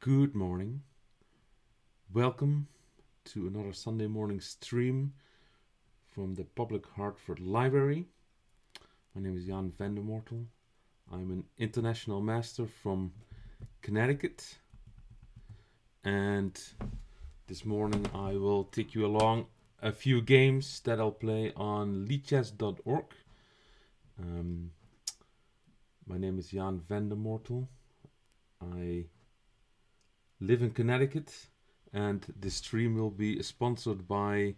Good morning. Welcome to another Sunday morning stream from the Public Hartford Library. My name is Jan van der Mortel. I'm an international master from Connecticut. And this morning I will take you along a few games that I'll play on leadchess.org. My name is Jan van der Mortel. I live in Connecticut, and this stream will be sponsored by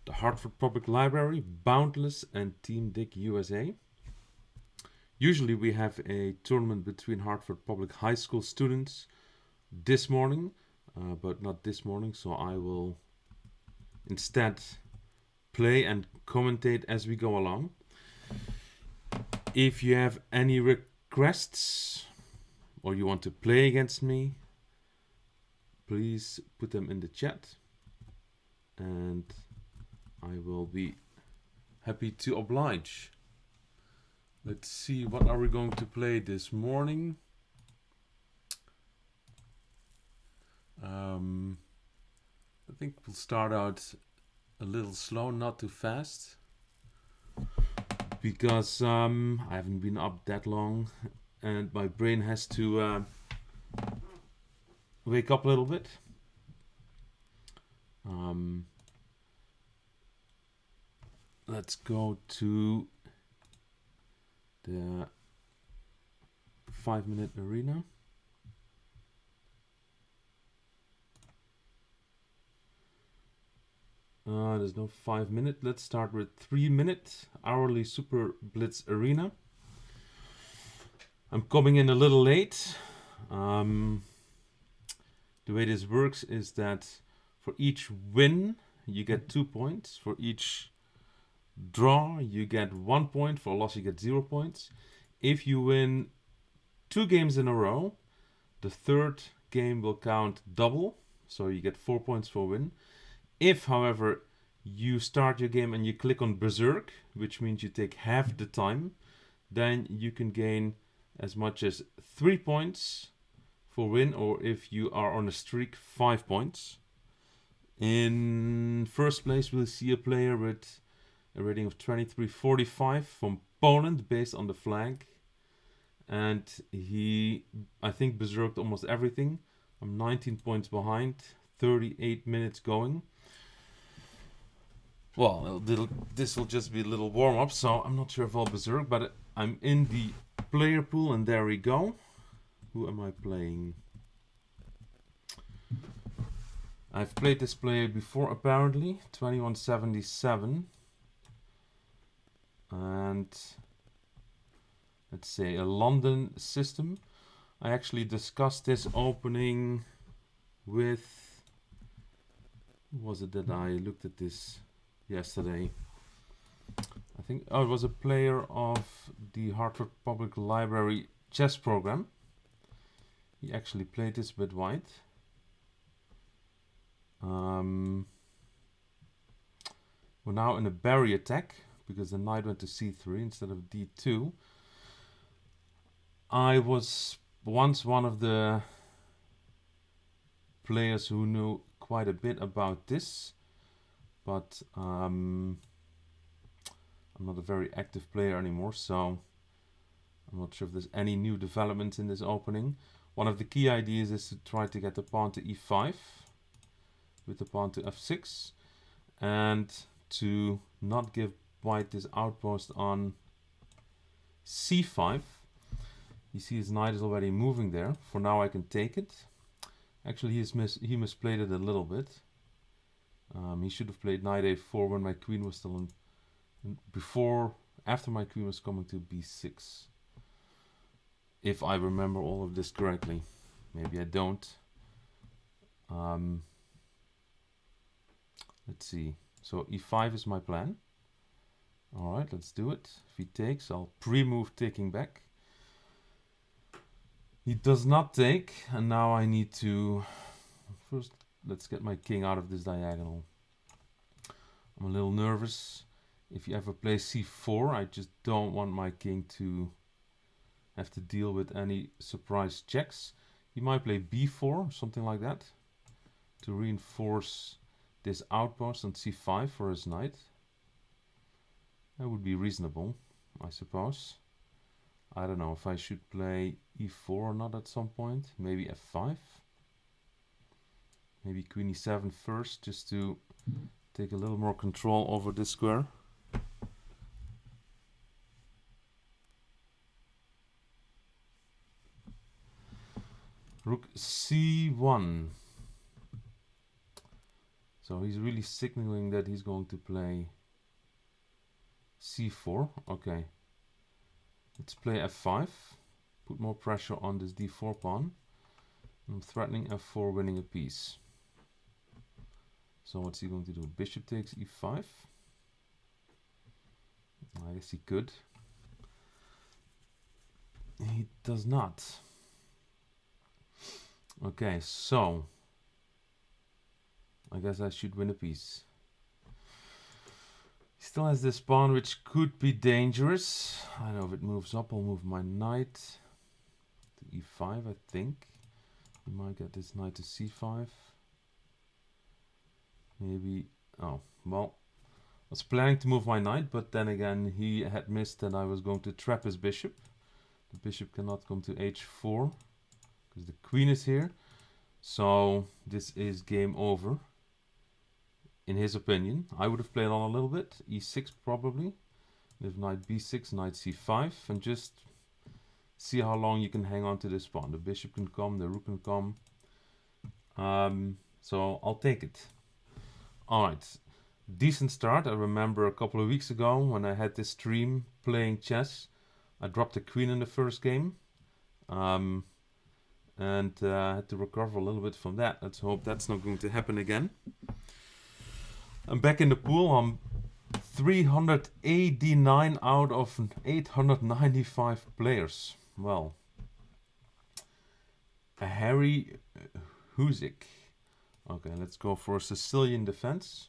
the Hartford Public Library, Boundless, and Team Dick USA. Usually we have a tournament between Hartford Public High School students this morning, but not this morning, so I will instead play and commentate as we go along. If you have any requests or you want to play against me, please put them in the chat and I will be happy to oblige. Let's see, what are we going to play this morning? I think we'll start out a little slow, not too fast, because I haven't been up that long and my brain has to wake up a little bit. Let's go to the 5-minute arena. There's no 5-minute. Let's start with 3-minute hourly Super Blitz arena. I'm coming in a little late. The way this works is that for each win you get 2 points. For each draw you get 1 point. For loss you get 0 points. If you win 2 games in a row, the third game will count double, so you get 4 points for a win. If, however, you start your game and you click on Berserk, which means you take half the time, then you can gain as much as 3 points for win, or if you are on a streak, 5 points. In first place, we'll see a player with a rating of 2345 from Poland, based on the flag. And he, I think, berserked almost everything. I'm 19 points behind, 38 minutes going. Well, this will just be a little warm-up, so I'm not sure if I'll berserk, but I'm in the player pool, and there we go. Who am I playing? I've played this player before, apparently, 2177. And let's say a London system. I actually discussed this opening with, who was it that I looked at this yesterday? I think it was a player of the Hartford Public Library chess program. He actually played this with white. We're now in a berry attack because the knight went to c3 instead of d2. I was once one of the players who knew quite a bit about this, but I'm not a very active player anymore, so I'm not sure if there's any new developments in this opening. One of the key ideas is to try to get the pawn to e5 with the pawn to f6, and to not give white this outpost on c5. You see his knight is already moving there. For now I can take it. Actually he misplayed it a little bit. He should have played knight a4 when my queen was still after my queen was coming to b6. If I remember all of this correctly. Maybe I don't. Let's see. So e5 is my plan. Alright, let's do it. If he takes, I'll pre-move taking back. He does not take, and now I need to... First, let's get my king out of this diagonal. I'm a little nervous. If you ever play c4, I just don't want my king to have to deal with any surprise checks. He might play b4, something like that, to reinforce this outpost on c5 for his knight. That would be reasonable, I suppose. I don't know if I should play e4 or not at some point. Maybe f5. Maybe queen e7 first, just to take a little more control over this square. Rook c1. So he's really signaling that he's going to play c4. Okay. Let's play f5. Put more pressure on this d4 pawn. I'm threatening f4, winning a piece. So what's he going to do? Bishop takes e5. I guess he could. He does not. Okay, so I guess I should win a piece. He still has this pawn which could be dangerous. I know if it moves up, I'll move my knight to e5, I think. We might get this knight to c5. Maybe, oh, well, I was planning to move my knight, but then again he had missed that I was going to trap his bishop. The bishop cannot come to h4 because the queen is here. So this is game over, in his opinion. I would have played on a little bit, e6 probably. If knight b6, knight c5, and just see how long you can hang on to this pawn. The bishop can come, the rook can come. So I'll take it. Alright, decent start. I remember a couple of weeks ago when I had this stream playing chess, I dropped the queen in the first game. And I had to recover a little bit from that. Let's hope that's not going to happen again. I'm back in the pool. I'm 389 out of 895 players. Well, a Harry Huzik. Okay, let's go for a Sicilian Defense.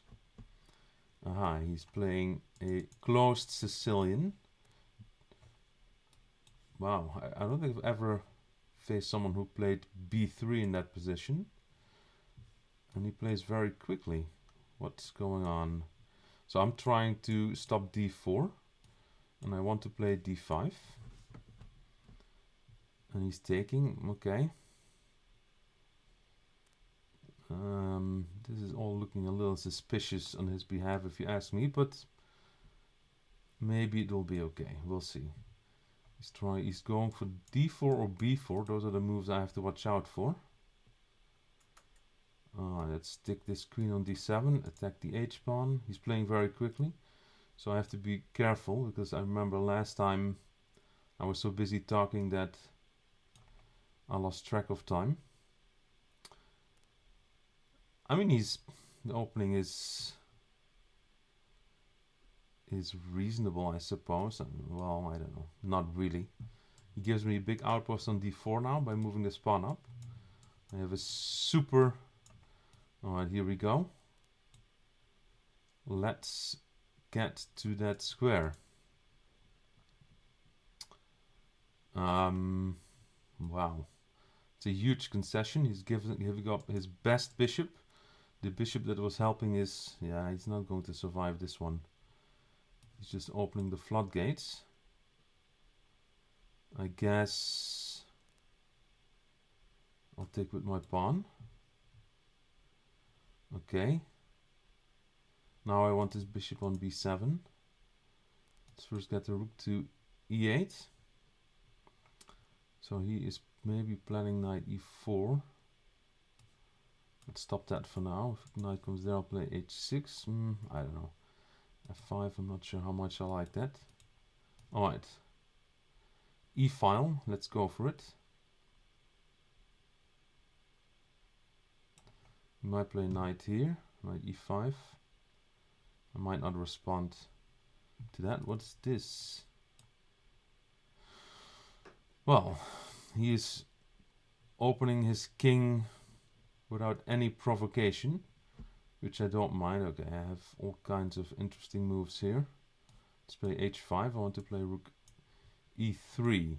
Aha, he's playing a closed Sicilian. Wow, I don't think I've ever faced someone who played b3 in that position. And he plays very quickly. What's going on? So I'm trying to stop d4. And I want to play d5. And he's taking, okay. This is all looking a little suspicious on his behalf if you ask me, but maybe it will be okay. We'll see. He's going for d4 or b4. Those are the moves I have to watch out for. Let's stick this queen on d7, attack the h-pawn. He's playing very quickly, so I have to be careful, because I remember last time I was so busy talking that I lost track of time. I mean, the opening is reasonable, I suppose. Well, I don't know, not really. He gives me a big outpost on d4 now by moving this pawn up. I have a super... Alright, here we go. Let's get to that square. Wow. It's a huge concession. He's giving up his best bishop. The bishop that was helping is... Yeah, he's not going to survive this one. He's just opening the floodgates. I guess I'll take with my pawn. Okay. Now I want this bishop on b7. Let's first get the rook to e8. So he is maybe planning knight e4. Let's stop that for now. If knight comes there, I'll play h6. I don't know. f5, I'm not sure how much I like that. Alright. E-file, let's go for it. We might play knight here, knight e5. I might not respond to that. What's this? Well, he is opening his king without any provocation, which I don't mind. Okay, I have all kinds of interesting moves here. Let's play h5. I want to play rook e3.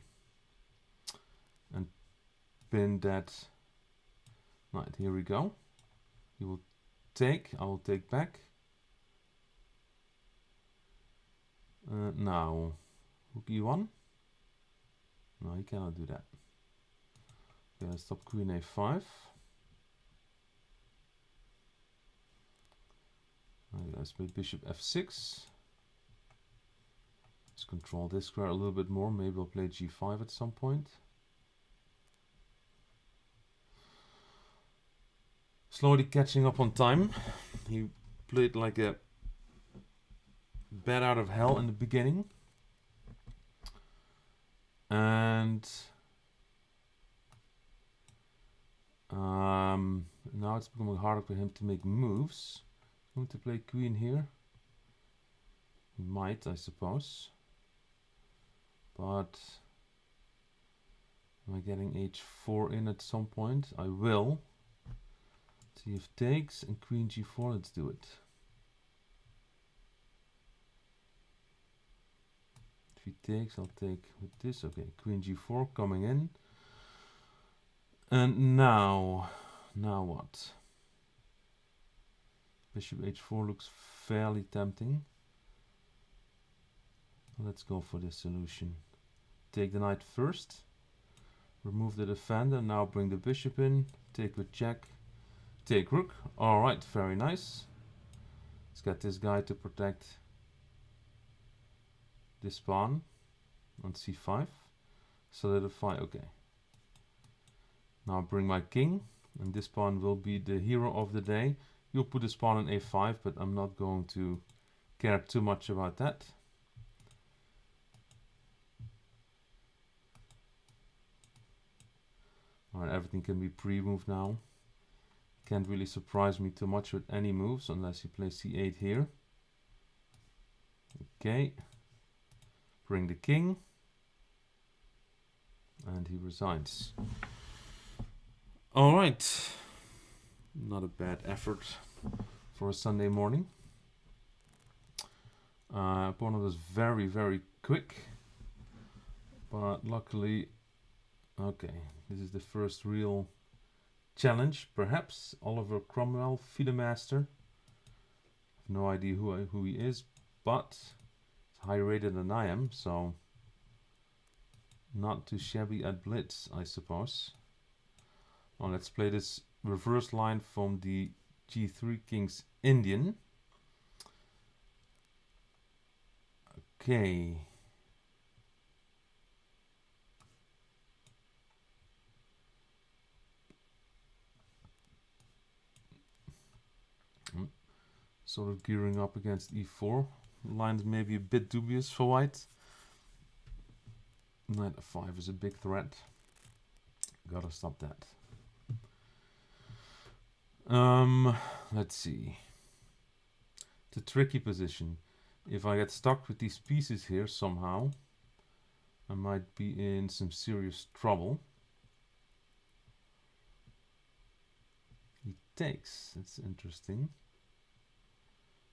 And been that... Right, here we go. He will take, I will take back. Now, rook e1. No, he cannot do that. Okay, let's stop queen a5. Let's play bishop f6. Let's control this square a little bit more. Maybe I'll play g5 at some point. Slowly catching up on time. He played like a bat out of hell in the beginning. And now it's becoming harder for him to make moves. He's going to play queen here. He might, I suppose. But am I getting h4 in at some point? I will. See if takes and queen g4. Let's do it. If he takes, I'll take with this. Okay, queen g4 coming in. And now what? Bishop h4 looks fairly tempting. Let's go for this solution. Take the knight first. Remove the defender. Now bring the bishop in. Take with check. Take rook. Alright, very nice. Let's get this guy to protect this pawn on c5. Solidify. Okay. Now bring my king. And this pawn will be the hero of the day. You'll put this pawn on a5, but I'm not going to care too much about that. Alright, everything can be pre-moved now. Can't really surprise me too much with any moves unless he plays c8 here. Okay. Bring the king. And he resigns. Alright. Not a bad effort for a Sunday morning. Opponent was very, very quick. But luckily... Okay, this is the first real challenge, perhaps. Oliver Cromwell, FIDE master. I have no idea who he is, but he's higher rated than I am, so not too shabby at Blitz, I suppose. Now let's play this reverse line from the G3 King's Indian. Okay. Sort of gearing up against e4. Line is maybe a bit dubious for white. Knight f5 is a big threat. Gotta stop that. Let's see. It's a tricky position. If I get stuck with these pieces here somehow, I might be in some serious trouble. He takes. That's interesting.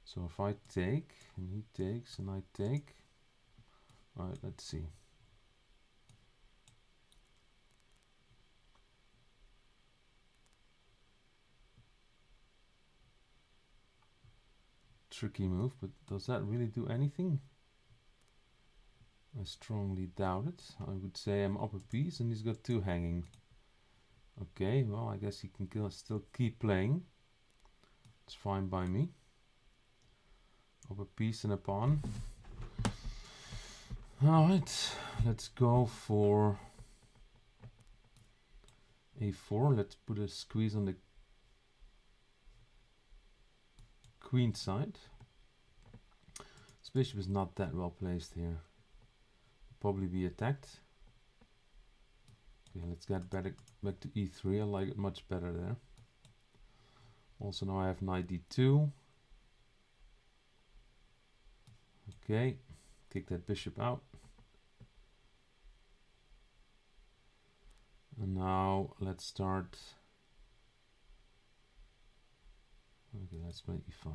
So if I take, and he takes, and I take. Alright, let's see. Tricky move, but does that really do anything? I strongly doubt it. I would say I'm up a piece and he's got two hanging. Okay, well, I guess he can still keep playing. It's fine by me. Up a piece and a pawn. Alright, let's go for a4. Let's put a squeeze on the queen side. This bishop is not that well placed here. Probably be attacked. Okay, let's get back to e3. I like it much better there. Also now I have knight d2. Okay, kick that bishop out. And now let's start. Okay, let's play e5.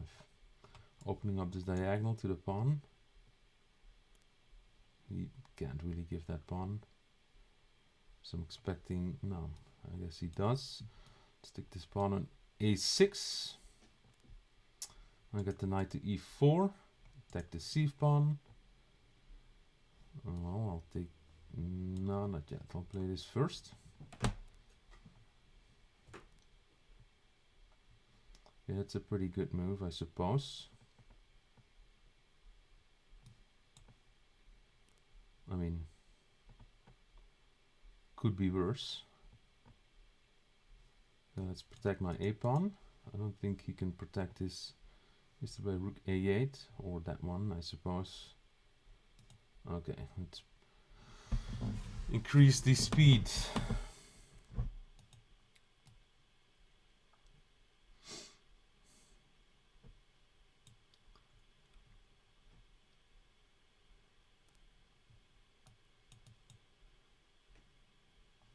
Opening up this diagonal to the pawn. He can't really give that pawn. So I'm expecting, no, I guess he does. Stick this pawn on a6. I got the knight to e4. Attack the c pawn. Oh, I'll take... No, not yet. I'll play this first. Yeah, that's a pretty good move, I suppose. I mean, could be worse. So let's protect my a pawn. I don't think he can protect this. Is by rook a8 or that one, I suppose. Okay, let's increase the speed.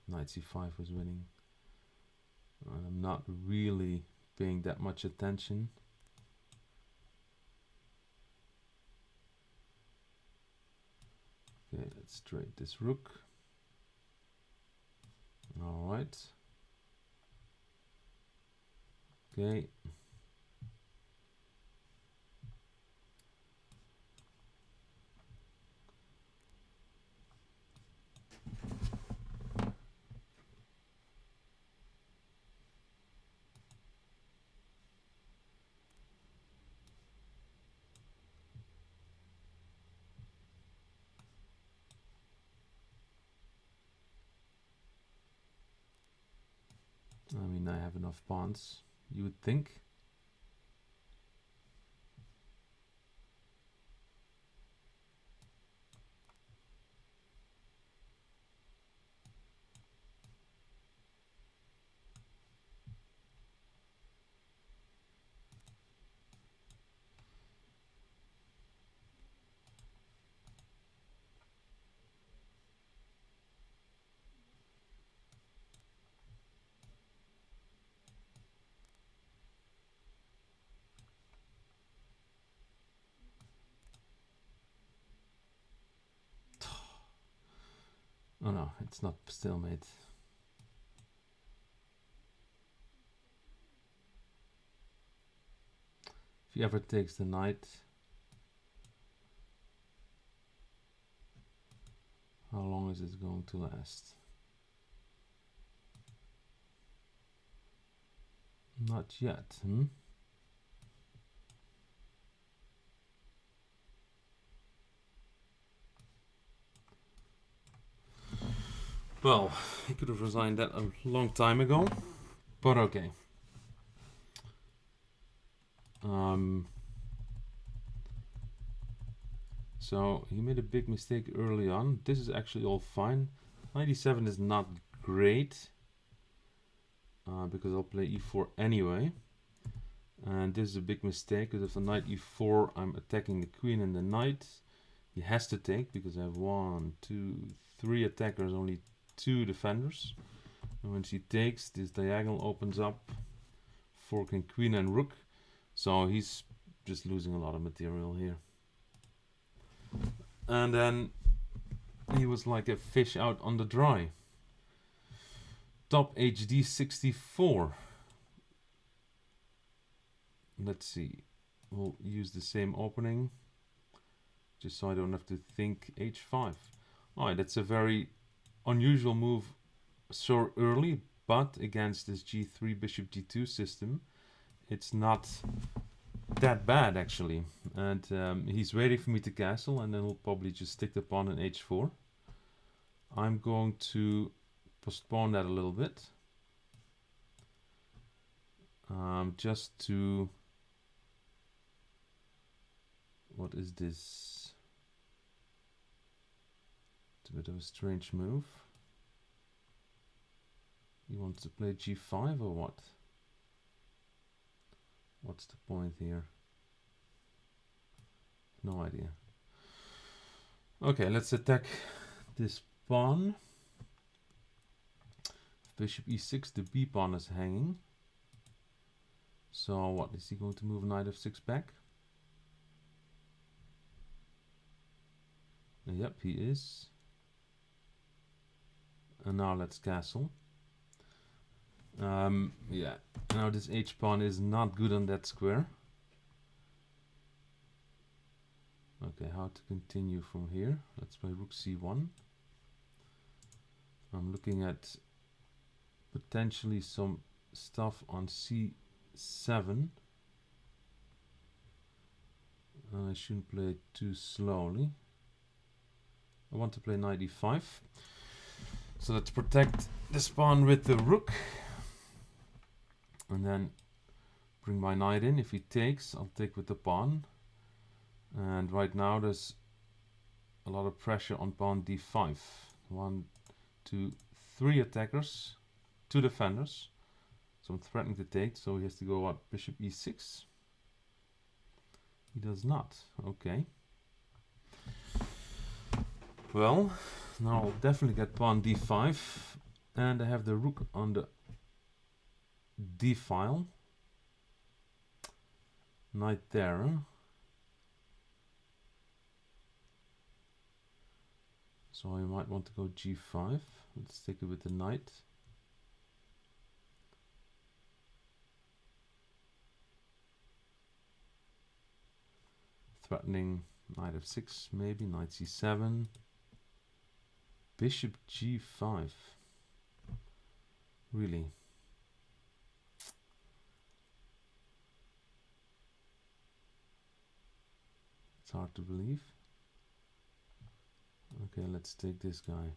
Knight c5 was winning. I'm not really paying that much attention. Okay, let's trade this rook. All right. Okay. I mean, I have enough pawns, you would think. Oh no, it's not stalemate. If he ever takes the knight, how long is it going to last? Not yet, hmm? Well, he could have resigned that a long time ago, but okay. So he made a big mistake early on. This is actually all fine. 97 is not great because I'll play e4 anyway. And this is a big mistake because if the knight e4, I'm attacking the queen and the knight. He has to take because I have 1, 2, 3 attackers, only 2 defenders. And when she takes, this diagonal opens up, forking queen and rook. So he's just losing a lot of material here. And then he was like a fish out on the dry. Top HD 64. Let's see. We'll use the same opening. Just so I don't have to think h5. Alright, that's a very unusual move so early, but against this g3 bishop g2 system, it's not that bad actually. And he's waiting for me to castle, and then he'll probably just stick the pawn in h4. I'm going to postpone that a little bit. Just to... What is this? It's a bit of a strange move. He wants to play g5 or what? What's the point here? No idea. Okay, let's attack this pawn. Bishop e6, the b pawn is hanging. So what, is he going to move knight f6 back? Yep, he is. And now let's castle. Yeah, now this h pawn is not good on that square. Okay, how to continue from here? Let's play rook c1. I'm looking at potentially some stuff on c7. I shouldn't play it too slowly. I want to play knight e5. So let's protect this pawn with the rook. And then bring my knight in. If he takes, I'll take with the pawn. And right now there's a lot of pressure on pawn d5. 1, 2, 3 attackers, 2 defenders. So I'm threatening to take, so he has to go up bishop e6. He does not. Okay. Well, now I'll definitely get pawn d5. And I have the rook on the d file. Knight there. Huh? So I might want to go g5. Let's take it with the knight. Threatening knight f6, maybe knight c7. Bishop g5. Really? It's hard to believe. Okay, let's take this guy.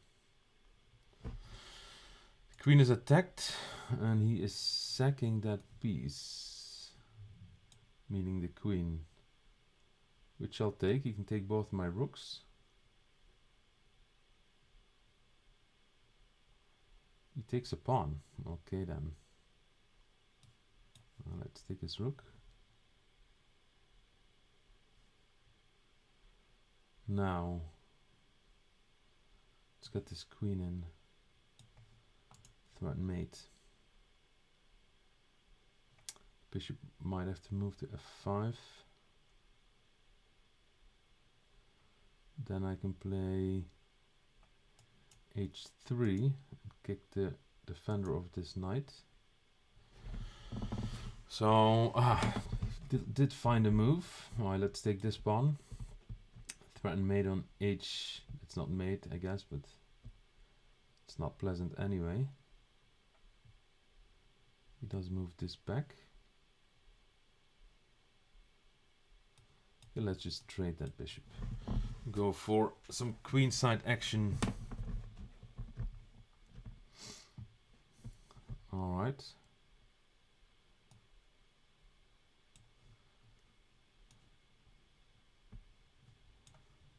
The queen is attacked and he is sacking that piece, meaning the queen, which I'll take. He can take both my rooks. He takes a pawn. Okay then. Let's take his rook. Now let's get this queen in. Threaten mate. Bishop might have to move to f5. Then I can play h3 and kick the defender of this knight. So did find a move. Alright, let's take this pawn. Threaten mate on h. It's not mate, I guess, but it's not pleasant anyway. He does move this back. Okay, let's just trade that bishop. Go for some queenside action. All right.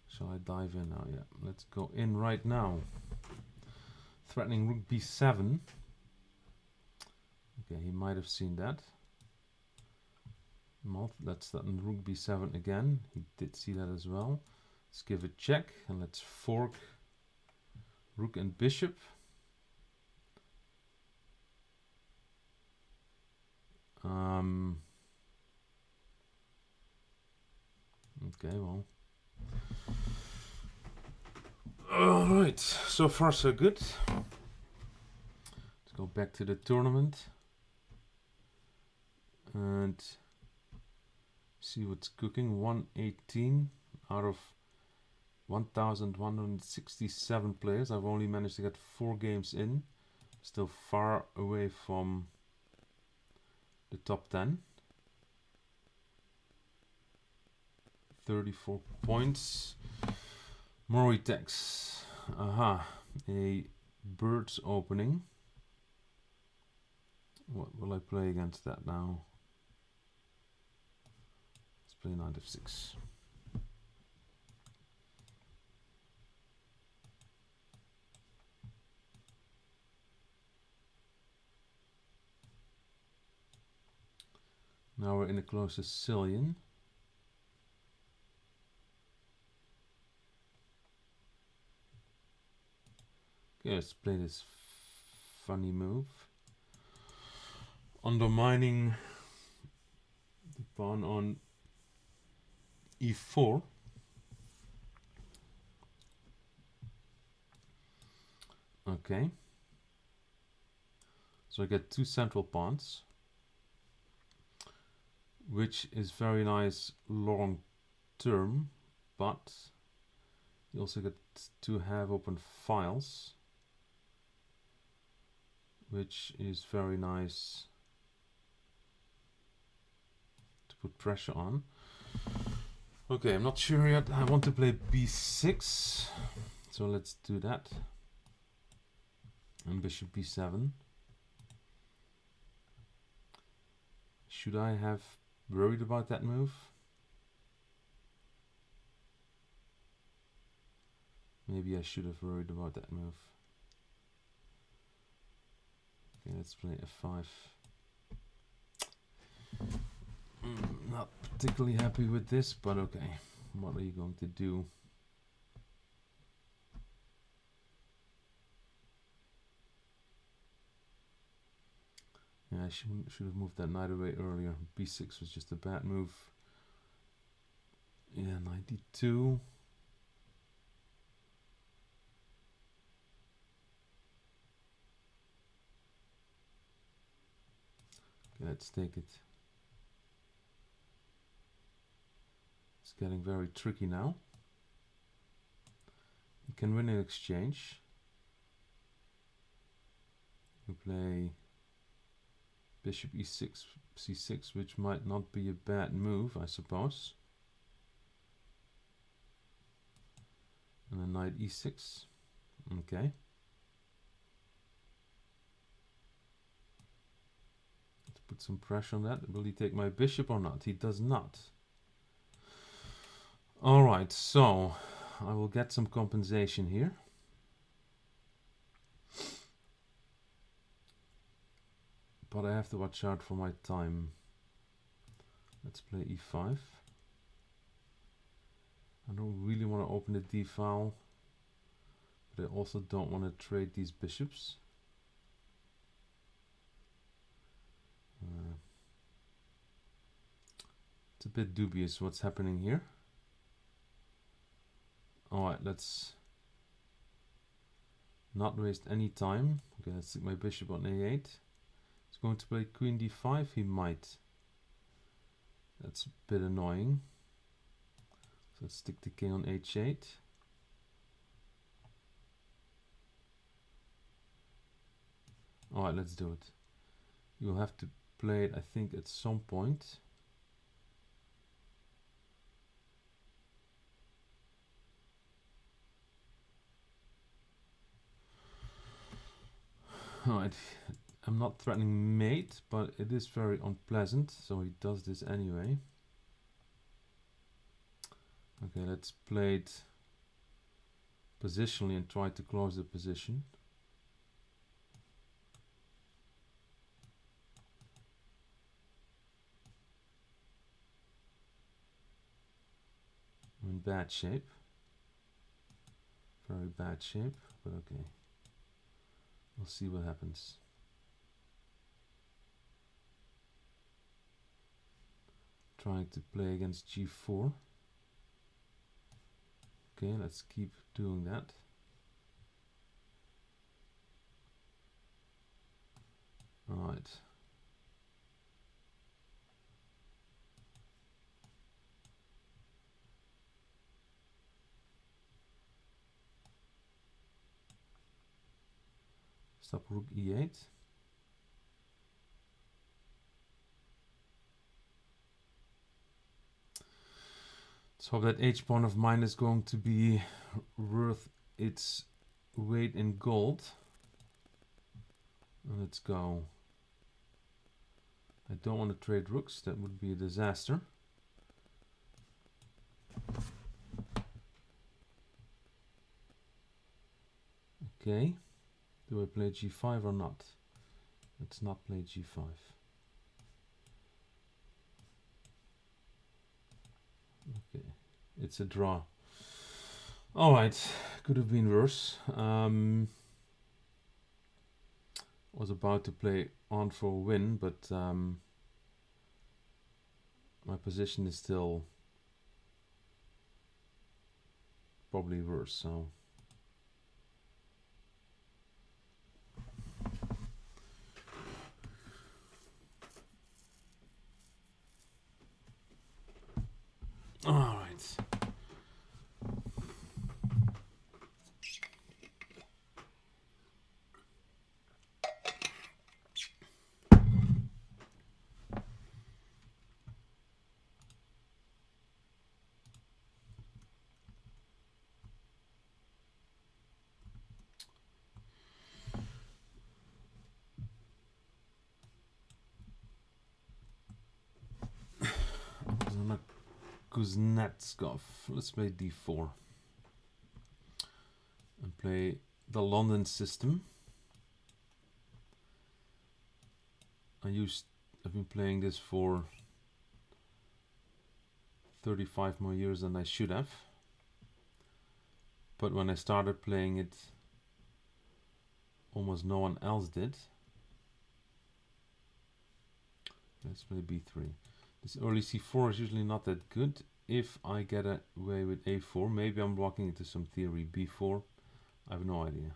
Shall I dive in now? Yeah, let's go in right now. Threatening rook b7. Okay, he might have seen that. Let's threaten rook b7 again. He did see that as well. Let's give a check and let's fork rook and bishop. Okay, well. Alright, so far so good. Let's go back to the tournament and see what's cooking. 118 out of 1,167 players. I've only managed to get 4 games in. Still far away from the top 10. 34 points. Moritex. Aha. A bird's opening. What will I play against that now? Let's play knight f6. Now we're in a close Sicilian. Okay, let's play this funny move. Undermining the pawn on e4. Okay. So I get 2 central pawns, which is very nice long term, but you also get to have open files, which is very nice to put pressure on. Okay, I'm not sure yet. I want to play b6, so let's do that. And bishop b7. Should I have worried about that move? Maybe I should have worried about that move. Okay, let's play f5. Not particularly happy with this, but okay. What are you going to do? Yeah, I should have moved that knight away earlier. b6 was just a bad move. Yeah, 92. Okay, let's take it. It's getting very tricky now. You can win an exchange. You play bishop e6, c6, which might not be a bad move, I suppose. And then knight e6. Okay. Let's put some pressure on that. Will he take my bishop or not? He does not. Alright, so I will get some compensation here. But I have to watch out for my time. Let's play e5. I don't really want to open the d file, but I also don't want to trade these bishops. It's a bit dubious what's happening here. Alright, let's not waste any time. Okay, let's stick my bishop on a8. He's going to play queen d5. He might. That's a bit annoying. So let's stick the king on h8. Alright, let's do it. You'll have to play it, I think, at some point. Alright, I'm not threatening mate, but it is very unpleasant, so he does this anyway. Okay, let's play it positionally and try to close the position. I'm in bad shape. Very bad shape, but okay. We'll see what happens. Trying to play against g4. Okay, let's keep doing that. All right. Stop rook e8. Let's hope that h pawn of mine is going to be worth its weight in gold. Let's go. I don't want to trade rooks. That would be a disaster. Okay. Do I play g5 or not? Let's not play g5. Okay, it's a draw. All right, could have been worse. Was about to play on for a win, but my position is still probably worse. So. All right. Kuznetsov. Let's play d4 and play the London system. I've been playing this for 35 more years than I should have. But when I started playing it, almost no one else did. Let's play b3. This early c4 is usually not that good. If I get away with a4, maybe I'm walking into some theory. b4, I have no idea.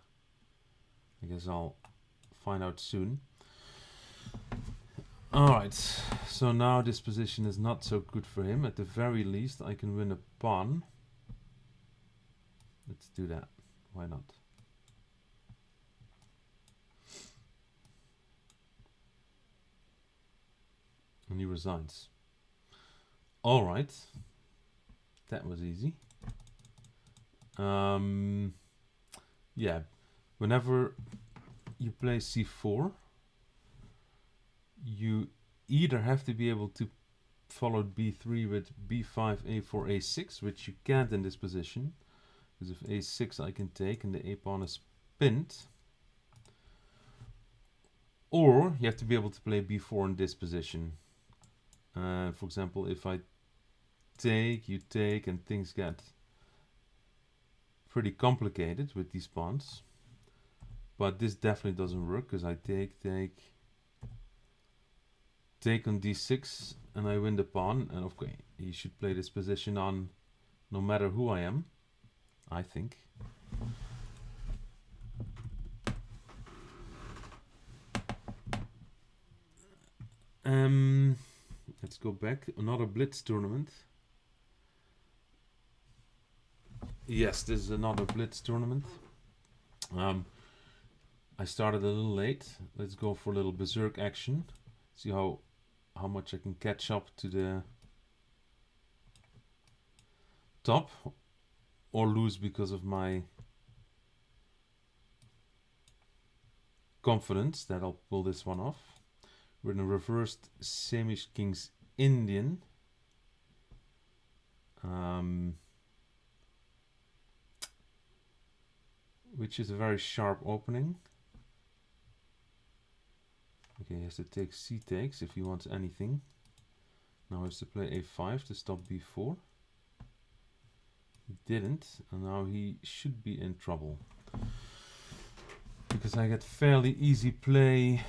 I guess I'll find out soon. Alright, so now this position is not so good for him. At the very least, I can win a pawn. Let's do that. Why not? And he resigns. Alright. That was easy. Yeah. Whenever you play c4, you either have to be able to follow b3 with b5, a4, a6, which you can't in this position. Because if a6 I can take and the a pawn is pinned. Or you have to be able to play b4 in this position. For example, if I take, you take, and things get pretty complicated with these pawns. But this definitely doesn't work because I take on d6 and I win the pawn. And okay, he should play this position on no matter who I am, I think. Let's go back. Another Blitz tournament. Yes, this is another Blitz tournament. I started a little late. Let's go for a little berserk action. See how much I can catch up to the top, or lose because of my confidence that I'll pull this one off. We're in a reversed Samish King's Indian. Which is a very sharp opening. Okay, he has to take c takes if he wants anything. Now he has to play a5 to stop b4. He didn't, and now he should be in trouble. Because I get fairly easy play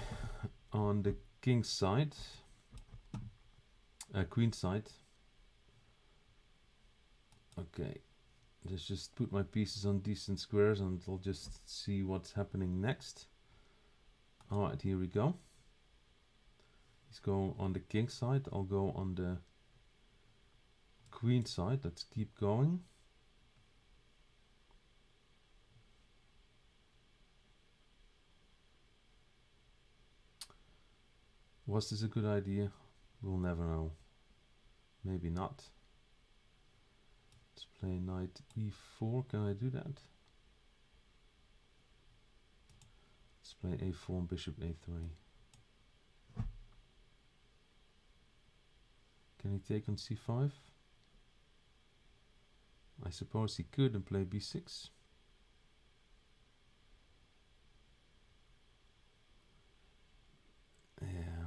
on the king's side, queen's side. Okay, let's just put my pieces on decent squares and I'll just see what's happening next. Alright, here we go. He's going on the king's side, I'll go on the queen side. Let's keep going. Was this a good idea? We'll never know. Maybe not. Let's play knight e4. Can I do that? Let's play a4 and bishop a3. Can he take on c5? I suppose he could and play b6. Yeah.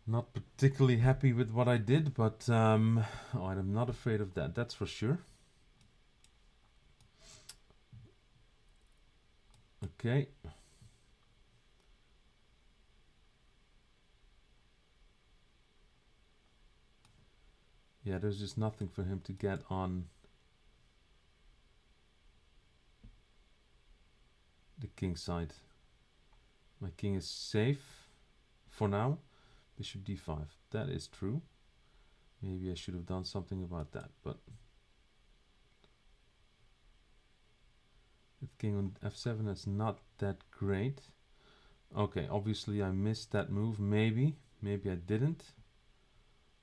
Not particularly happy with what I did, but I'm not afraid of that, that's for sure. Okay. Yeah, there's just nothing for him to get on the king side. My king is safe for now. Bishop d5. That is true. Maybe I should have done something about that, but the king on f7 is not that great. Okay, obviously I missed that move. Maybe I didn't.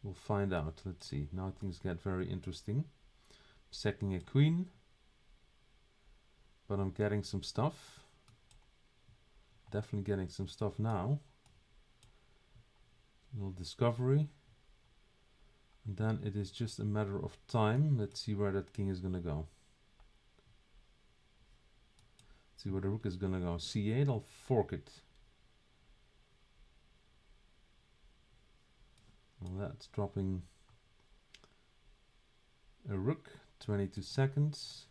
We'll find out. Let's see. Now things get very interesting. Sacking a queen, but I'm getting some stuff. Definitely getting some stuff now. A little discovery. And then it is just a matter of time. Let's see where that king is going to go. Let's see where the rook is going to go. c8, I'll fork it. Well, that's dropping a rook. 22 seconds.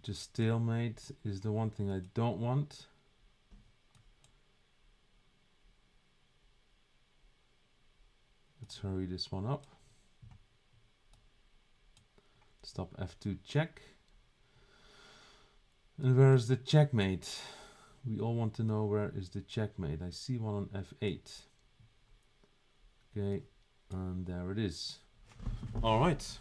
Just stalemate is the one thing I don't want. Let's hurry this one up. Stop f2 check. And where is the checkmate? We all want to know where is the checkmate. I see one on f8. Okay, and there it is. All right.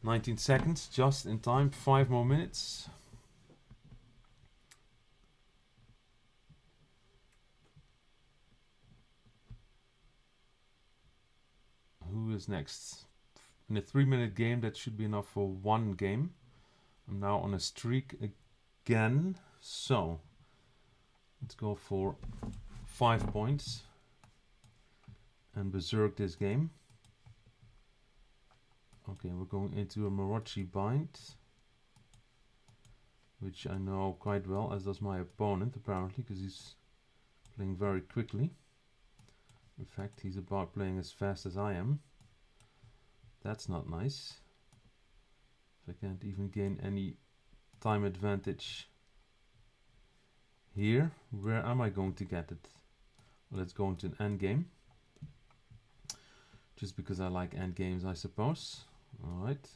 19 seconds, just in time. 5 more minutes. Who is next? In a 3-minute game, that should be enough for one game. I'm now on a streak again. So, let's go for 5 points and berserk this game. Okay, we're going into a Marochi bind, which I know quite well, as does my opponent apparently, because he's playing very quickly. In fact, he's about playing as fast as I am. That's not nice. If I can't even gain any time advantage here, where am I going to get it? Well, let's go into an endgame. Just because I like endgames, I suppose. Alright.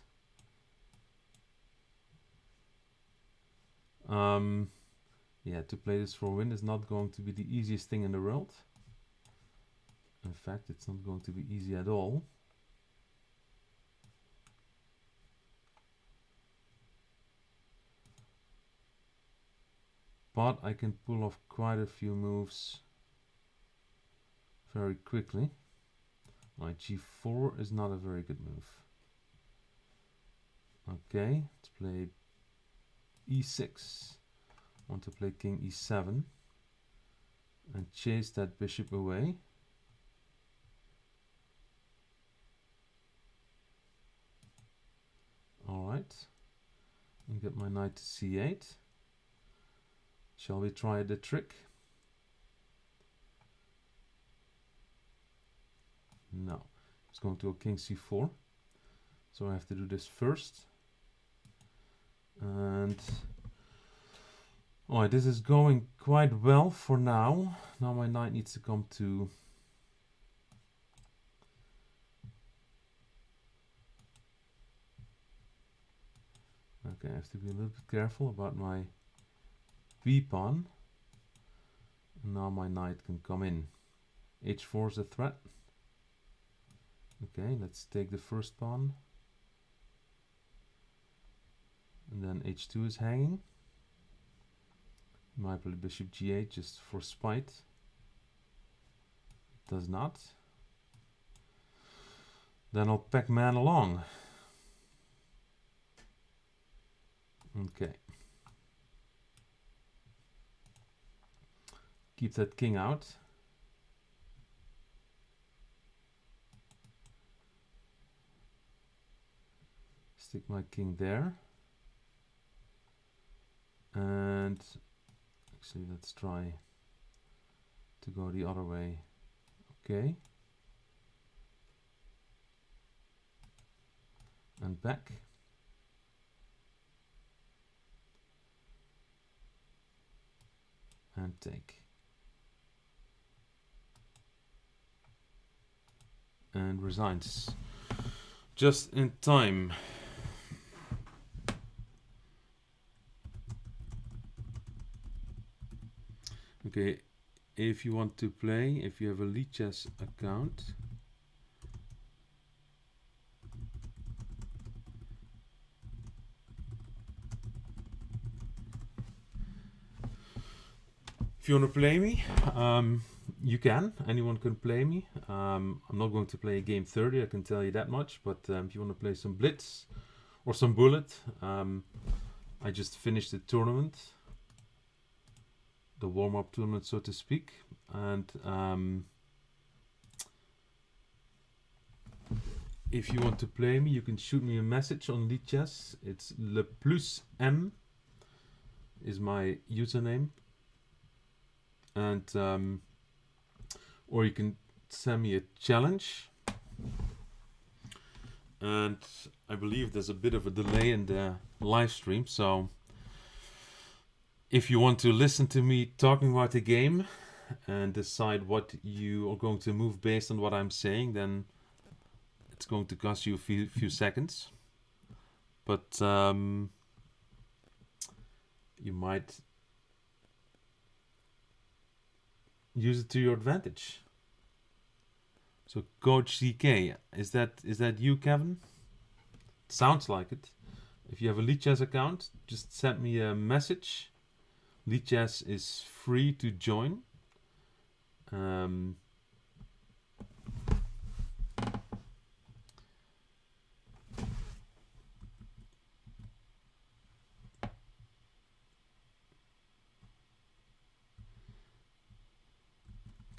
Yeah, to play this for a win is not going to be the easiest thing in the world. In fact, it's not going to be easy at all. But I can pull off quite a few moves very quickly. My g4 is not a very good move. Okay, let's play e6. Want to play king e7 and chase that bishop away. Alright, and get my knight to c8. Shall we try the trick? No, it's going to a king c4. So I have to do this first. And alright, this is going quite well for now. Now my knight needs to come to okay, I have to be a little bit careful about my b pawn. And now my knight can come in. h4 is a threat. Okay, let's take the first pawn. And then h2 is hanging. Might play bishop g8 just for spite. Does not. Then I'll pack man along. Okay. Keep that king out. Stick my king there. And actually let's try to go the other way. Okay. And back. And take. And resigns. Just in time. Okay, if you want to play, if you have a lead chess account, If you want to play me, you can. Anyone can play me. I'm not going to play game 30, I can tell you that much. But if you want to play some Blitz or some Bullet, I just finished the tournament, the warm-up tournament, so to speak. And if you want to play me, you can shoot me a message on Lead Chess. It's le plus M is my username. And or you can send me a challenge. And I believe there's a bit of a delay in the live stream, so if you want to listen to me talking about the game and decide what you are going to move based on what I'm saying, then it's going to cost you a few seconds. But you might use it to your advantage. So Coach CK, is that you, Kevin? Sounds like it. If you have a Lead Chess account, just send me a message. Lead Chess is free to join.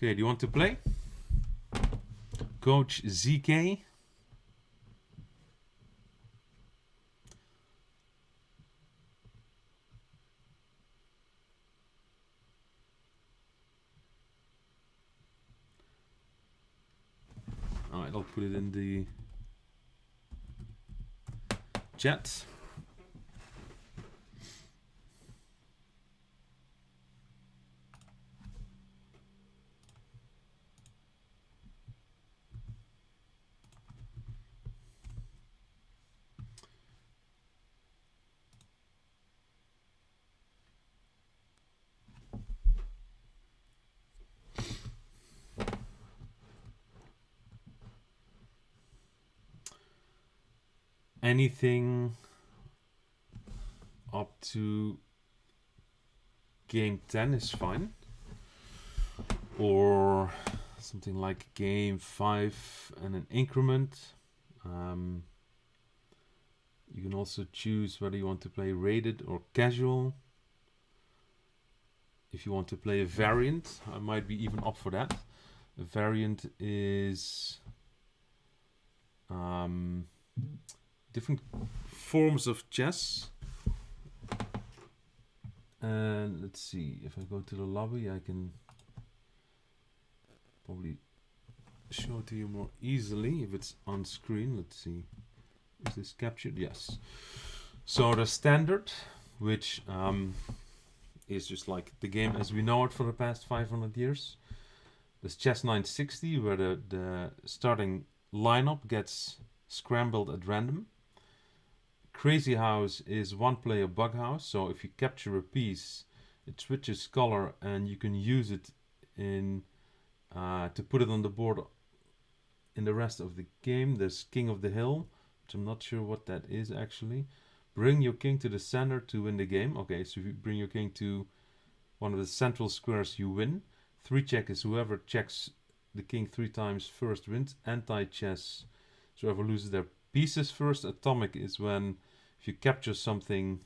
Okay, do you want to play? Coach ZK. Alright, I'll put it in the chat. Anything up to game 10 is fine, or something like game 5 and an increment. You can also choose whether you want to play rated or casual. If you want to play a variant, I might be even up for that. A variant is different forms of chess. And let's see, if I go to the lobby, I can probably show it to you more easily if it's on screen. Let's see, is this captured? Yes. So the standard, which is just like the game as we know it for the past 500 years. There's Chess 960, where the starting lineup gets scrambled at random. Crazy House is one player bug house, so if you capture a piece, it switches color and you can use it in to put it on the board in the rest of the game. There's King of the Hill, which I'm not sure what that is actually. Bring your king to the center to win the game. Okay, so if you bring your king to one of the central squares, you win. 3-check is whoever checks the king 3 times first wins. Anti-chess is whoever loses their pieces first. Atomic is when if you capture something,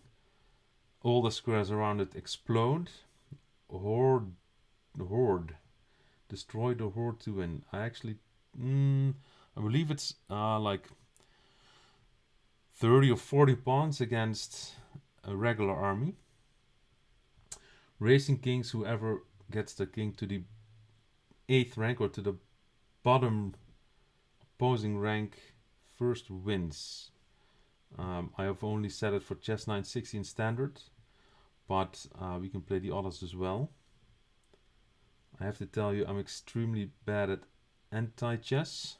all the squares around it explode. Horde. Destroy the horde to win. I believe it's like 30 or 40 pawns against a regular army. Racing Kings, whoever gets the king to the 8th rank or to the bottom opposing rank first wins. I have only set it for Chess 960 in standard, but we can play the others as well. I have to tell you, I'm extremely bad at anti-chess,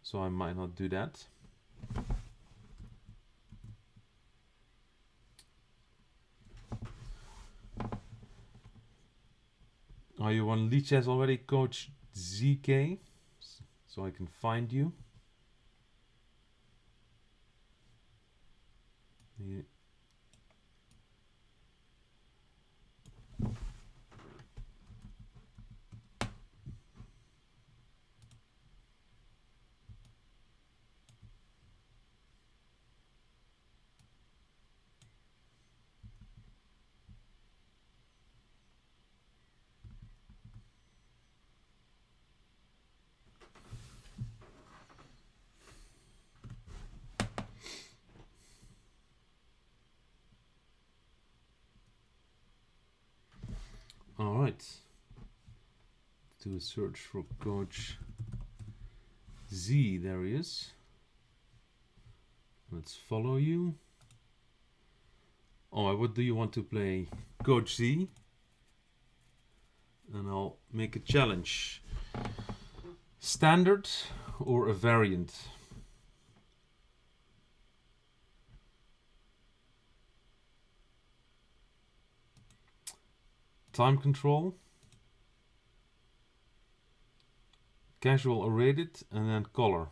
so I might not do that. Are you on Lead Chess already, Coach ZK? So I can find you. Yeah. right. Do a search for Coach Z. There he is. Let's follow you. Oh, what do you want to play? Coach Z. And I'll make a challenge. Standard or a variant? Time control. Casual or rated, and then color.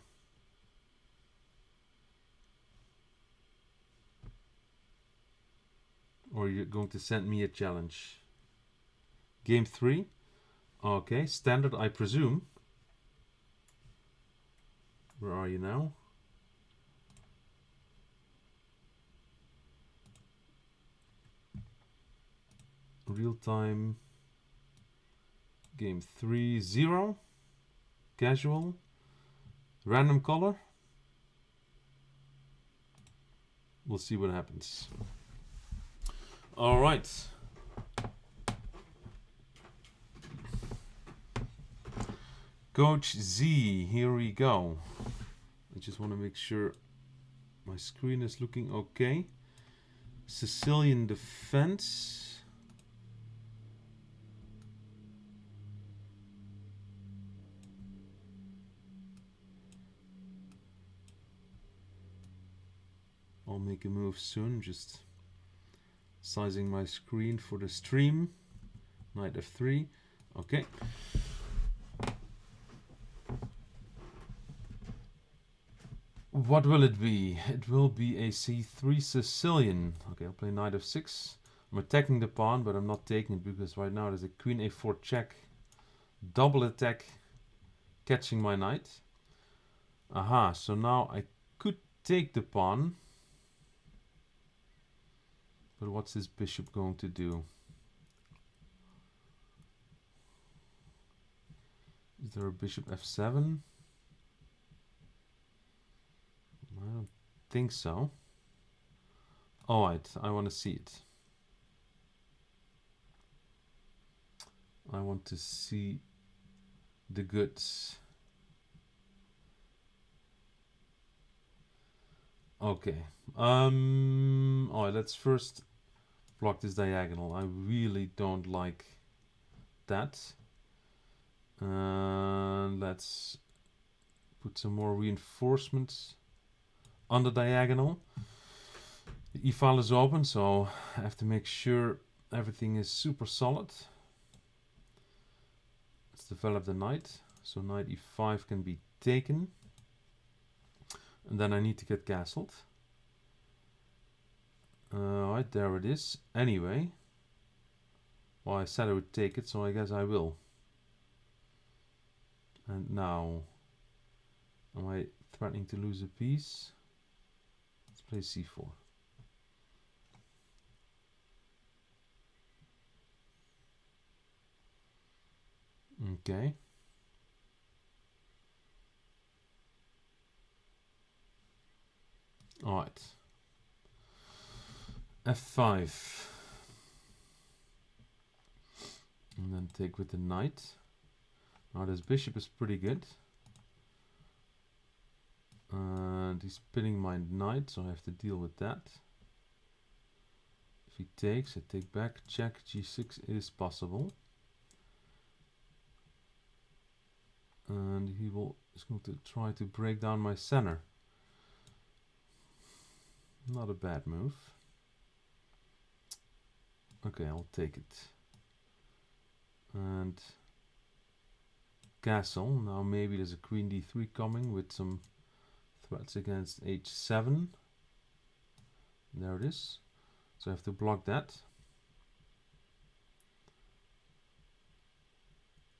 Or you're going to send me a challenge. Game 3. Okay, standard I presume. Where are you now? Real time. Game 3, 0. Casual. Random color. We'll see what happens. All right. Coach Z, here we go. I just want to make sure my screen is looking okay. Sicilian Defense. I'll make a move soon, just sizing my screen for the stream. Knight f3. Okay. What will it be? It will be a c3 Sicilian. Okay, I'll play knight f6. I'm attacking the pawn, but I'm not taking it because right now there's a queen a4 check. Double attack, catching my knight. Aha, so now I could take the pawn. But what's this bishop going to do? Is there a bishop f7? I don't think so. Alright, I want to see it. I want to see the goods. Okay. Alright, let's first block this diagonal. I really don't like that. Let's put some more reinforcements on the diagonal. The e-file is open, so I have to make sure everything is super solid. Let's develop the knight. So knight e5 can be taken. And then I need to get castled. Right, there it is. Anyway. Well, I said I would take it, so I guess I will. And now, am I threatening to lose a piece? Let's play c4. Okay. All right. f5. And then take with the knight. Now this bishop is pretty good. And he's pinning my knight, so I have to deal with that. If he takes, I take back. Check, g6 is possible. And he is going to try to break down my center. Not a bad move. Okay, I'll take it. And castle. Now maybe there's a queen d3 coming with some threats against h7. There it is. So I have to block that.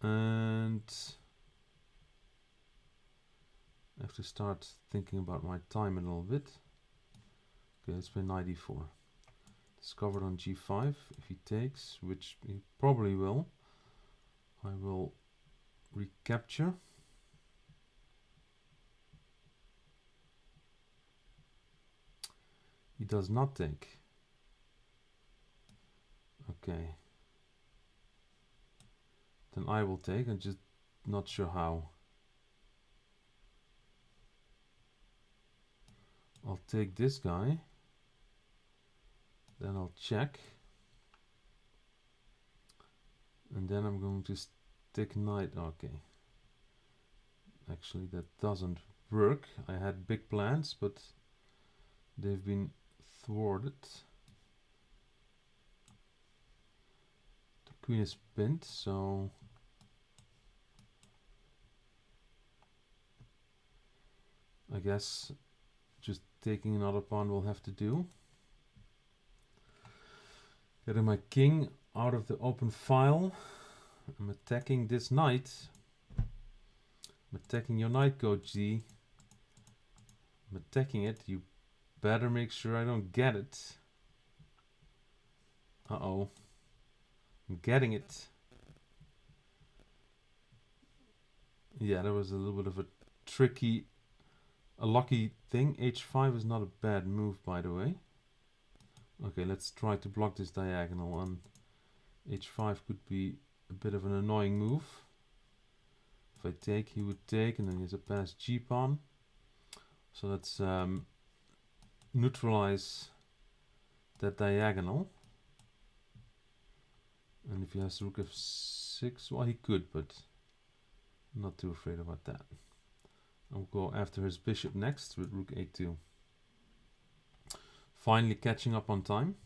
And I have to start thinking about my time a little bit. Okay, let's play knight e4. Discovered on g5. If he takes, which he probably will, I will recapture. He does not take. Okay. then I will take. I'm just not sure how. I'll take this guy. Then I'll check. And then I'm going to stick knight. Okay. Actually, that doesn't work. I had big plans, but they've been thwarted. The queen is pinned, so I guess just taking another pawn will have to do. Getting my king out of the open file. I'm attacking this knight. I'm attacking your knight, Coach Z. I'm attacking it. You better make sure I don't get it. Uh-oh. I'm getting it. Yeah, that was a little bit of a lucky thing. H5 is not a bad move, by the way. Okay, let's try to block this diagonal, and H5 could be a bit of an annoying move. If I take, he would take, and then he has a pass G-pawn. So let's neutralize that diagonal. And if he has rook f6, well, he could, but I'm not too afraid about that. I'll go after his bishop next with rook a2. Finally catching up on time.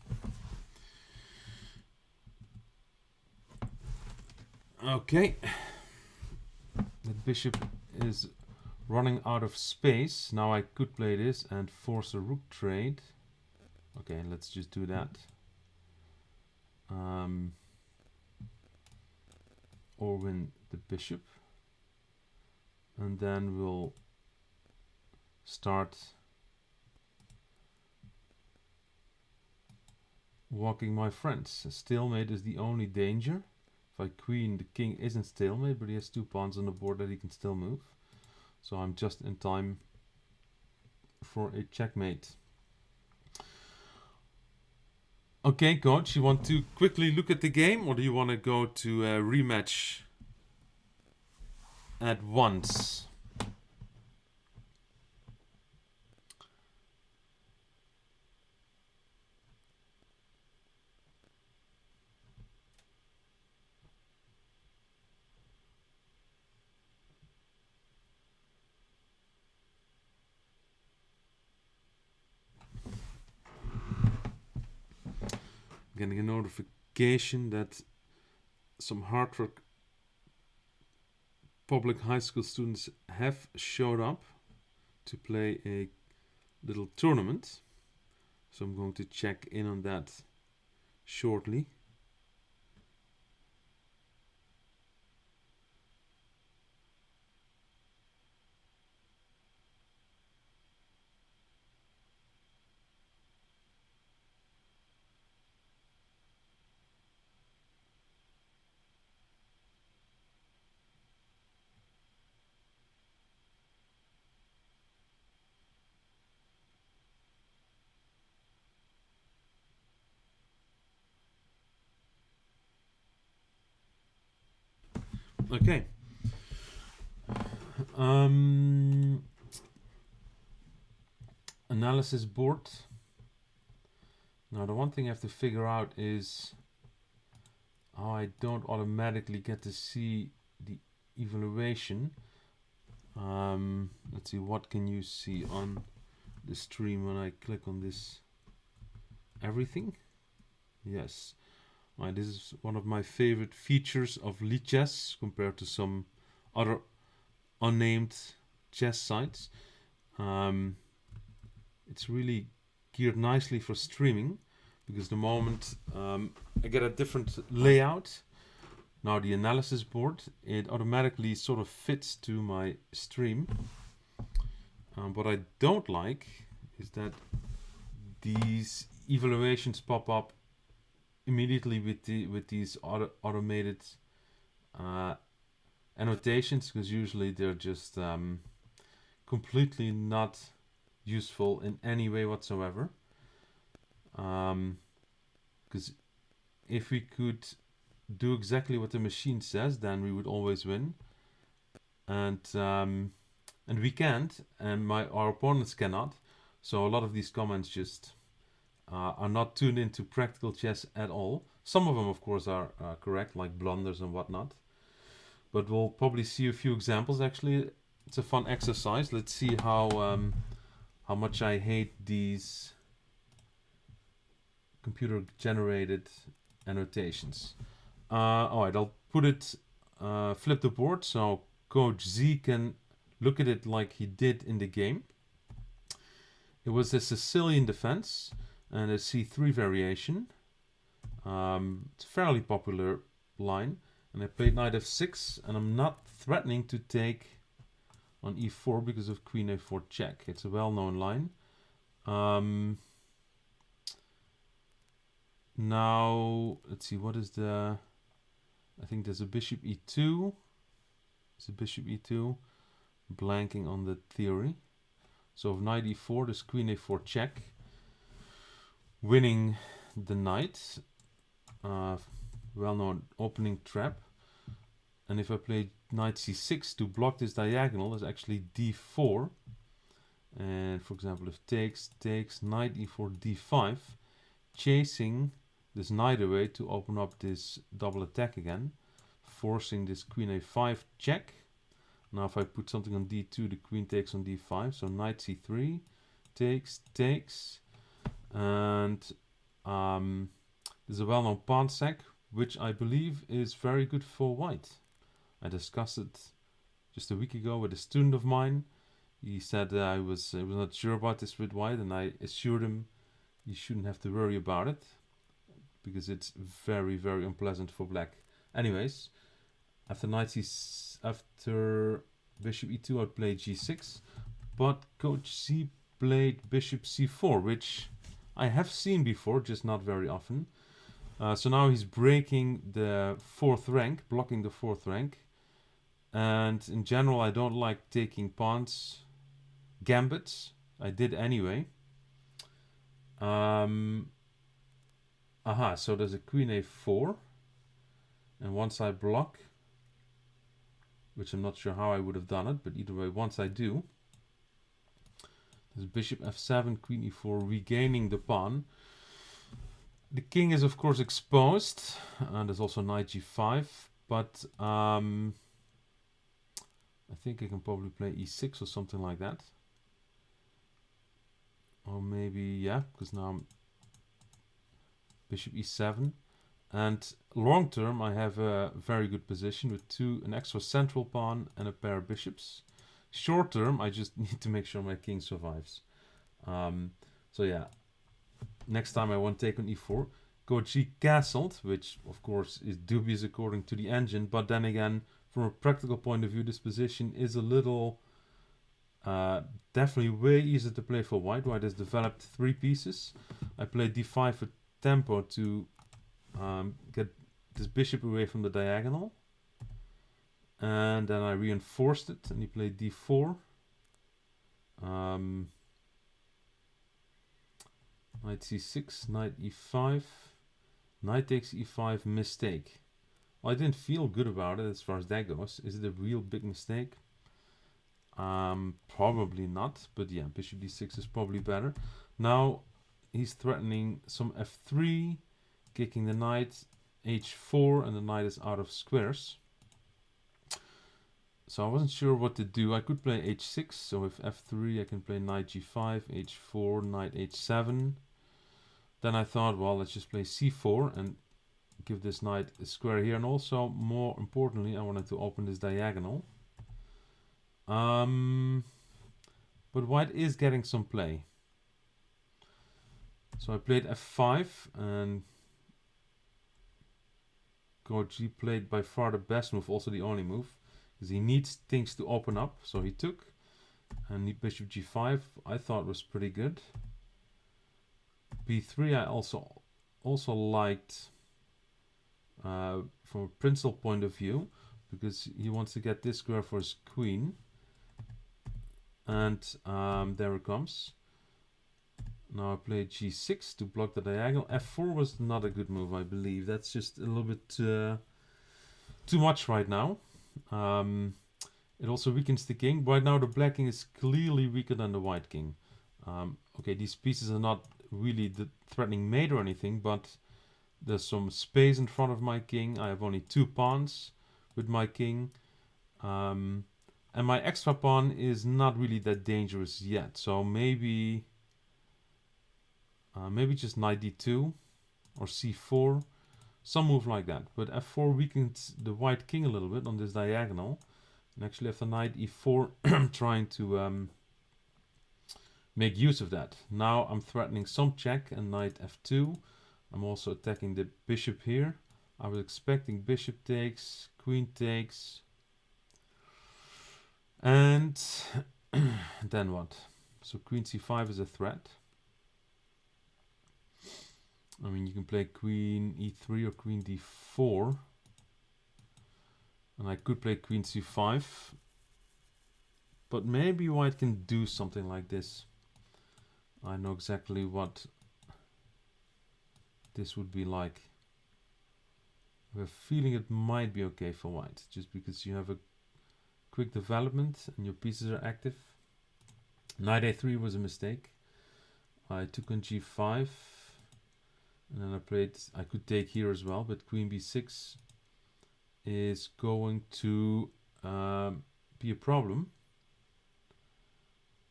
Okay. The bishop is running out of space. Now I could play this and force a rook trade. Okay, let's just do that. Or win the bishop. And then we'll start walking my friends. A stalemate is the only danger. If I queen, the king isn't stalemate, but he has two pawns on the board that he can still move. So I'm just in time for a checkmate. Okay, coach, you want to quickly look at the game, or do you want to go to a rematch at once? Getting a notification that some Hartford public high school students have showed up to play a little tournament. So I'm going to check in on that shortly. Okay. Analysis board. Now the one thing I have to figure out is how I don't automatically get to see the evaluation. Let's see, what can you see on the stream when I click on this? Everything? Yes. Right, this is one of my favorite features of Lichess compared to some other unnamed chess sites. It's really geared nicely for streaming, because the moment I get a different layout, now the analysis board, it automatically sort of fits to my stream. What I don't like is that these evaluations pop up immediately with these automated annotations, because usually they're just completely not useful in any way whatsoever. Because if we could do exactly what the machine says, then we would always win. And we can't, and our opponents cannot. So a lot of these comments just are not tuned into practical chess at all. Some of them, of course, are correct, like blunders and whatnot. But we'll probably see a few examples. Actually, it's a fun exercise. Let's see how much I hate these computer-generated annotations. Alright, I'll put it, flip the board so Coach Z can look at it like he did in the game. It was a Sicilian Defense and a C3 variation. It's a fairly popular line. And I played knight f6, and I'm not threatening to take on e4 because of queen a4 check. It's a well-known line. Now, let's see, what is the... I think there's a bishop e2. It's a bishop e2. Blanking on the theory. So if knight e4, there's queen a4 check. Winning the knight. Well-known opening trap. And if I play knight c6 to block this diagonal, is actually d4. And for example, if takes, knight e4, d5, chasing this knight away to open up this double attack again, forcing this queen a5 check. Now if I put something on d2, the queen takes on d5, so knight c3, takes, and there's a well-known pawn sack, which I believe is very good for white. I discussed it just a week ago with a student of mine. He said I was not sure about this with white, and I assured him you shouldn't have to worry about it because it's very, very unpleasant for black. Anyways, after after bishop e2, I played g6, but Coach C played bishop c4, which I have seen before, just not very often. So now he's breaking the 4th rank, blocking the 4th rank. And in general, I don't like taking pawns, gambits. I did anyway. So there's a queen a4. And once I block, which I'm not sure how I would have done it, but either way, once I do, there's bishop f7, queen e4, regaining the pawn. The king is of course exposed, and there's also knight g5, but I think I can probably play e6 or something like that. Or maybe, yeah, because now I'm bishop e7. And long term, I have a very good position with an extra central pawn and a pair of bishops. Short term, I just need to make sure my king survives. So yeah, next time I won't take on e4. Coach G castled, which of course is dubious according to the engine, but then again, from a practical point of view, this position is a little, definitely way easier to play for white. White has developed 3 pieces. I played d5 for tempo to get this bishop away from the diagonal. And then I reinforced it, and he played d4. Knight c6, knight e5, knight takes e5, mistake. Well, I didn't feel good about it as far as that goes. Is it a real big mistake? Probably not, but yeah, bishop d6 is probably better. Now he's threatening some f3, kicking the knight, h4, and the knight is out of squares. So I wasn't sure what to do. I could play h6, so if f3 I can play knight g5, h4, knight h7. Then I thought, well, let's just play c4 and give this knight a square here. And also, more importantly, I wanted to open this diagonal. But white is getting some play. So I played f5, and Coach G played by far the best move, also the only move, because he needs things to open up. So he took, and bishop g5 I thought was pretty good. b3 I also liked from a principal point of view, because he wants to get this square for his queen. And there it comes. Now I play g6 to block the diagonal. f4 was not a good move, I believe. That's just a little bit too much right now. It also weakens the king. Right now the black king is clearly weaker than the white king. Okay, these pieces are not really the threatening mate or anything, but there's some space in front of my king. I have only 2 pawns with my king. And my extra pawn is not really that dangerous yet. So maybe just knight d2 or c4. Some move like that. But f4 weakens the white king a little bit on this diagonal. And actually after knight e4 I'm trying to make use of that. Now I'm threatening some check and knight f2. I'm also attacking the bishop here. I was expecting bishop takes, queen takes. And then what? So queen c5 is a threat. I mean, you can play queen e3 or queen d4. And I could play queen c5. But maybe white can do something like this. I know exactly what this would be like. I have a feeling it might be okay for white, just because you have a quick development and your pieces are active. Knight a3 was a mistake. I took on g5, and then I could take here as well, but queen b6 is going to be a problem,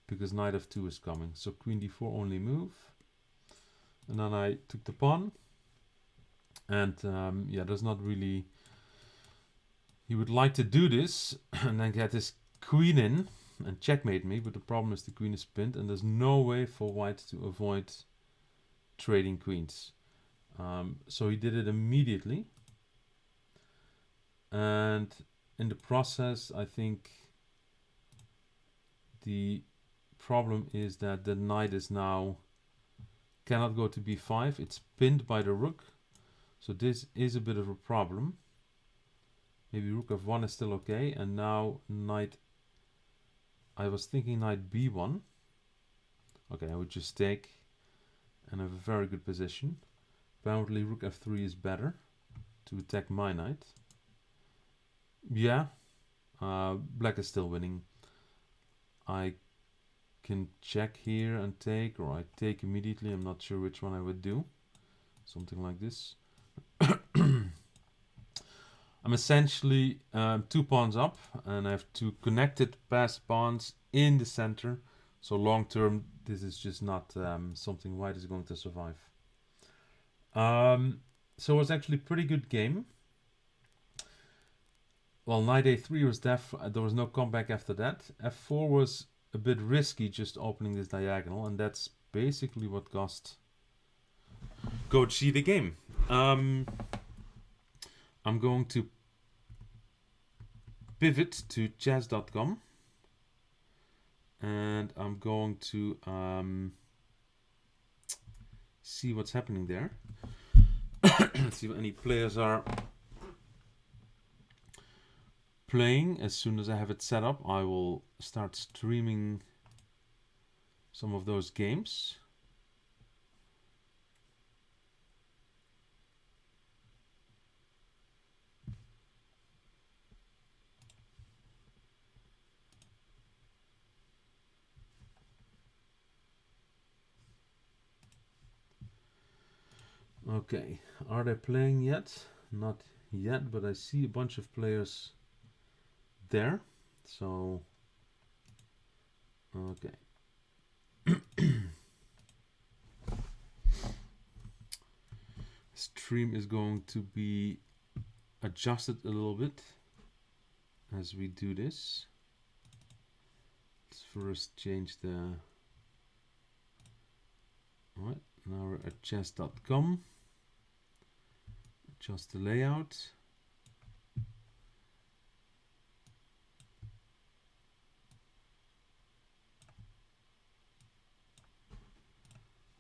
because knight f2 is coming. So queen d4 only move. And then I took the pawn. And yeah, there's not really... He would like to do this and then get his queen in and checkmate me. But the problem is the queen is pinned and there's no way for white to avoid trading queens. So he did it immediately. And in the process, I think the problem is that the knight is now cannot go to b5. It's pinned by the rook. So this is a bit of a problem. Maybe rook f1 is still okay. And now knight... I was thinking knight b1. Okay, I would just take and have a very good position. Apparently rook f3 is better to attack my knight. Yeah, black is still winning. I can check here and take, or I take immediately. I'm not sure which one I would do. Something like this. I'm essentially 2 pawns up, and I have 2 connected passed pawns in the center. So long term, this is just not something white is going to survive. So it was actually a pretty good game. Well, knight a3 was there was no comeback after that. f4 was a bit risky, just opening this diagonal, and that's basically what cost Coach C the game. I'm going to pivot to chess.com, and I'm going to see what's happening there. See what any players are playing. As soon as I have it set up, I will start streaming some of those games. Okay, are they playing yet? Not yet, but I see a bunch of players there. So, okay. Stream is going to be adjusted a little bit as we do this. Let's first change the... Alright, now we're at chess.com. Adjust the layout.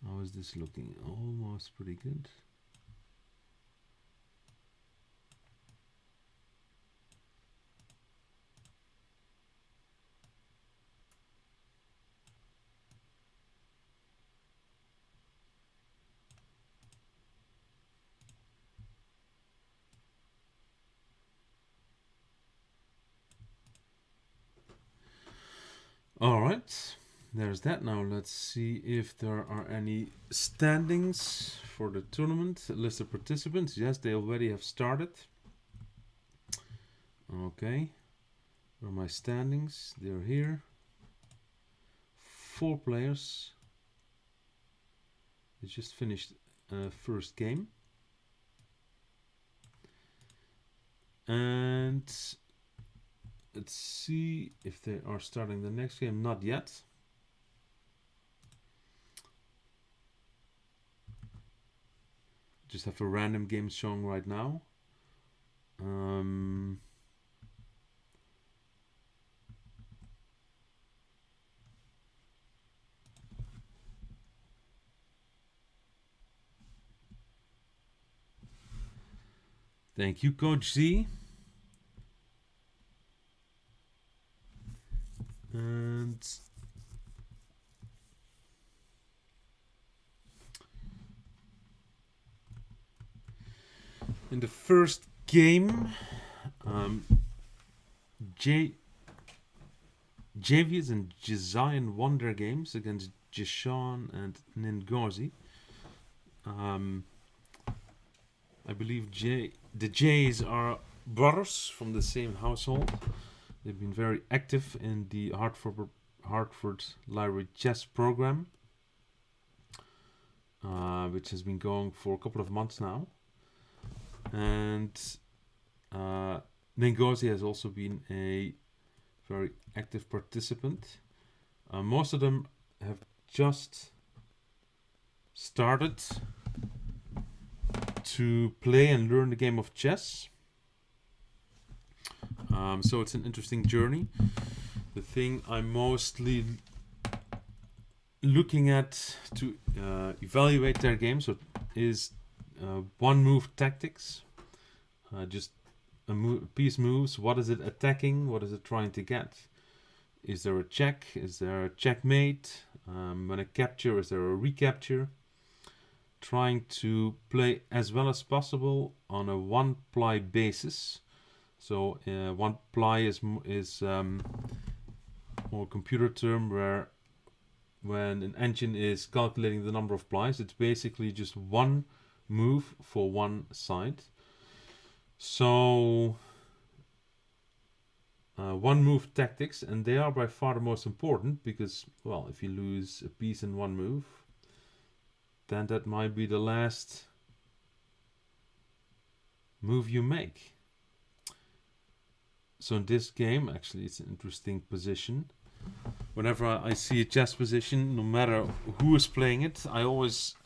How is this looking? Almost pretty good. All right, there's that. Now let's see if there are any standings for the tournament. List of participants. Yes, they already have started. Okay, where are my standings? They're here. 4 players. They just finished first game. And let's see if they are starting the next game. Not yet. Just have a random game showing right now. Thank you, Coach Z. And in the first game, Javius and Jizayan won their games against Jishan and Ningozi. I believe the Jays are brothers from the same household. They've been very active in the Hartford Library chess program, which has been going for a couple of months now. And Ningozi has also been a very active participant. Most of them have just started to play and learn the game of chess. So it's an interesting journey. The thing I'm mostly looking at to evaluate their games is one move tactics. Just piece moves. What is it attacking? What is it trying to get? Is there a check? Is there a checkmate? When a capture, is there a recapture? Trying to play as well as possible on a one ply basis. So one ply is more computer term where when an engine is calculating the number of plies, it's basically just one move for one side. So one move tactics, and they are by far the most important because, well, if you lose a piece in one move, then that might be the last move you make. So in this game, actually, it's an interesting position. Whenever I see a chess position, no matter who is playing it, I always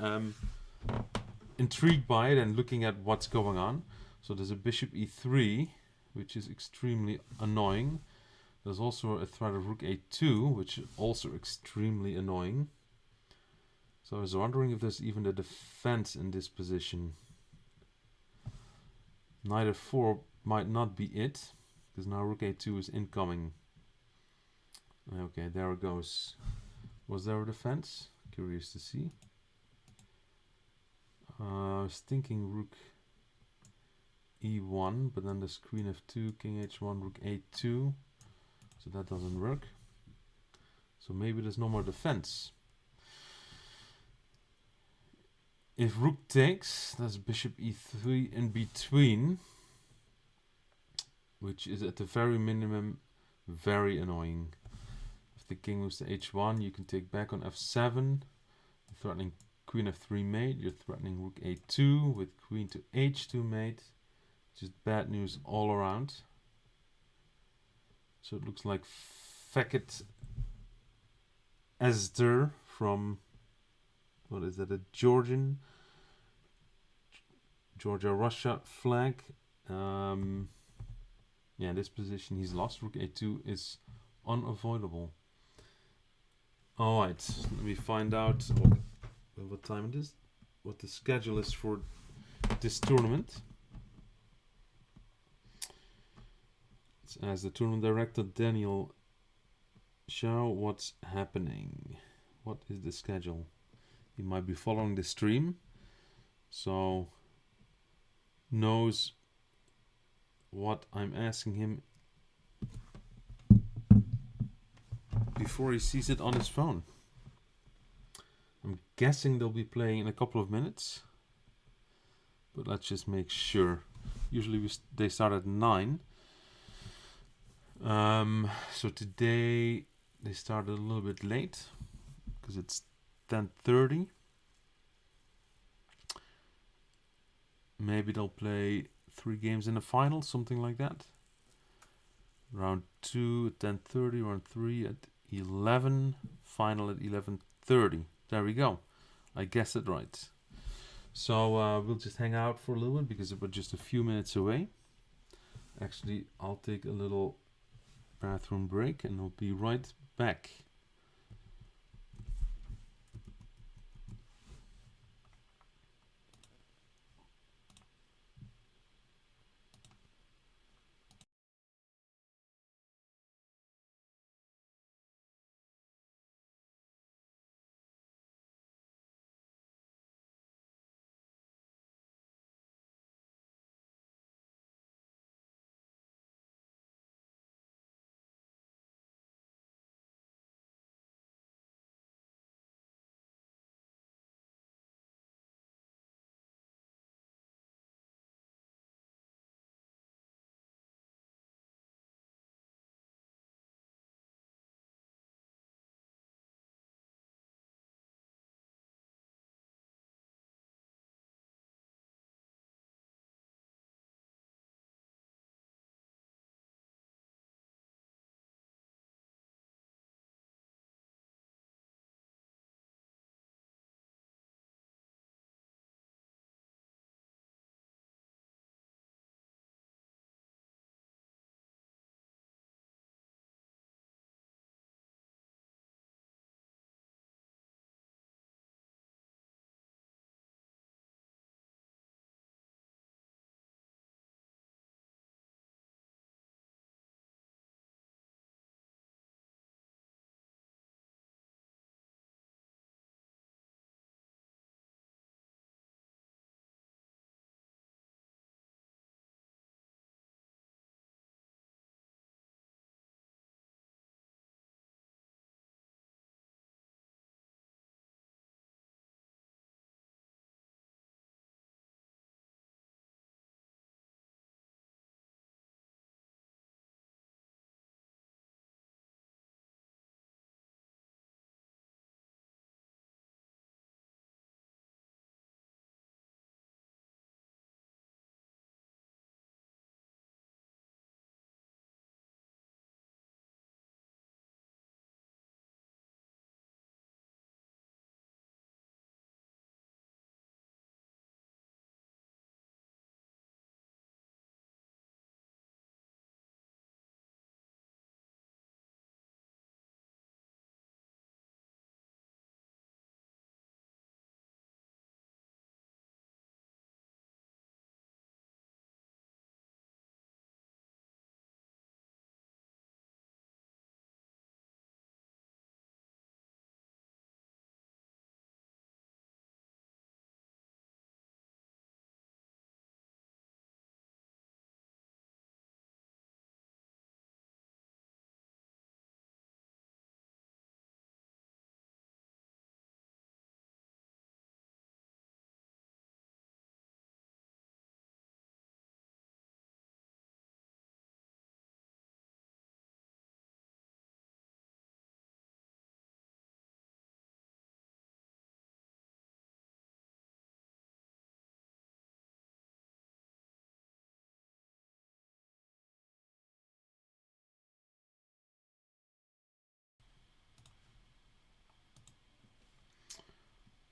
intrigued by it and looking at what's going on. So there's a bishop e3, which is extremely annoying. There's also a threat of rook a2, which is also extremely annoying. So I was wondering if there's even a defense in this position. Knight f4 might not be it, because now rook a2 is incoming. Okay, there it goes. Was there a defense? Curious to see. I was thinking rook e1, but then there's queen f2, king h1, rook a2. So that doesn't work. So maybe there's no more defense. If rook takes, that's bishop e3 in between, which is at the very minimum very annoying. If the king moves to h1, you can take back on f7. You're threatening queen f3 mate. You're threatening rook a2 with queen to h2 mate. Just bad news all around. So it looks like Fakit Ezder from, what is that, a Georgia, Russia flag. Yeah, in this position he's lost. Rook a2 is unavoidable. Alright, let me find out what time it is, what the schedule is for this tournament. As the tournament director Daniel Shaw, what's happening? What is the schedule? He might be following the stream, so knows what I'm asking him before he sees it on his phone. I'm guessing they'll be playing in a couple of minutes, but let's just make sure. Usually they start at 9. So today they started a little bit late because it's 10:30. Maybe they'll play 3 games in the final, something like that. Round 2 at 10:30, round 3 at 11, final at 11:30. There we go. I guessed it right. So we'll just hang out for a little bit because we're just a few minutes away. Actually, I'll take a little bathroom break and I'll be right back.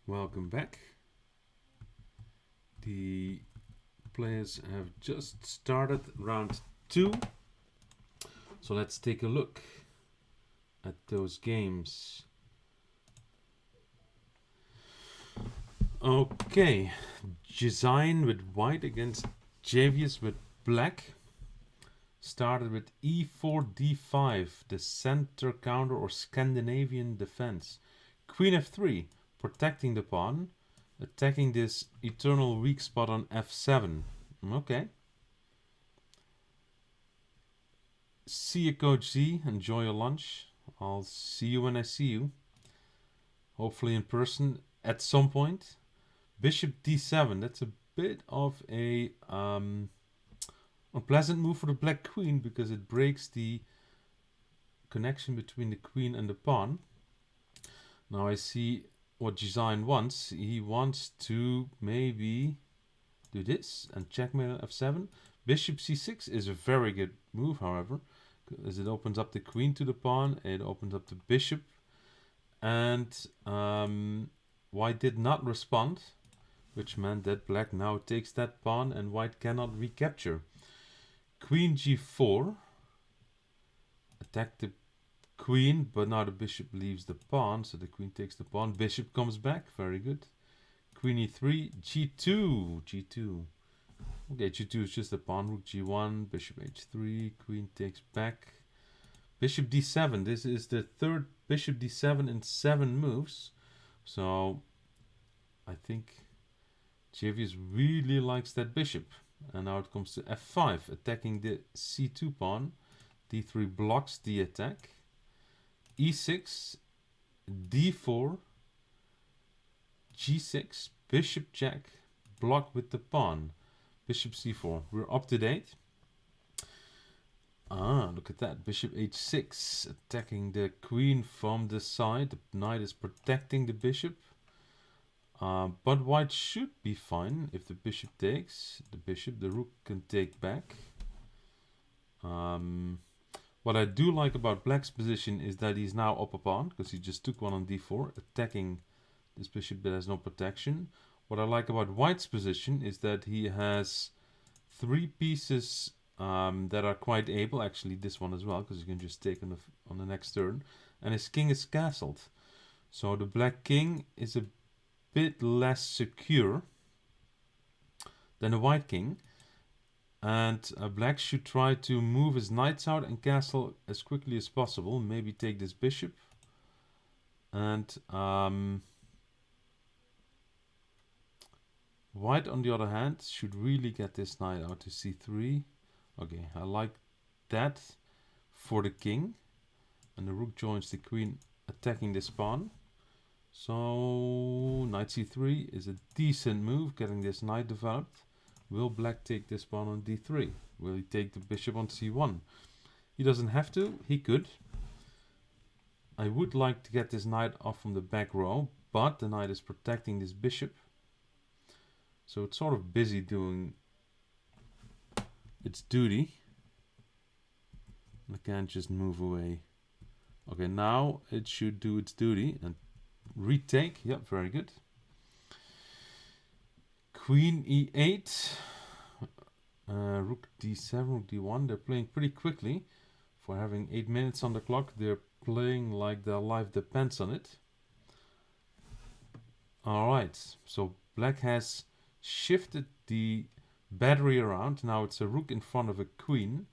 Welcome back. The players have just started round 2. So let's take a look at those games. Okay, Design with white against Javius with black. Started with e4, d5, the center counter or Scandinavian defense. Queen f3, protecting the pawn, attacking this eternal weak spot on f7. Okay. See you, Coach Z. Enjoy your lunch. I'll see you when I see you. Hopefully in person at some point. Bishop d7. That's a bit of a unpleasant move for the black queen because it breaks the connection between the queen and the pawn. Now I see what Design wants. He wants to maybe do this and checkmate on f7. Bishop c6 is a very good move, however, as it opens up the queen to the pawn. It opens up the bishop. And white did not respond, which meant that black now takes that pawn and white cannot recapture. Queen g4. Attack the queen, but now the bishop leaves the pawn, so the queen takes the pawn. Bishop comes back, very good. Queen e3, g2, g2. Okay, g2 is just a pawn. Rook g1, bishop h3, queen takes back. Bishop d7, this is the third bishop d7 in 7 moves. So I think Javius really likes that bishop. And now it comes to f5, attacking the c2 pawn. d3 blocks the attack. e6, d4, g6, bishop check, block with the pawn. Bishop c4. We're up to date. Ah, look at that. Bishop h6, attacking the queen from the side. The knight is protecting the bishop. But white should be fine if the bishop takes. The bishop, the rook can take back. What I do like about black's position is that he's now up a pawn, because he just took one on d4, attacking this bishop that has no protection. What I like about white's position is that he has 3 pieces that are quite able, actually this one as well, because you can just take on the next turn, and his king is castled. So the black king is a bit less secure than the white king, and black should try to move his knights out and castle as quickly as possible. Maybe take this bishop, and white on the other hand should really get this knight out to c3. Okay, I like that for the king, and the rook joins the queen attacking this pawn. So knight c3 is a decent move, getting this knight developed. Will black take this pawn on d3? Will he take the bishop on c1? He doesn't have to, he could. I would like to get this knight off from the back row, but the knight is protecting this bishop. So it's sort of busy doing its duty. I can't just move away. Okay, now it should do its duty and retake. Yep, very good. Queen e8, rook d7, rook d1. They're playing pretty quickly. For having 8 minutes on the clock, they're playing like their life depends on it. Alright, so black has shifted the battery around. Now it's a rook in front of a queen.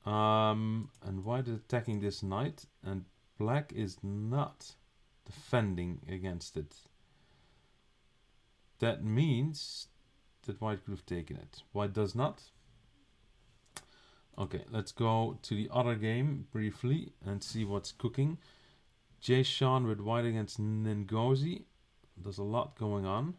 And white is attacking this knight, and black is not defending against it. That means that white could have taken it. White does not. Okay, let's go to the other game briefly and see what's cooking. Jay Sean with white against Ngozi. There's a lot going on.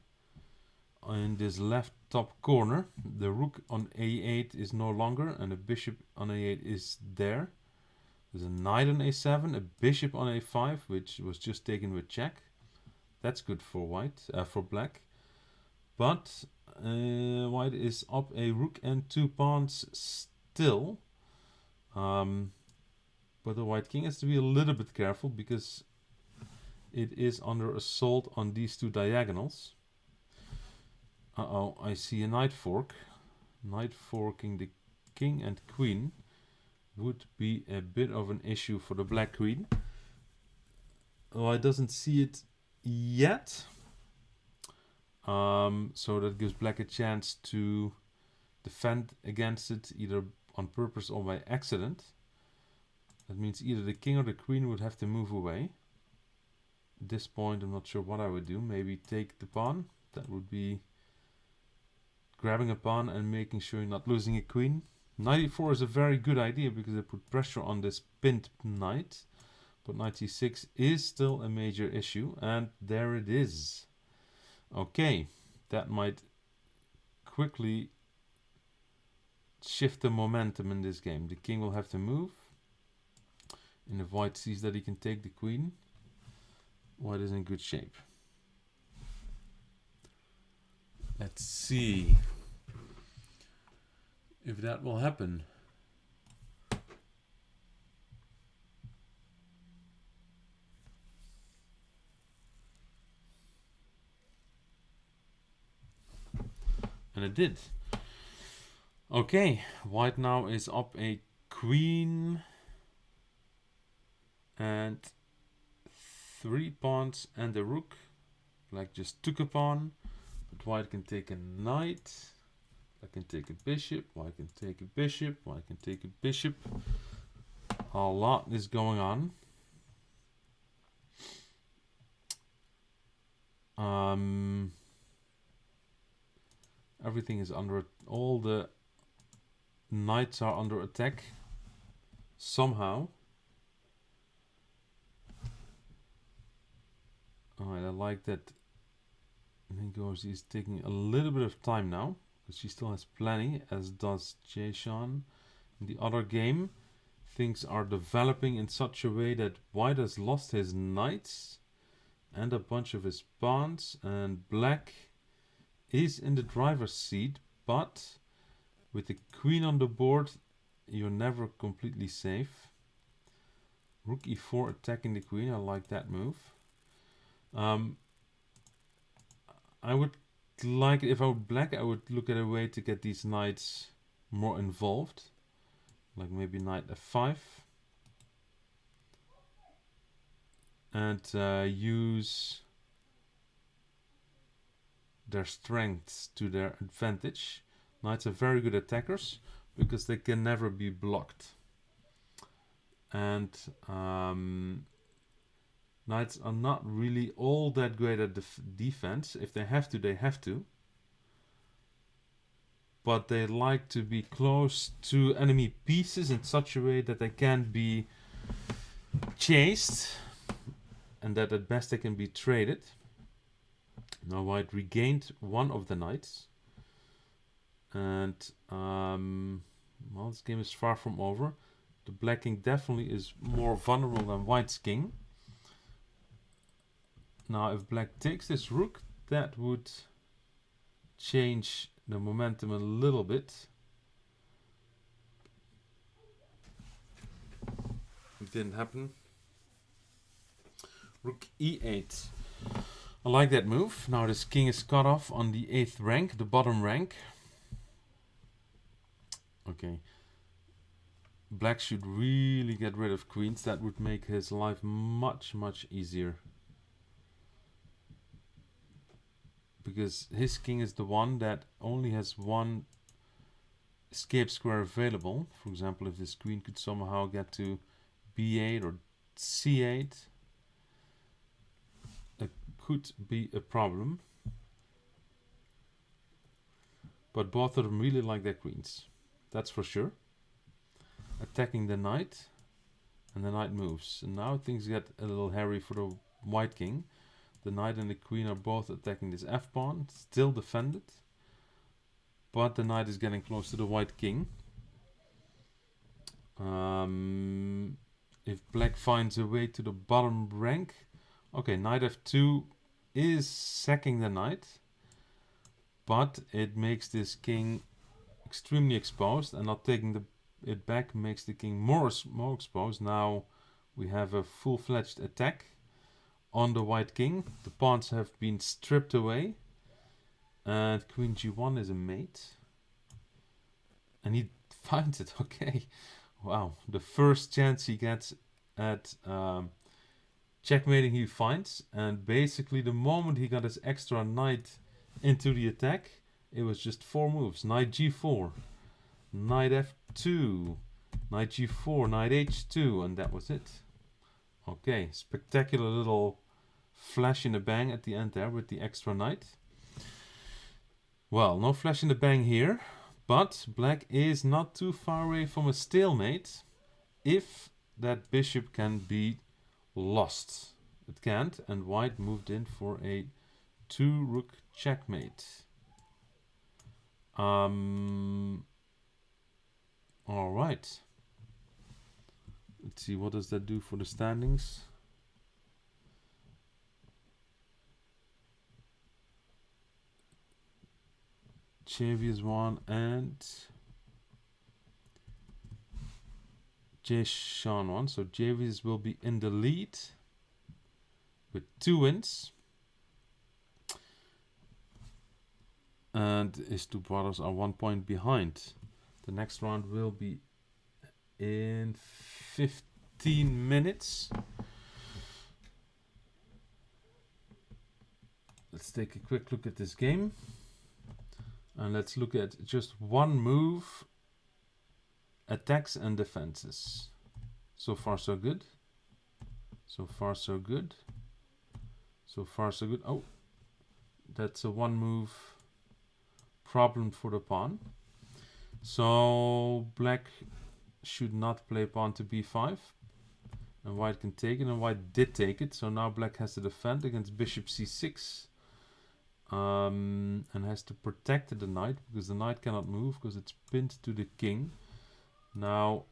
In this left top corner, the rook on a8 is no longer, and the bishop on a8 is there. There's a knight on a7, a bishop on a5, which was just taken with check. That's good for white, for black. But white is up a rook and 2 pawns still. But the white king has to be a little bit careful because it is under assault on these 2 diagonals. Uh-oh, I see a knight fork. Knight forking the king and queen would be a bit of an issue for the black queen. Oh, I doesn't see it yet. So that gives black a chance to defend against it either on purpose or by accident. That means either the king or the queen would have to move away. At this point I'm not sure what I would do. Maybe take the pawn. That would be grabbing a pawn and making sure you're not losing a queen. Knight e4 is a very good idea because it put pressure on this pinned knight. But knight c6 is still a major issue, and there it is. Okay, that might quickly shift the momentum in this game. The king will have to move. And if white sees that he can take the queen, white is in good shape. Let's see if that will happen. And it did. Okay, white now is up a queen and 3 pawns and a rook. Black just took a pawn, but white can take a knight. Black can take a bishop, white can take a bishop, white can take a bishop. A lot is going on. Everything is under, all the knights are under attack somehow. Alright, I like that. Ngozi is taking a little bit of time now, because she still has plenty, as does Jason. In the other game, things are developing in such a way that white has lost his knights and a bunch of his pawns, and black is in the driver's seat, but with the queen on the board, you're never completely safe. Rook e4 attacking the queen, I like that move. I would like, if I were black, I would look at a way to get these knights more involved. Like maybe knight f5. And use their strengths to their advantage. Knights are very good attackers because they can never be blocked. And knights are not really all that great at defense. If they have to, they have to. But they like to be close to enemy pieces in such a way that they can be chased and that at best they can be traded. Now white regained one of the knights. And well, this game is far from over. The black king definitely is more vulnerable than white's king. Now if black takes this rook, that would change the momentum a little bit. It didn't happen. Rook e8. I like that move. Now this king is cut off on the 8th rank, the bottom rank. Okay. Black should really get rid of queens. That would make his life much, much easier. Because his king is the one that only has one escape square available. For example, if this queen could somehow get to b8 or c8, it could be a problem. But both of them really like their queens. That's for sure. Attacking the knight, and the knight moves. And now things get a little hairy for the white king. The knight and the queen are both attacking this f-pawn, still defended. But the knight is getting close to the white king. If black finds a way to the bottom rank... Okay, knight f2 is sacking the knight. But it makes this king extremely exposed, and not taking it back makes the king more exposed. Now we have a full-fledged attack on the white king. The pawns have been stripped away, and queen g1 is a mate, and he finds it. Okay, wow, the first chance he gets at checkmating he finds, and basically the moment he got his extra knight into the attack, it was just 4 moves. Knight g4, knight f2, knight g4, knight h2, and that was it. Okay, spectacular little flash in the bang at the end there with the extra knight. Well, no flash in the bang here, but black is not too far away from a stalemate if that bishop can be lost. It can't, and white moved in for a 2-rook checkmate. All right. Let's see, what does that do for the standings? Javius won and Sean won. So Javius will be in the lead with 2 wins. And his 2 brothers are 1 point behind. The next round will be in 15 minutes. Let's take a quick look at this game. And let's look at just one move, attacks and defenses. So far so good. So far so good. So far so good. Oh, that's a 1 move problem for the pawn. So black should not play pawn to b5. And white can take it, and white did take it. So now black has to defend against bishop c6. And has to protect the knight, because the knight cannot move because it's pinned to the king. Now,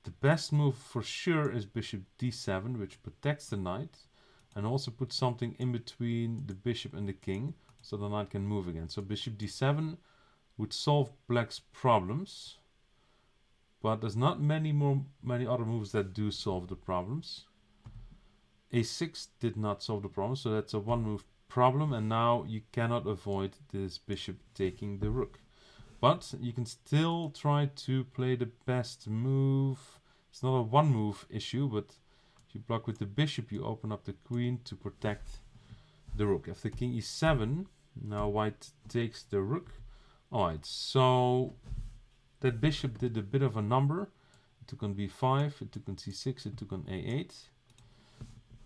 the best move for sure is bishop d7, which protects the knight and also puts something in between the bishop and the king, so the knight can move again. So bishop d7 would solve black's problems, but there's not many other moves that do solve the problems. a6 did not solve the problem, so that's a 1 move problem, and now you cannot avoid this bishop taking the rook. But you can still try to play the best move. It's not a 1 move issue, but if you block with the bishop, you open up the queen to protect the rook. After king e7, now white takes the rook. Alright, so that bishop did a bit of a number. It took on b5, it took on c6, it took on a8.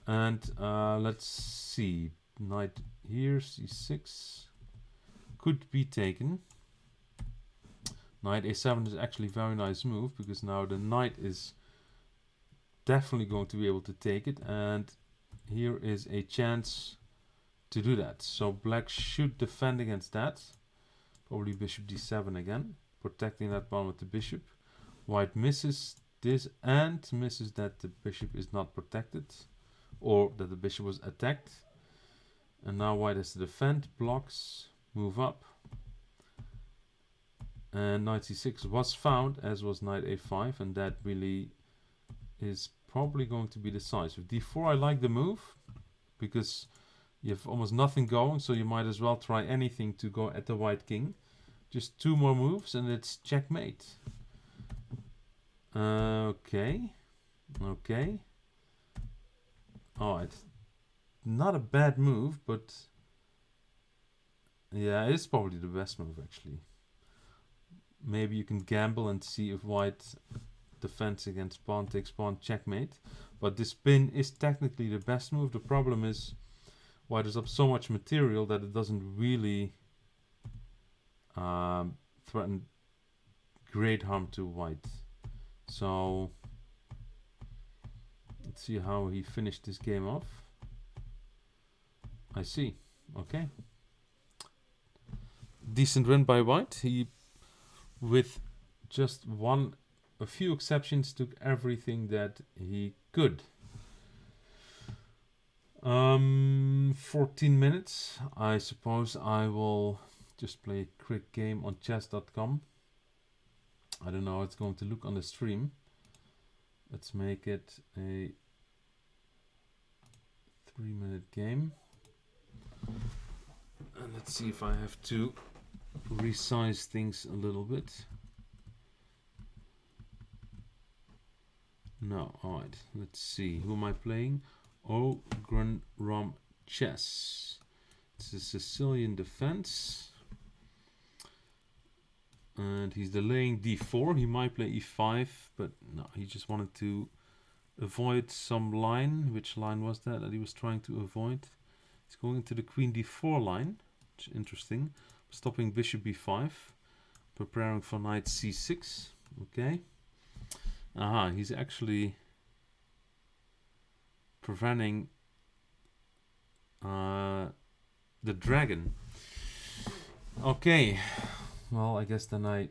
And let's see. Knight here, c6 could be taken. Knight a7 is actually a very nice move, because now the knight is definitely going to be able to take it, and here is a chance to do that. So black should defend against that. Probably bishop d7 again, protecting that pawn with the bishop. White misses this and misses that the bishop is not protected, or that the bishop was attacked. And now white has to defend, blocks, move up. And knight c6 was found, as was knight a5, and that really is probably going to be decisive. d4, I like the move, because you have almost nothing going, so you might as well try anything to go at the white king. Just 2 more moves and it's checkmate. Okay. Okay. Alright. Not a bad move, but yeah, it's probably the best move actually. Maybe you can gamble and see if white defends against pawn takes pawn checkmate. But this pin is technically the best move. The problem is white is up so much material that it doesn't really threaten great harm to white. So let's see how he finished this game off. I see. Okay. Decent win by white. He, with just a few exceptions, took everything that he could. 14 minutes. I suppose I will just play a quick game on chess.com. I don't know how it's going to look on the stream. Let's make it a 3-minute game. And let's see if I have to resize things a little bit. No, alright. Let's see. Who am I playing? Ogren Rom Chess. It's a Sicilian Defense. And he's delaying d4. He might play e5, but no, he just wanted to avoid some line. Which line was that he was trying to avoid? He's going into the queen d4 line, which is interesting. Stopping bishop b5, preparing for knight c6. Okay. Aha, he's actually preventing the dragon. Okay, well, I guess then I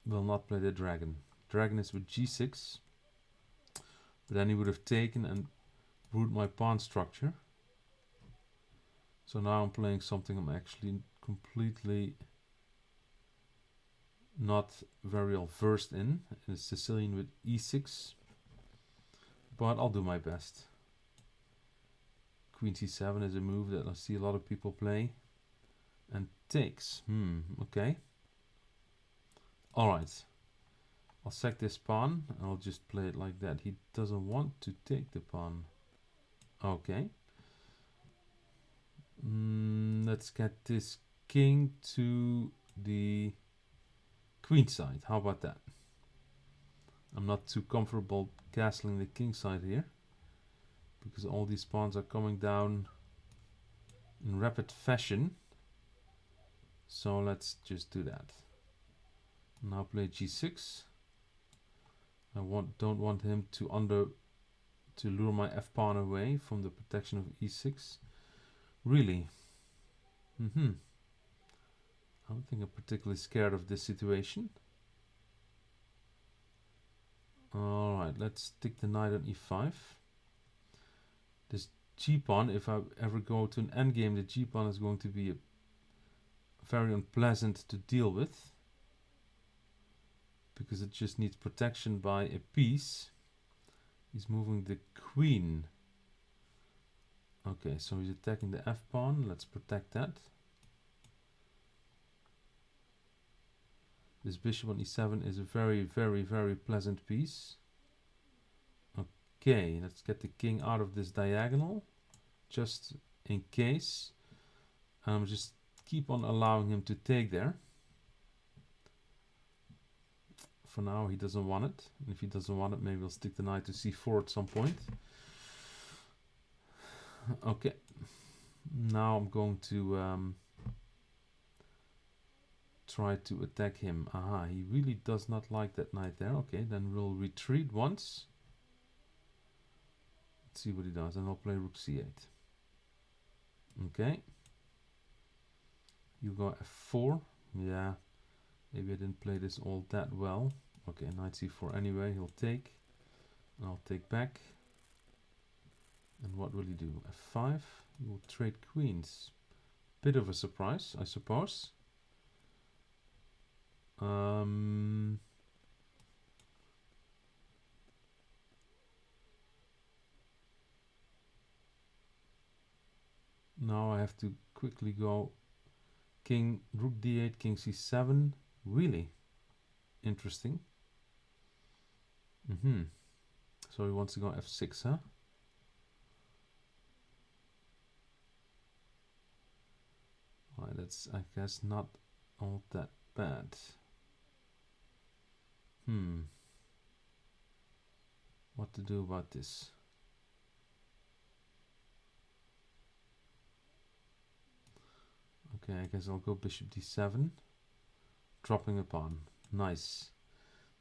will not play the dragon. Dragon is with g6, but then he would have taken and ruined my pawn structure. So now I'm playing something I'm actually completely not very well versed in. It's Sicilian with e6, but I'll do my best. Queen c7 is a move that I see a lot of people play. And takes. Okay. Alright. I'll sack this pawn. I'll just play it like that. He doesn't want to take the pawn. Okay. Let's get this king to the queen side. How about that? I'm not too comfortable castling the king side here, because all these pawns are coming down in rapid fashion. So let's just do that. Now play g6. I don't want him to lure my f pawn away from the protection of e6. Really? I don't think I'm particularly scared of this situation. Alright, let's stick the knight on e5. This g-pawn, if I ever go to an endgame, the g-pawn is going to be very unpleasant to deal with, because it just needs protection by a piece. He's moving the queen. Okay, so he's attacking the f-pawn. Let's protect that. This bishop on e7 is a very, very, very pleasant piece. Okay, let's get the king out of this diagonal, just in case. Just keep on allowing him to take there. For now, he doesn't want it. And if he doesn't want it, maybe we'll stick the knight to c4 at some point. Okay. Now I'm going to try to attack him. Aha, he really does not like that knight there. Okay, then we'll retreat once. Let's see what he does. And I'll play rook c8. Okay. You go f4. Yeah. Maybe I didn't play this all that well. Okay, knight c4 anyway. He'll take. And I'll take back. And what will he do? f5. He will trade queens. Bit of a surprise, I suppose. Now I have to quickly go king, rook d8, king c7. Really interesting. So he wants to go f6, huh? Alright, that's, I guess, not all that bad. What to do about this? Okay, I guess I'll go bishop d7, dropping a pawn. Nice.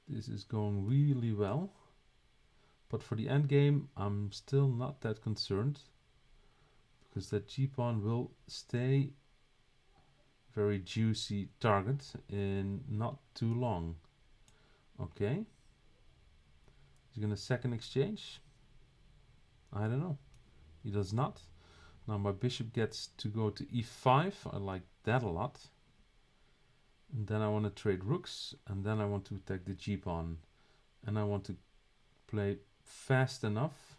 This is going really well. But for the endgame, I'm still not that concerned, because that g-pawn will stay very juicy target in not too long. Okay. He's going to second exchange. I don't know. He does not. Now my bishop gets to go to e5. I like that a lot. And then I want to trade rooks. And then I want to attack the g-pawn. And I want to play fast enough.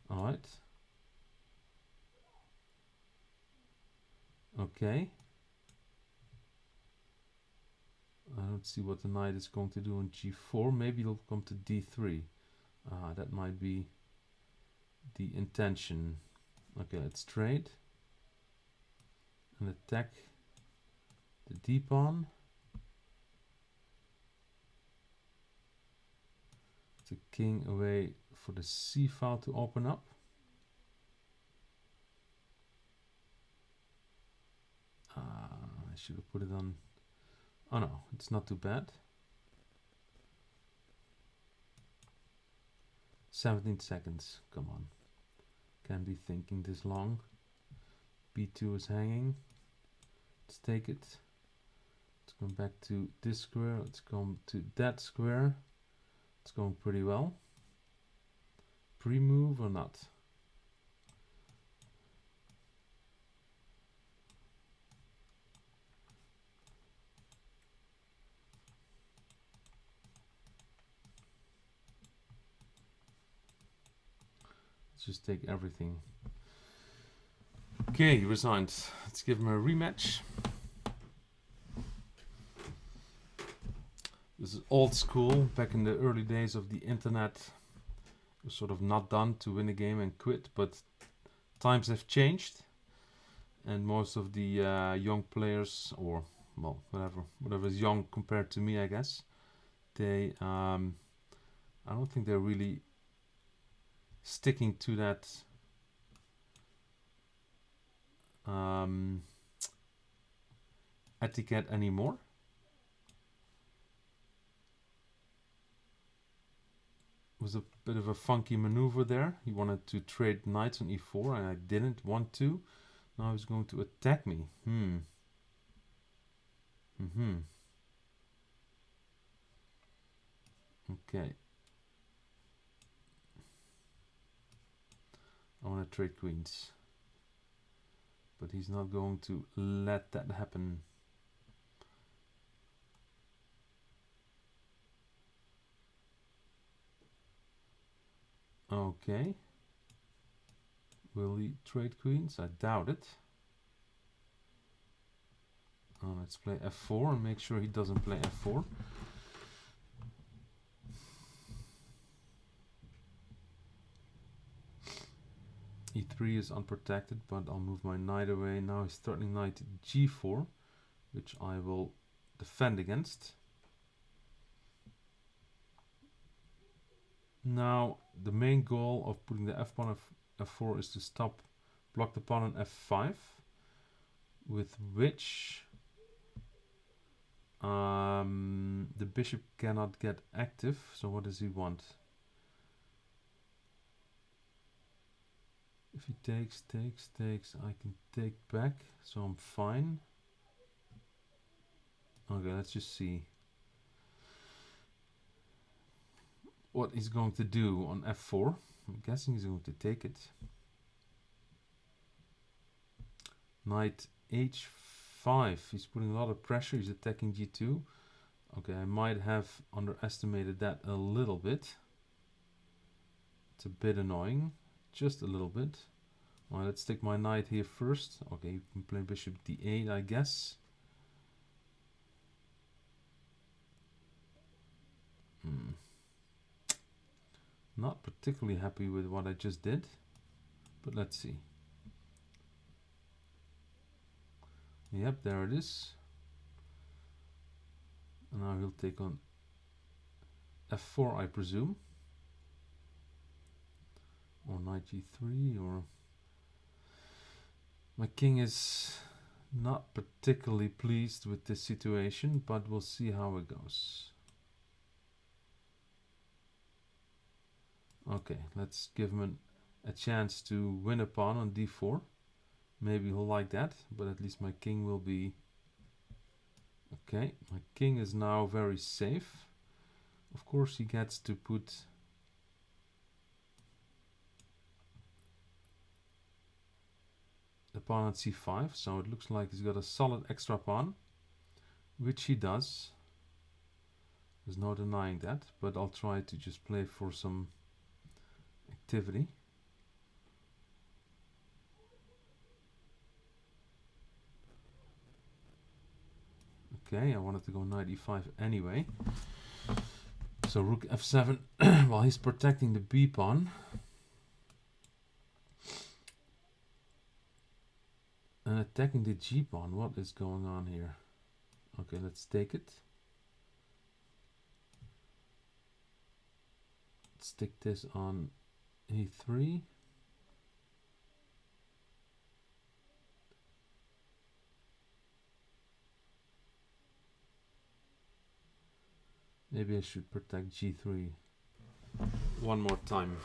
Alright. Okay. I don't see what the knight is going to do on g4. Maybe he'll come to d3. That might be the intention. Okay, let's trade. And attack the d-pawn. The king away for the c file to open up. I should have put it on. Oh no, it's not too bad. 17 seconds. Come on. Can't be thinking this long. B2 is hanging. Let's take it. Let's come back to this square. Let's come to that square. It's going pretty well. Pre-move or not? Let's just take everything. Okay, he resigned. Let's give him a rematch. This is old school. Back in the early days of the internet, it was sort of not done to win a game and quit, but times have changed, and most of the young players, or well, whatever is young compared to me, I guess, they I don't think they're really sticking to that etiquette anymore. Was a bit of a funky maneuver there. He wanted to trade knights on e4 and I didn't want to. Now he's going to attack me. Okay. I want to trade queens. But he's not going to let that happen. Okay. Will he trade queens? I doubt it. Let's play f4 and make sure he doesn't play f4. e3 is unprotected, but I'll move my knight away. Now he's threatening knight g4, which I will defend against. Now the main goal of putting the f pawn of f4 is to block the pawn on f5, with which the bishop cannot get active. So what does he want? If he takes, I can take back, so I'm fine. Okay, let's just see what he's going to do on f4. I'm guessing he's going to take it. Knight h5. He's putting a lot of pressure. He's attacking g2. Okay, I might have underestimated that a little bit. It's a bit annoying. Just a little bit. Alright, let's take my knight here first. Okay, you can play bishop d8, I guess. Not particularly happy with what I just did, but let's see. Yep, there it is. And now he'll take on f4, I presume. Or knight g3, or... My king is not particularly pleased with this situation, but we'll see how it goes. Okay, let's give him a chance to win a pawn on d4. Maybe he'll like that, but at least my king will be... Okay, my king is now very safe. Of course he gets to put the pawn at c5, so it looks like he's got a solid extra pawn, which he does. There's no denying that, but I'll try to just play for some activity. Okay, I wanted to go knight e5 anyway. So rook f7 while he's protecting the b pawn. And attacking the g pawn. What is going on here? Okay, let's take it. Let's stick this on a3. Maybe I should protect g3. one more time.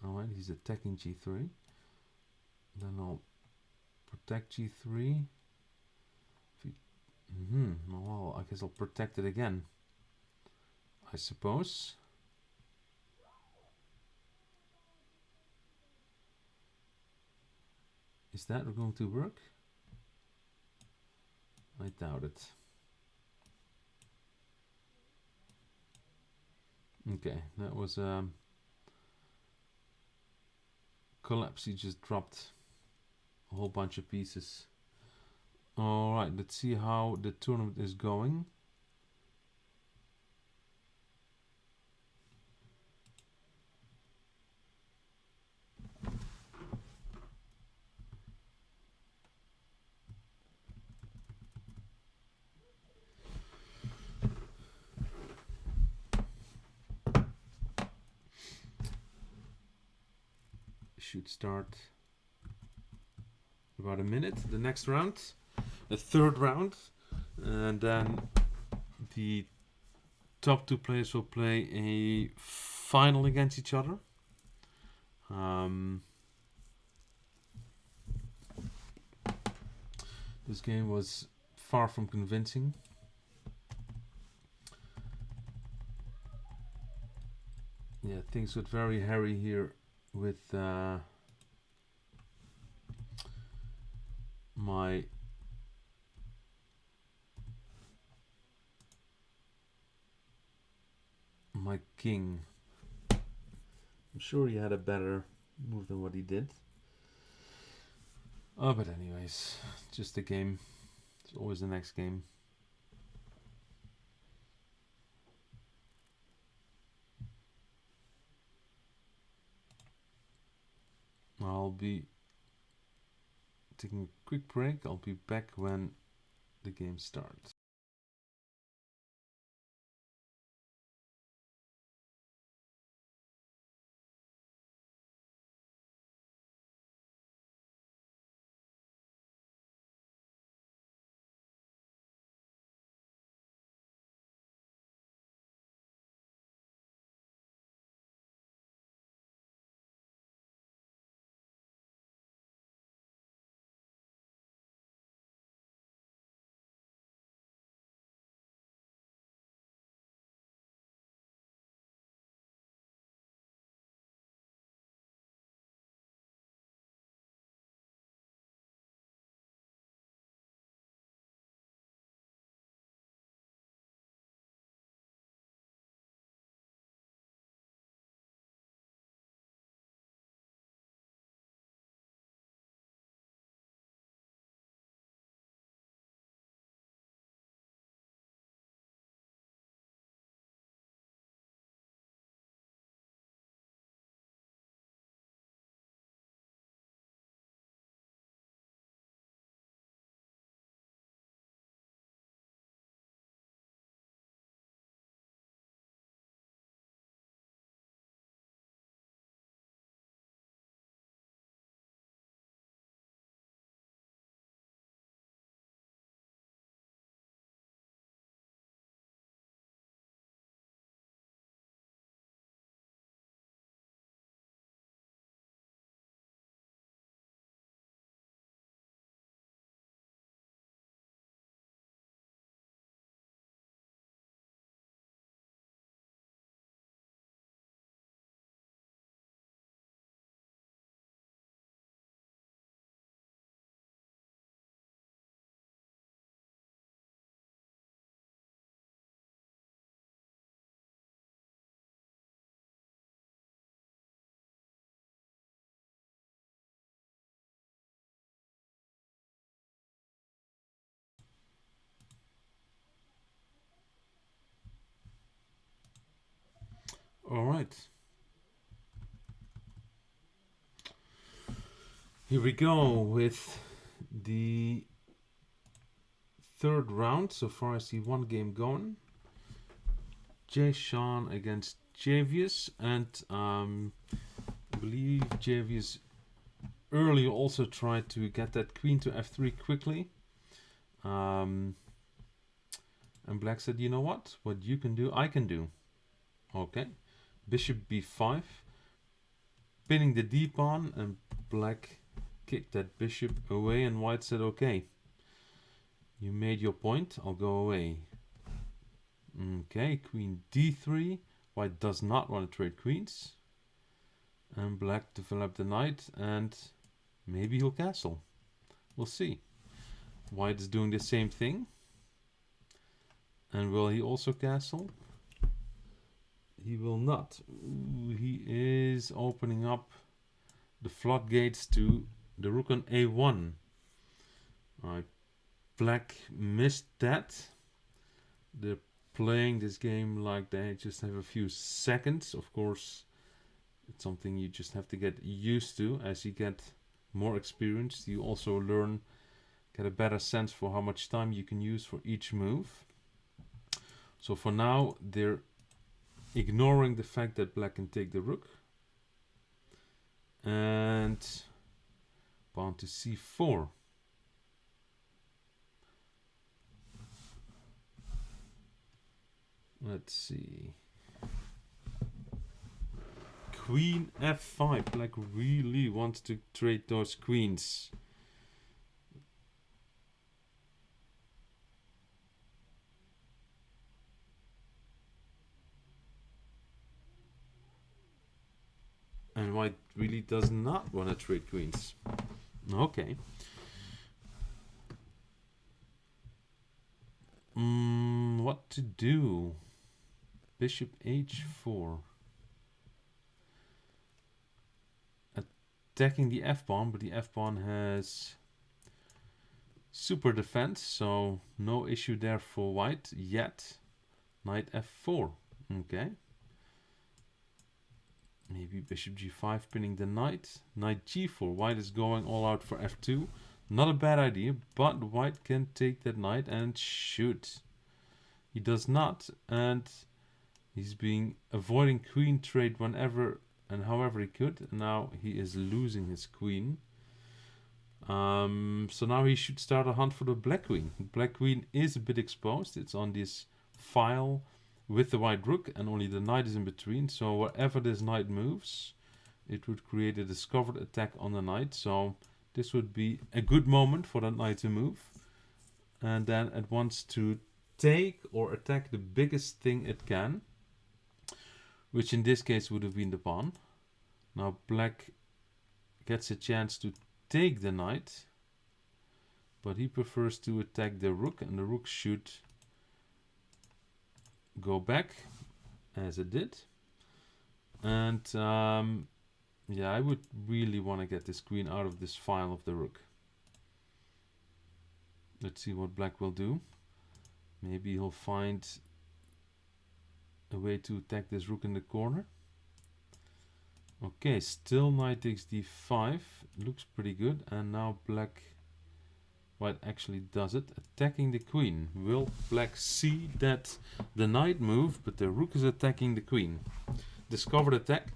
Alright, he's attacking g3. Then I'll protect g3. Well, I guess I'll protect it again, I suppose. Is that going to work? I doubt it. Okay, that was collapse. He just dropped a whole bunch of pieces. Alright, let's see how the tournament is going. Should start about a minute. The next round, the third round, and then the top two players will play a final against each other. This game was far from convincing. Yeah, things got very hairy here with my king. I'm sure he had a better move than what he did. Oh, but anyways, just a game. It's always the next game. I'll be taking a quick break. I'll be back when the game starts. All right. Here we go with the third round. So far I see one game going. Jay Sean against Javius, and I believe Javius earlier also tried to get that queen to f3 quickly. And black said, you know what you can do, I can do. Okay, bishop b5, pinning the d pawn, and black kicked that bishop away, and white said, okay, you made your point, I'll go away. Okay, queen d3, white does not want to trade queens, and black developed the knight, and maybe he'll castle. We'll see. White is doing the same thing, and will he also castle? He will not. Ooh, he is opening up the floodgates to the rook on a1. Alright, black missed that. They're playing this game like they just have a few seconds. Of course, it's something you just have to get used to. As you get more experienced, you also get a better sense for how much time you can use for each move. So for now, they're ignoring the fact that black can take the rook. And pawn to c4. Let's see. Queen f5. Black really wants to trade those queens. And white really does not want to trade queens. Okay. What to do? Bishop h4. Attacking the f-pawn, but the f-pawn has super defense, so no issue there for white yet. Knight f4. Okay. Maybe bishop g5 pinning the knight. Knight g4. White is going all out for f2. Not a bad idea, but white can take that knight and shoot. He does not, and he's avoiding queen trade whenever and however he could. Now he is losing his queen. So now he should start a hunt for the black queen. Black queen is a bit exposed. It's on this file with the white rook, and only the knight is in between. So wherever this knight moves, it would create a discovered attack on the knight. So this would be a good moment for that knight to move, and then it wants to take or attack the biggest thing it can, which in this case would have been the pawn. Now black gets a chance to take the knight, but he prefers to attack the rook, and the rook should go back as it did. And yeah, I would really want to get this queen out of this file of the rook. Let's see what black will do. Maybe he'll find a way to attack this rook in the corner. Okay, still knight takes d5. Looks pretty good. And now white actually does it, attacking the queen. Will black see that the knight moved, but the rook is attacking the queen? Discovered attack.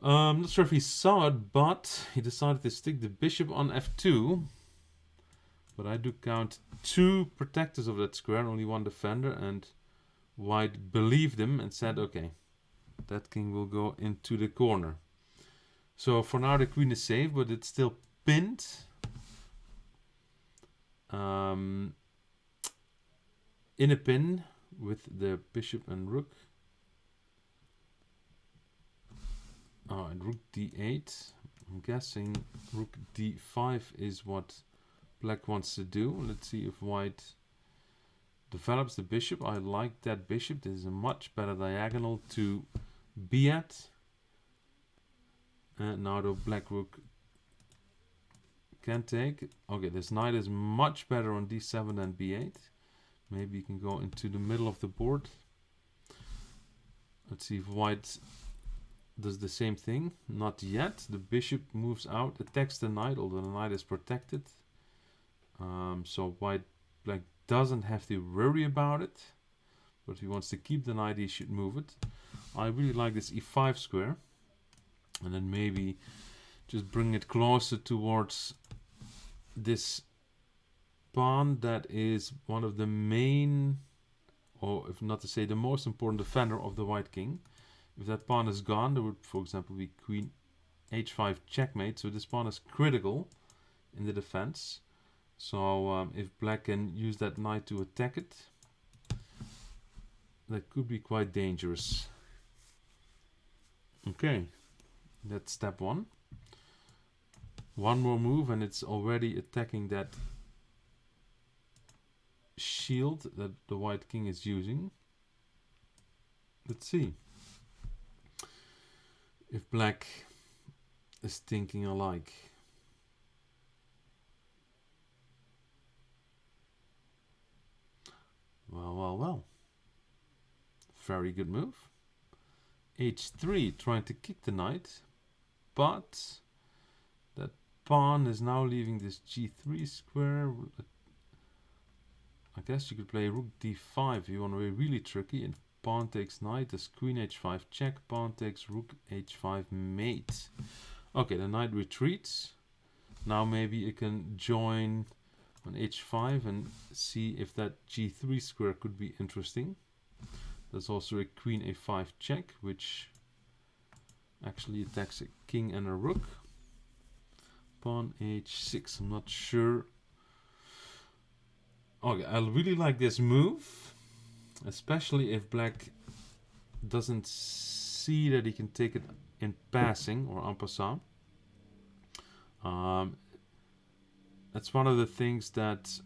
Not sure if he saw it, but he decided to stick the bishop on f2. But I do count 2 protectors of that square, only 1 defender, and white believed him and said, okay, that king will go into the corner. So for now the queen is safe, but it's still pinned. In a pin with the bishop and rook. Oh, and rook d8. I'm guessing rook d5 is what black wants to do. Let's see if white develops the bishop. I like that bishop. This is a much better diagonal to be at. And now the black rook can take. Okay, this knight is much better on d7 than b8. Maybe you can go into the middle of the board. Let's see if white does the same thing. Not yet. The bishop moves out, attacks the knight, although the knight is protected. So black doesn't have to worry about it. But if he wants to keep the knight, he should move it. I really like this e5 square. And then maybe just bring it closer towards this pawn that is one of the main, or if not to say the most important defender of the white king. If that pawn is gone, there would, for example, be queen h5 checkmate. So this pawn is critical in the defense. So if black can use that knight to attack it, that could be quite dangerous. Okay, that's step one. One more move and it's already attacking that shield that the white king is using. Let's see if black is thinking alike. Well. Very good move. h3, trying to kick the knight, but that pawn is now leaving this g3 square. I guess you could play rook d5 if you want to be really tricky, and pawn takes knight, there's queen h5 check, pawn takes rook h5 mate. Okay, the knight retreats. Now maybe it can join on h5 and see if that g3 square could be interesting. There's also a queen a5 check, which actually attacks a king and a rook. Pawn h6, I'm not sure. Okay, I really like this move, especially if black doesn't see that he can take it in passing or en passant. That's one of the things that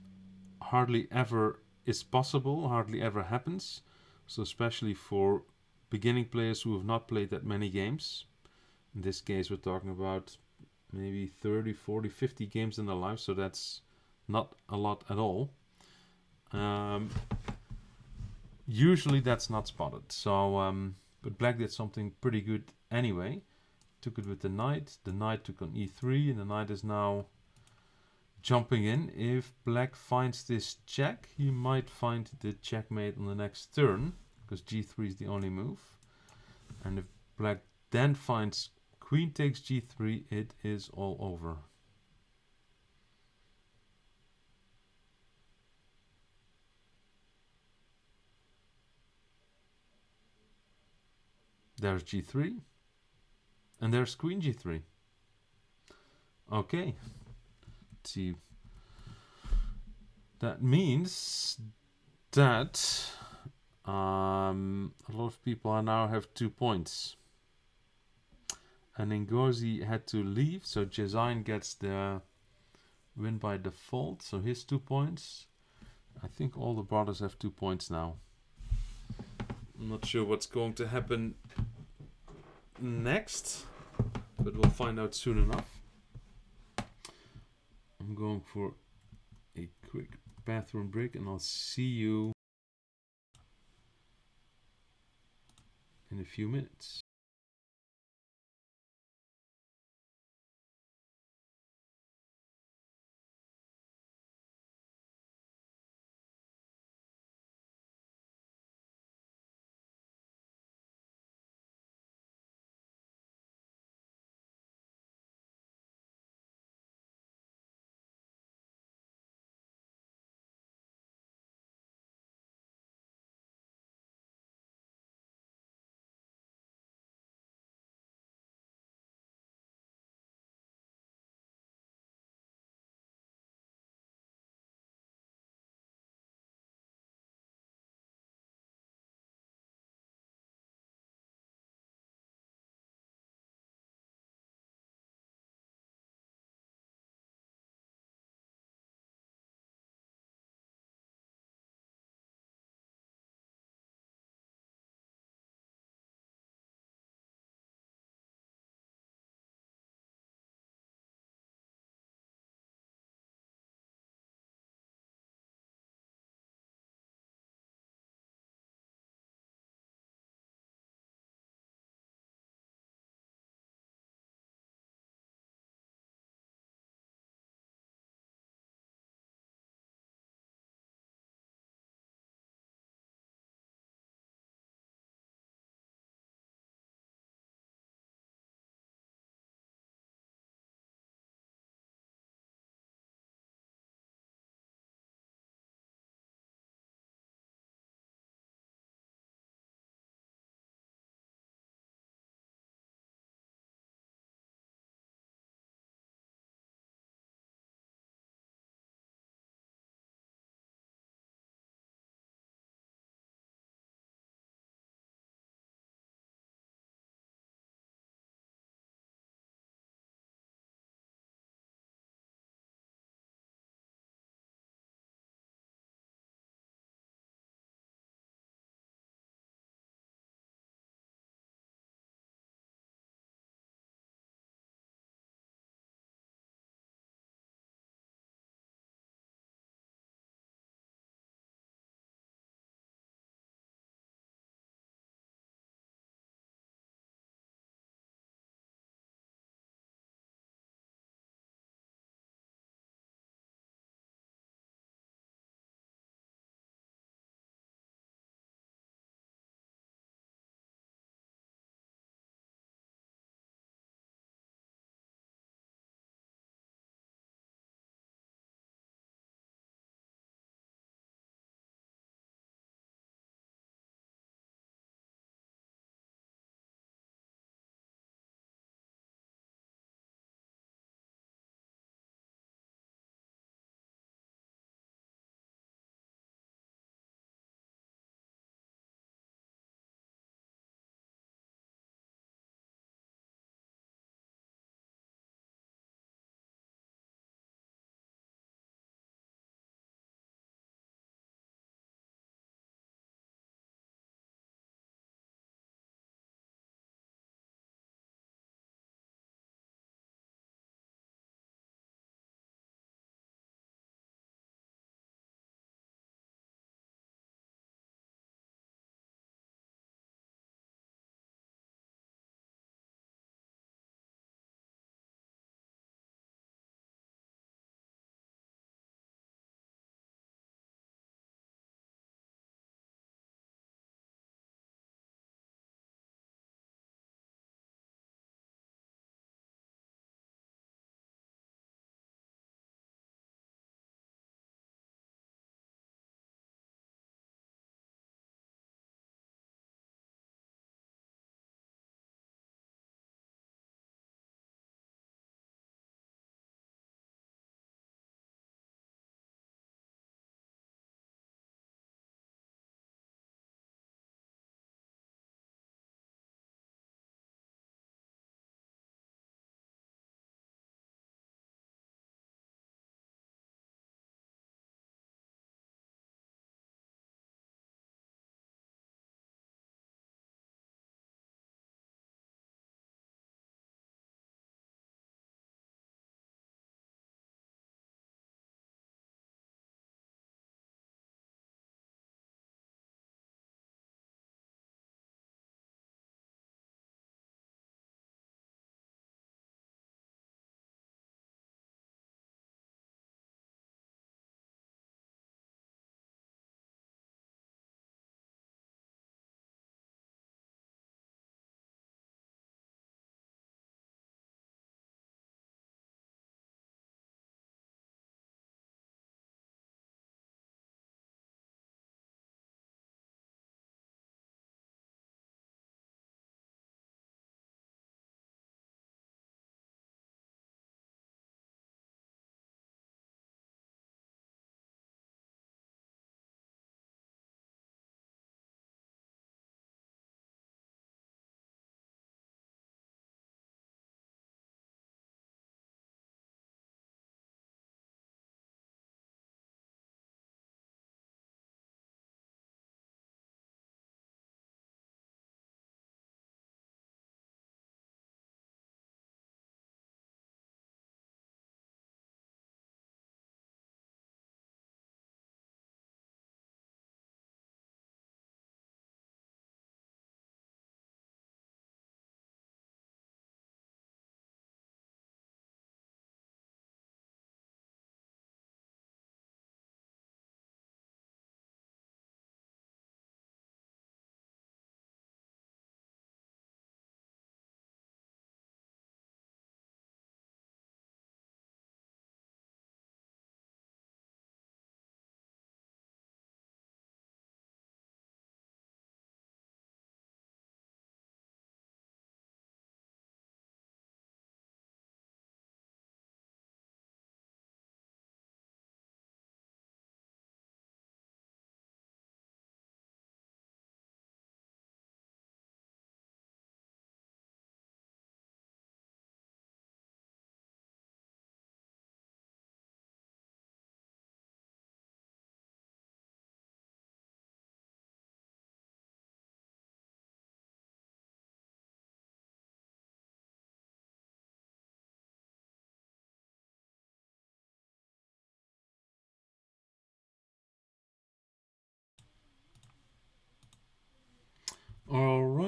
hardly ever is possible, hardly ever happens. So especially for beginning players who have not played that many games. In this case, we're talking about maybe 30, 40, 50 games in their life. So that's not a lot at all. Usually that's not spotted. So, but black did something pretty good anyway. Took it with the knight. The knight took on e3, and the knight is now jumping in. If black finds this check, he might find the checkmate on the next turn, because g3 is the only move. And if black then finds queen takes g3, it is all over. There's g3, and there's queen g3. Okay, let's see. That means that a lot of people now have 2 points. And Ngozi had to leave, so Jazain gets the win by default. So his 2 points. I think all the brothers have 2 points now. I'm not sure what's going to happen next, but we'll find out soon enough. I'm going for a quick bathroom break, and I'll see you in a few minutes.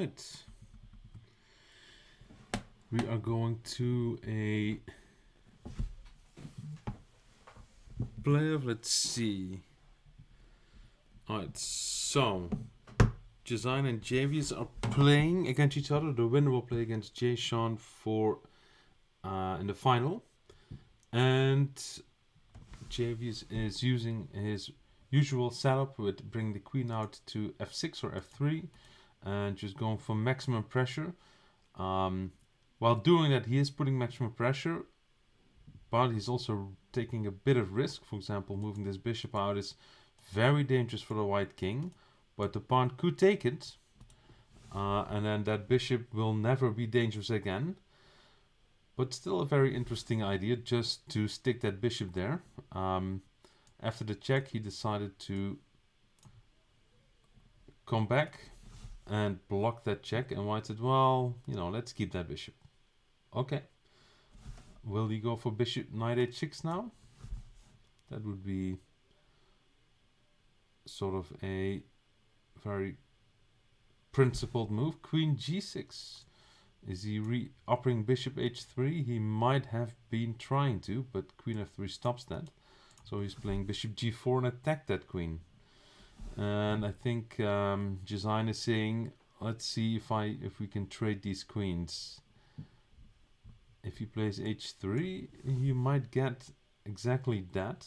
Alright. We are going to a playoff. Let's see. Alright, so Design and Javius are playing against each other. The winner will play against Jay Sean for in the final. And Javius is using his usual setup with bring the queen out to f6 or f3 and just going for maximum pressure. While doing that, he is putting maximum pressure, but he's also taking a bit of risk. For example, moving this bishop out is very dangerous for the white king, but the pawn could take it, and then that bishop will never be dangerous again. But still a very interesting idea, just to stick that bishop there. After the check, he decided to come back and block that check, and white said, well, you know, let's keep that bishop. Okay. Will he go for bishop knight h6 now? That would be sort of a very principled move. Queen g6. Is he re-upping bishop h3? He might have been trying to, but queen f3 stops that. So he's playing bishop g4 and attack that queen. And I think Design is saying, let's see if we can trade these queens. If he plays h3, you might get exactly that.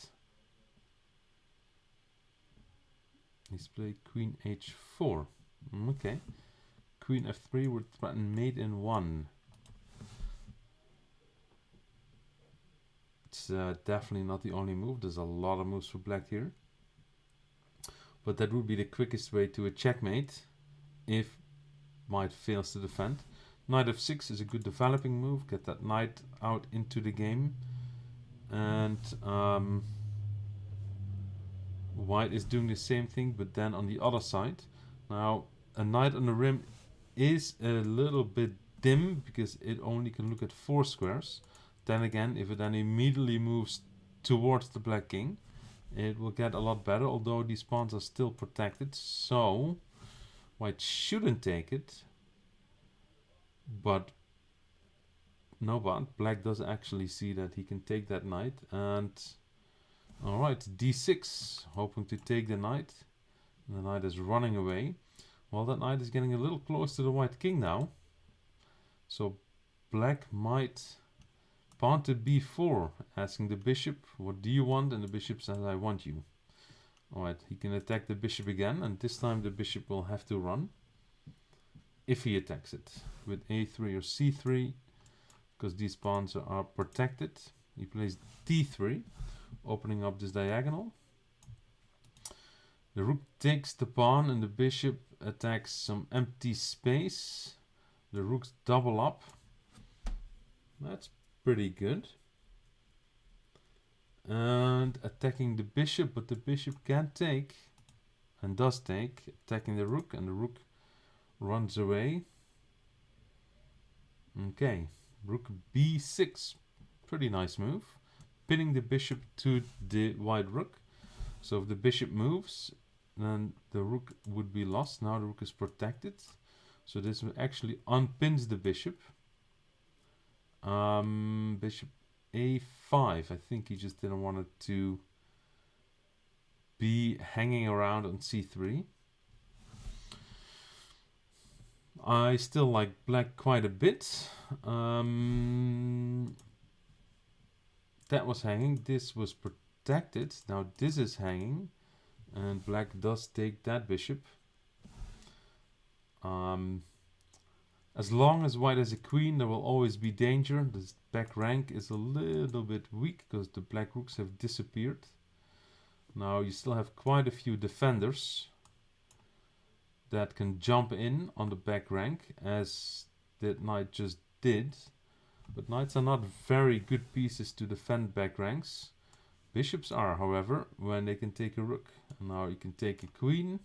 He's played queen h4. Okay. Queen f3 would threaten mate in 1. It's definitely not the only move. There's a lot of moves for black here. But that would be the quickest way to a checkmate if white fails to defend. Knight f6 is a good developing move. Get that knight out into the game. And white is doing the same thing, but then on the other side. Now, a knight on the rim is a little bit dim because it only can look at 4 squares. Then again, if it then immediately moves towards the black king, it will get a lot better, although these pawns are still protected. So white shouldn't take it. But black does actually see that he can take that knight. And alright, d6, hoping to take the knight. And the knight is running away. Well, that knight is getting a little close to the white king now. So black might pawn to b4, asking the bishop, what do you want? And the bishop says, I want you. Alright, he can attack the bishop again, and this time the bishop will have to run. If he attacks it with a3 or c3, because these pawns are protected. He plays d3, opening up this diagonal. The rook takes the pawn and the bishop attacks some empty space. The rooks double up. That's pretty good. And attacking the bishop, but the bishop can't take, and does take, attacking the rook, and the rook runs away. Okay, rook b6, pretty nice move, pinning the bishop to the white rook. So if the bishop moves, then the rook would be lost. Now the rook is protected, so this actually unpins the bishop. Bishop a5. I think he just didn't want it to be hanging around on c3. I still like black quite a bit. That was hanging. This was protected. Now this is hanging. And black does take that bishop. As long as white has a queen, there will always be danger. This back rank is a little bit weak because the black rooks have disappeared. Now you still have quite a few defenders that can jump in on the back rank, as that knight just did. But knights are not very good pieces to defend back ranks. Bishops are, however, when they can take a rook. And now you can take a queen.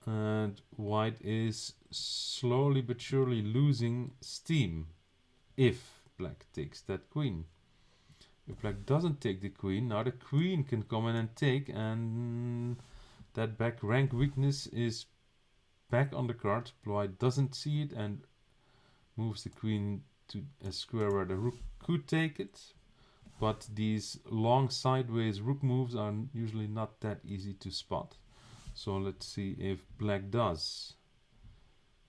And white is slowly but surely losing steam if black takes that queen. If black doesn't take the queen, now the queen can come in and take, and that back rank weakness is back on the card. White doesn't see it and moves the queen to a square where the rook could take it. But these long sideways rook moves are usually not that easy to spot. So let's see if black does.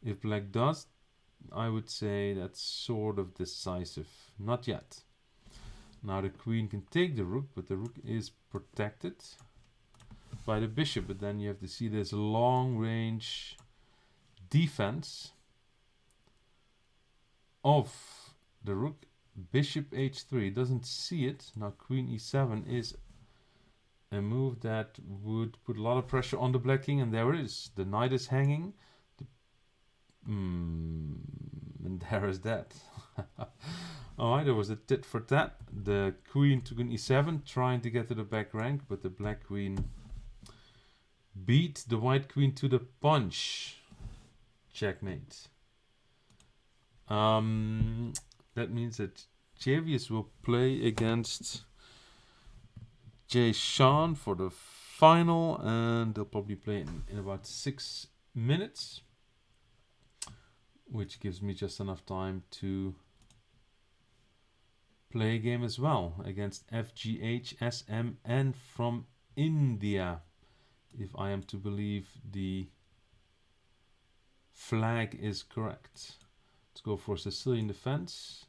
If black does, I would say that's sort of decisive. Not yet. Now the queen can take the rook, but the rook is protected by the bishop. But then you have to see there's a long range defense of the rook. Bishop h3 doesn't see it. Now queen e7 is a move that would put a lot of pressure on the black king, and there it is. The knight is hanging. And there is that. Alright, there was a tit for tat. The queen took an e7, trying to get to the back rank, but the black queen beat the white queen to the punch. Checkmate. That means that Javius will play against Jay Sean for the final, and they'll probably play in about 6 minutes, which gives me just enough time to play a game as well against FGH SMN from India, if I am to believe the flag is correct. Let's go for Sicilian Defense.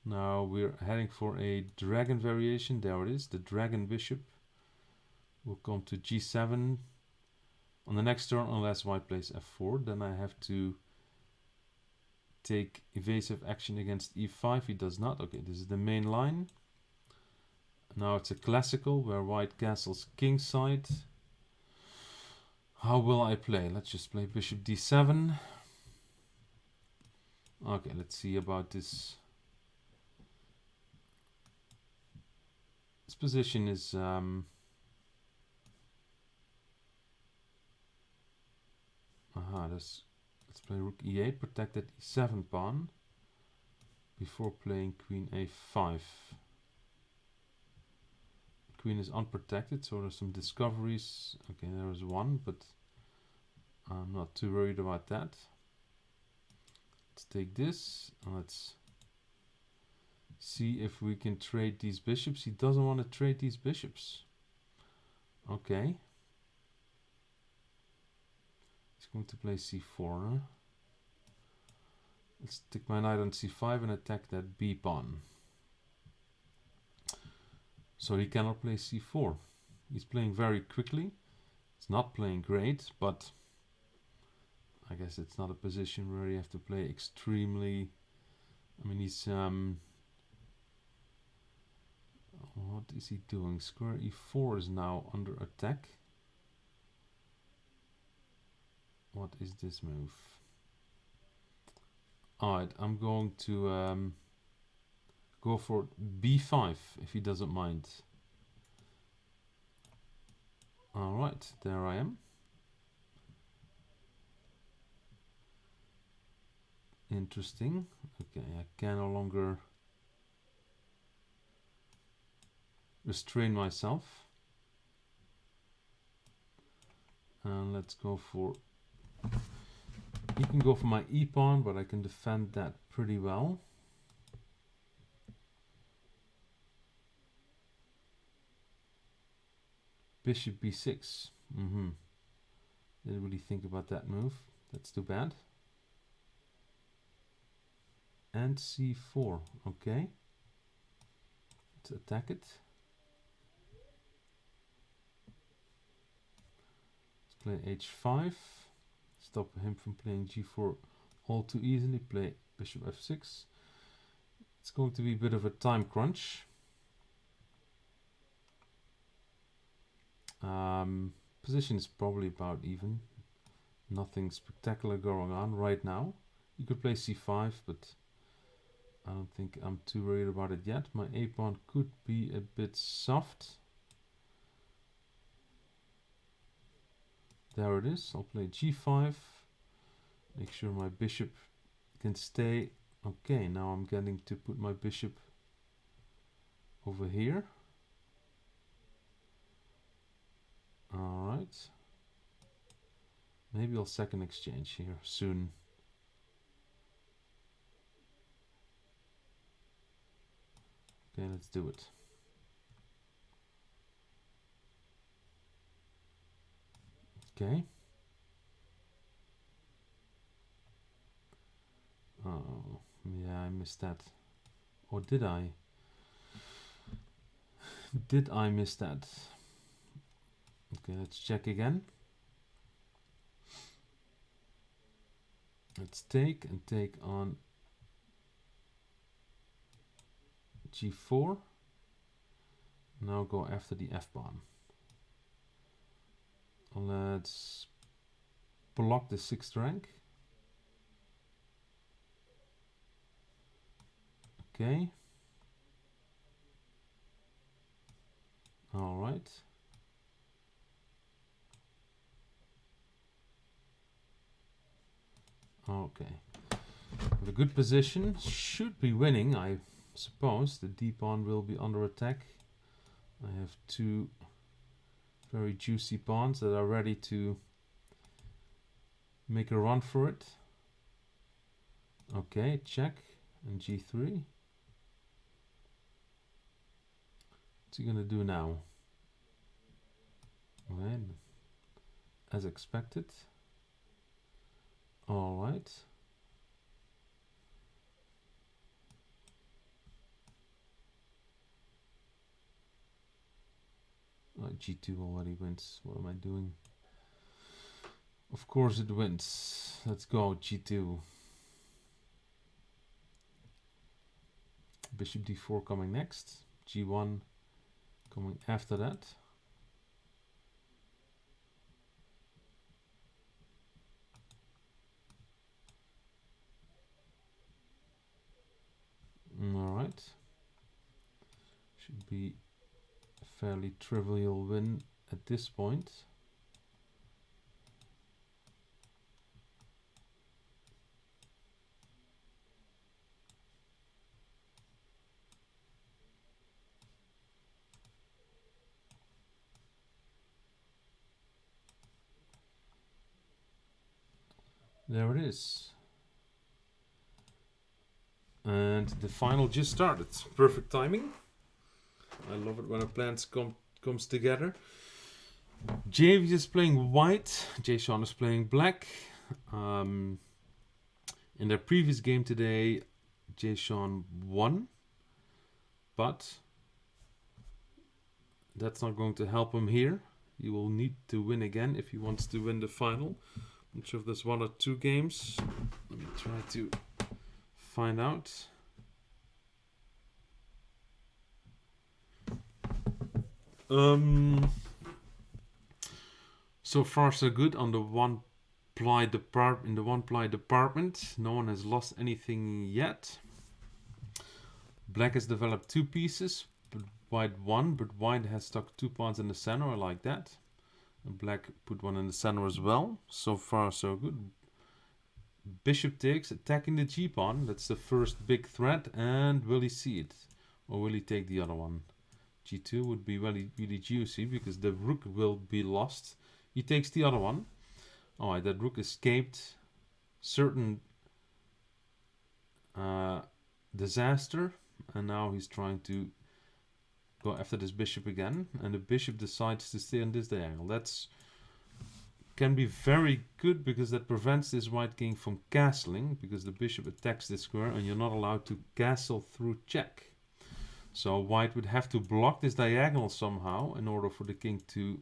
Now we're heading for a dragon variation. There it is. The dragon bishop will come to g7 on the next turn unless white plays f4. Then I have to take evasive action against e5. He does not. Okay, this is the main line. Now it's a classical where white castles kingside. How will I play? Let's just play bishop d7. Okay, let's see about this. This position is let's play rook e8, protect that e7 pawn before playing queen a5. Queen is unprotected, so there's some discoveries. Okay, there is one, but I'm not too worried about that. Let's take this and let's see if we can trade these bishops. He doesn't want to trade these bishops. Okay. He's going to play c4. Huh? Let's stick my knight on c5 and attack that b pawn. So he cannot play c4. He's playing very quickly. It's not playing great, but I guess it's not a position where you have to play extremely. I mean, he's what is he doing? Square e4 is now under attack. What is this move? Alright, I'm going to go for b5 if he doesn't mind. Alright, there I am. Interesting. Okay, I can no longer restrain myself. And let's go for... You can go for my e-pawn, but I can defend that pretty well. Bishop b6. Didn't really think about that move. That's too bad. And c4. Okay. Let's attack it. Let's play h5. Stop him from playing g4 all too easily. Play bishop f6. It's going to be a bit of a time crunch. Position is probably about even. Nothing spectacular going on right now. You could play c5, but I don't think I'm too worried about it yet. My a-pawn could be a bit soft. There it is. I'll play g5. Make sure my bishop can stay. Okay, now I'm getting to put my bishop over here. Alright. Maybe I'll second exchange here soon. Okay, let's do it. Okay. Oh, yeah, I missed that. Or did I? Did I miss that? Okay, let's check again. Let's take and take on g4. Now go after the f-pawn. Let's block the 6th rank. Okay. All right. Okay. With a good position, should be winning, I suppose. The d-pawn will be under attack. I have 2 very juicy pawns that are ready to make a run for it. Okay, check, and g3. What's he gonna do now? Right, as expected. All right. G2 already wins. What am I doing? Of course it wins. Let's go, G2. Bishop d4 coming next. G1 coming after that. Alright. Should be a fairly trivial win at this point. There it is. And the final just started. Perfect timing. I love it when a plan comes together. JV is playing white. Jason is playing black. In their previous game today, Jason won. But that's not going to help him here. He will need to win again if he wants to win the final. I'm not sure if there's 1 or 2 games. Let me try to find out. So far so good on the one ply department. No one has lost anything yet. Black has developed 2 pieces, but white 1. But white has stuck 2 pawns in the center. I like that. And black put 1 in the center as well. So far so good. Bishop takes, attacking the g-pawn. That's the first big threat. And will he see it? Or will he take the other one? G2 would be really, really juicy because the rook will be lost. He takes the other one. Alright, that rook escaped certain disaster. And now he's trying to go after this bishop again. And the bishop decides to stay on this diagonal. That's can be very good because that prevents this white king from castling. Because the bishop attacks this square and you're not allowed to castle through check. So white would have to block this diagonal somehow in order for the king to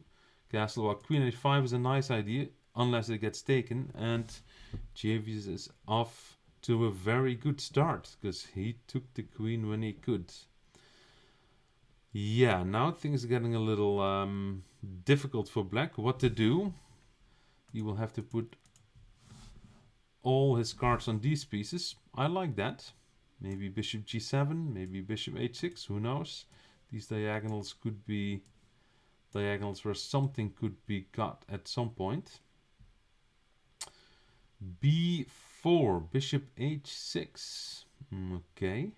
castle. Well, queen h5 is a nice idea, unless it gets taken. And Javius is off to a very good start, because he took the queen when he could. Yeah, now things are getting a little difficult for black. What to do? He will have to put all his cards on these pieces. I like that. Maybe bishop g7, maybe bishop h6, who knows? These diagonals could be diagonals where something could be got at some point. b4, bishop h6. Okay.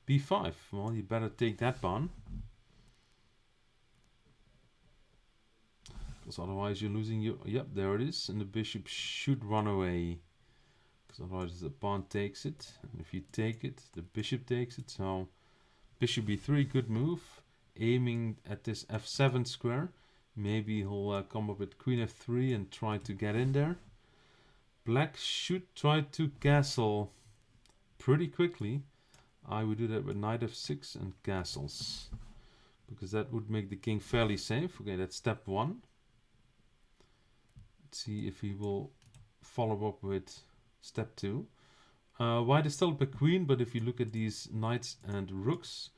b5, well, you better take that pawn. Because otherwise you're losing your... Yep, there it is. And the bishop should run away. Because otherwise the pawn takes it. And if you take it, the bishop takes it. So bishop b3, good move. Aiming at this f7 square. Maybe he'll come up with queen f3 and try to get in there. Black should try to castle pretty quickly. I would do that with knight f6 and castles. Because that would make the king fairly safe. Okay, that's step 1. Let's see if he will follow up with step 2. White is still up a queen, but if you look at these knights and rooks,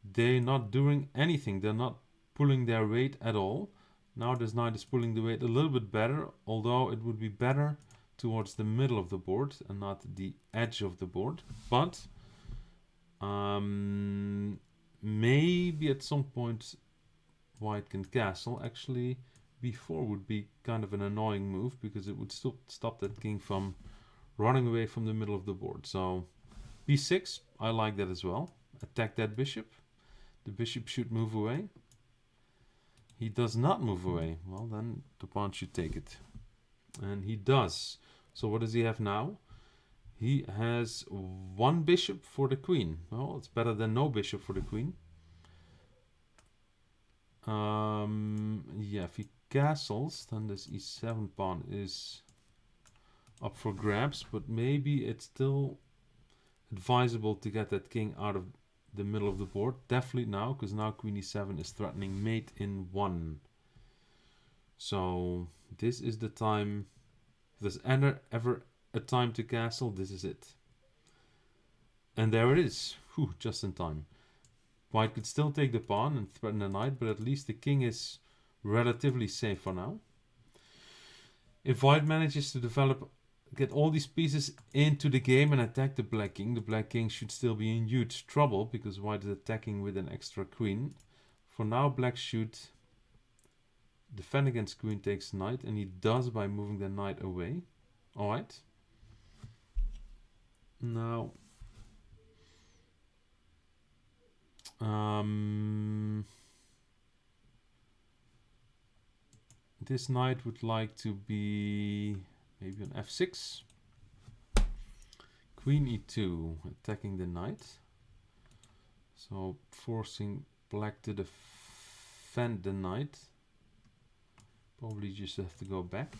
they're not doing anything. They're not pulling their weight at all. Now this knight is pulling the weight a little bit better, although it would be better towards the middle of the board and not the edge of the board. But maybe at some point white can castle. Actually, b4 would be kind of an annoying move because it would still stop that king from running away from the middle of the board. So b6, I like that as well. Attack that bishop. The bishop should move away. He does not move away. Well, then the pawn should take it. And he does. So what does he have now? He has one bishop for the queen. Well, it's better than no bishop for the queen. Yeah, if he castles, then this e7 pawn is up for grabs. But maybe it's still advisable to get that king out of the middle of the board. Definitely now, because now queen e7 is threatening mate in 1. So this is the time. If there's ever a time to castle, this is it. And there it is. Whew, just in time. White could still take the pawn and threaten the knight, but at least the king is relatively safe for now. If white manages to get all these pieces into the game and attack the black king should still be in huge trouble because white is attacking with an extra queen. For now, black should defend against queen takes knight, and he does by moving the knight away. Alright. Now this knight would like to be maybe on f6. Queen e2, attacking the knight. So forcing black to defend the knight. Probably just have to go back.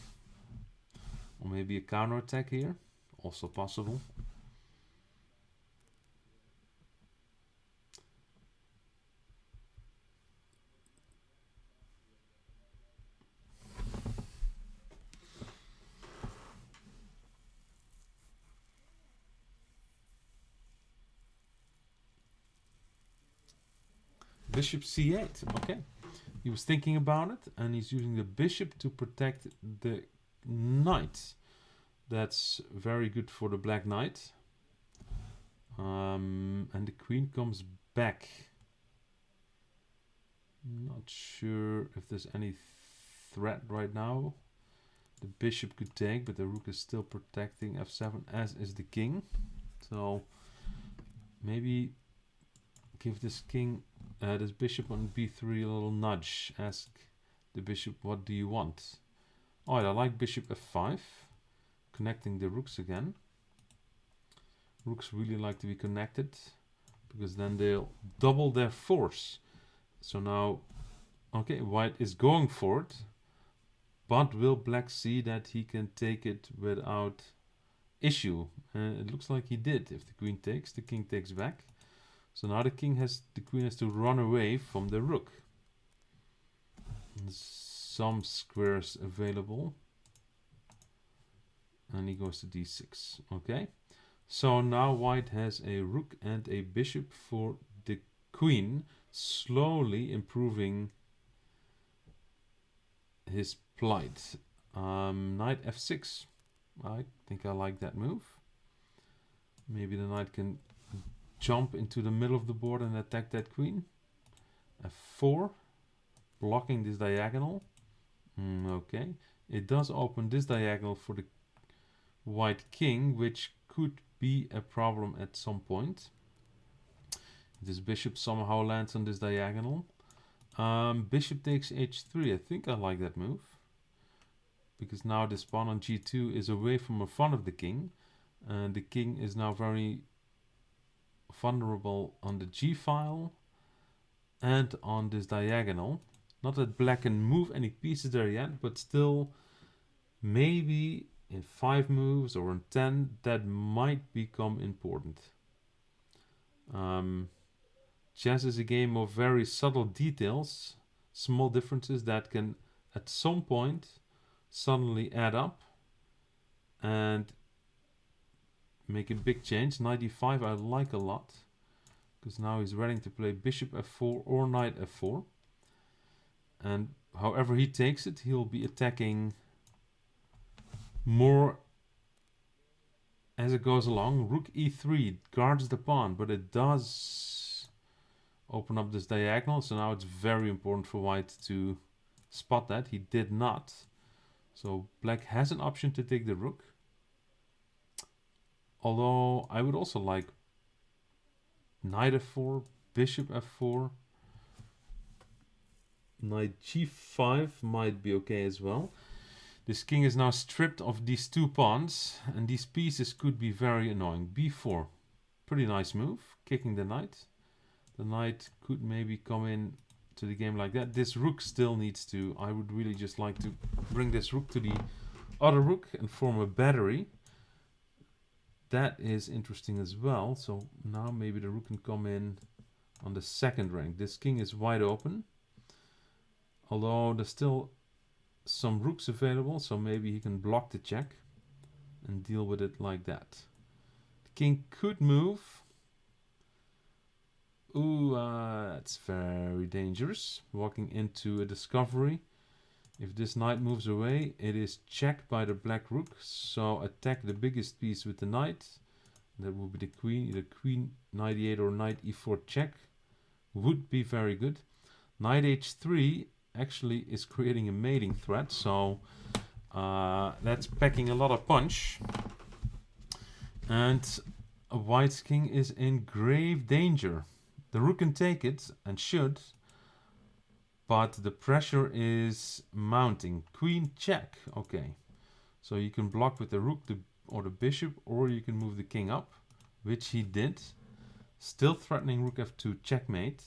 Or maybe a counterattack here. Also possible. Bishop c8, okay. He was thinking about it, and he's using the bishop to protect the knight. That's very good for the black knight. And the queen comes back. Not sure if there's any threat right now. The bishop could take, but the rook is still protecting f7, as is the king. So maybe give this king, this bishop on b3 a little nudge. Ask the bishop, what do you want? Alright, I like bishop f5. Connecting the rooks again. Rooks really like to be connected because then they'll double their force. So now, okay, white is going for it, but will black see that he can take it without issue? It looks like he did. If the queen takes, the king takes back. So now the queen has to run away from the rook. Some squares available. And he goes to d6. Okay. So now white has a rook and a bishop for the queen, slowly improving his plight. Knight f6. I think I like that move. Maybe the knight can jump into the middle of the board and attack that queen. f4, blocking this diagonal. Okay, it does open this diagonal for the white king, which could be a problem at some point. This bishop somehow lands on this diagonal. Bishop takes h3. I think I like that move. Because now this pawn on g2 is away from in front of the king. And the king is now very vulnerable on the g-file and on this diagonal. Not that black can move any pieces there yet, but still maybe in 5 moves or in 10 that might become important. Chess is a game of very subtle details, small differences that can at some point suddenly add up and make a big change. Knight e5 I like a lot, because now he's ready to play bishop f4 or knight f4. And however he takes it, he'll be attacking more as it goes along. Rook e3 guards the pawn, but it does open up this diagonal. So now it's very important for white to spot that. He did not. So black has an option to take the rook. Although I would also like knight f4, bishop f4. Knight g5 might be okay as well. This king is now stripped of these 2 pawns, and these pieces could be very annoying. b4, pretty nice move, kicking the knight. The knight could maybe come in to the game like that. This rook still needs to, I would really just like to bring this rook to the other rook and form a battery. That is interesting as well. So now maybe the rook can come in on the 2nd rank. This king is wide open, although there's still some rooks available, so maybe he can block the check and deal with it like that. The king could move. Ooh, that's very dangerous. Walking into a discovery. If this knight moves away, it is checked by the black rook. So attack the biggest piece with the knight. That would be the queen. Either queen knight e8 or knight e4 check would be very good. Knight h3 actually is creating a mating threat, so that's packing a lot of punch. And a white king is in grave danger. The rook can take it, and should, but the pressure is mounting. Queen check, okay. So you can block with the rook or the bishop, or you can move the king up, which he did. Still threatening rook f2 checkmate.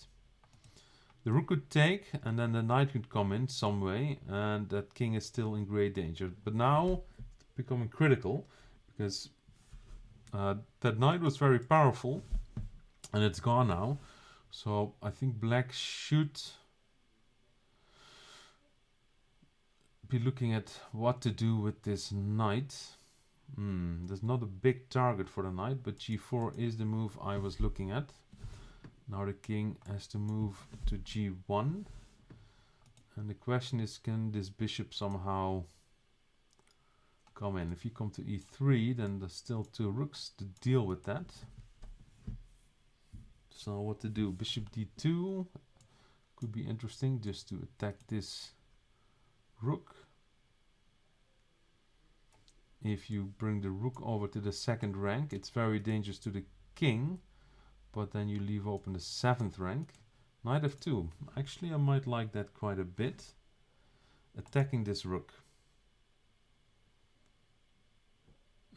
The rook could take, and then the knight could come in some way, and that king is still in great danger. But now it's becoming critical, because that knight was very powerful, and it's gone now. So I think black should be looking at what to do with this knight. There's not a big target for the knight, but g4 is the move I was looking at. Now the king has to move to g1. And the question is, can this bishop somehow come in? If you come to e3, then there's still 2 rooks to deal with that. So what to do? Bishop d2 could be interesting, just to attack this rook. If you bring the rook over to the 2nd rank, it's very dangerous to the king. But then you leave open the 7th rank. Knight f2. Actually, I might like that quite a bit. Attacking this rook.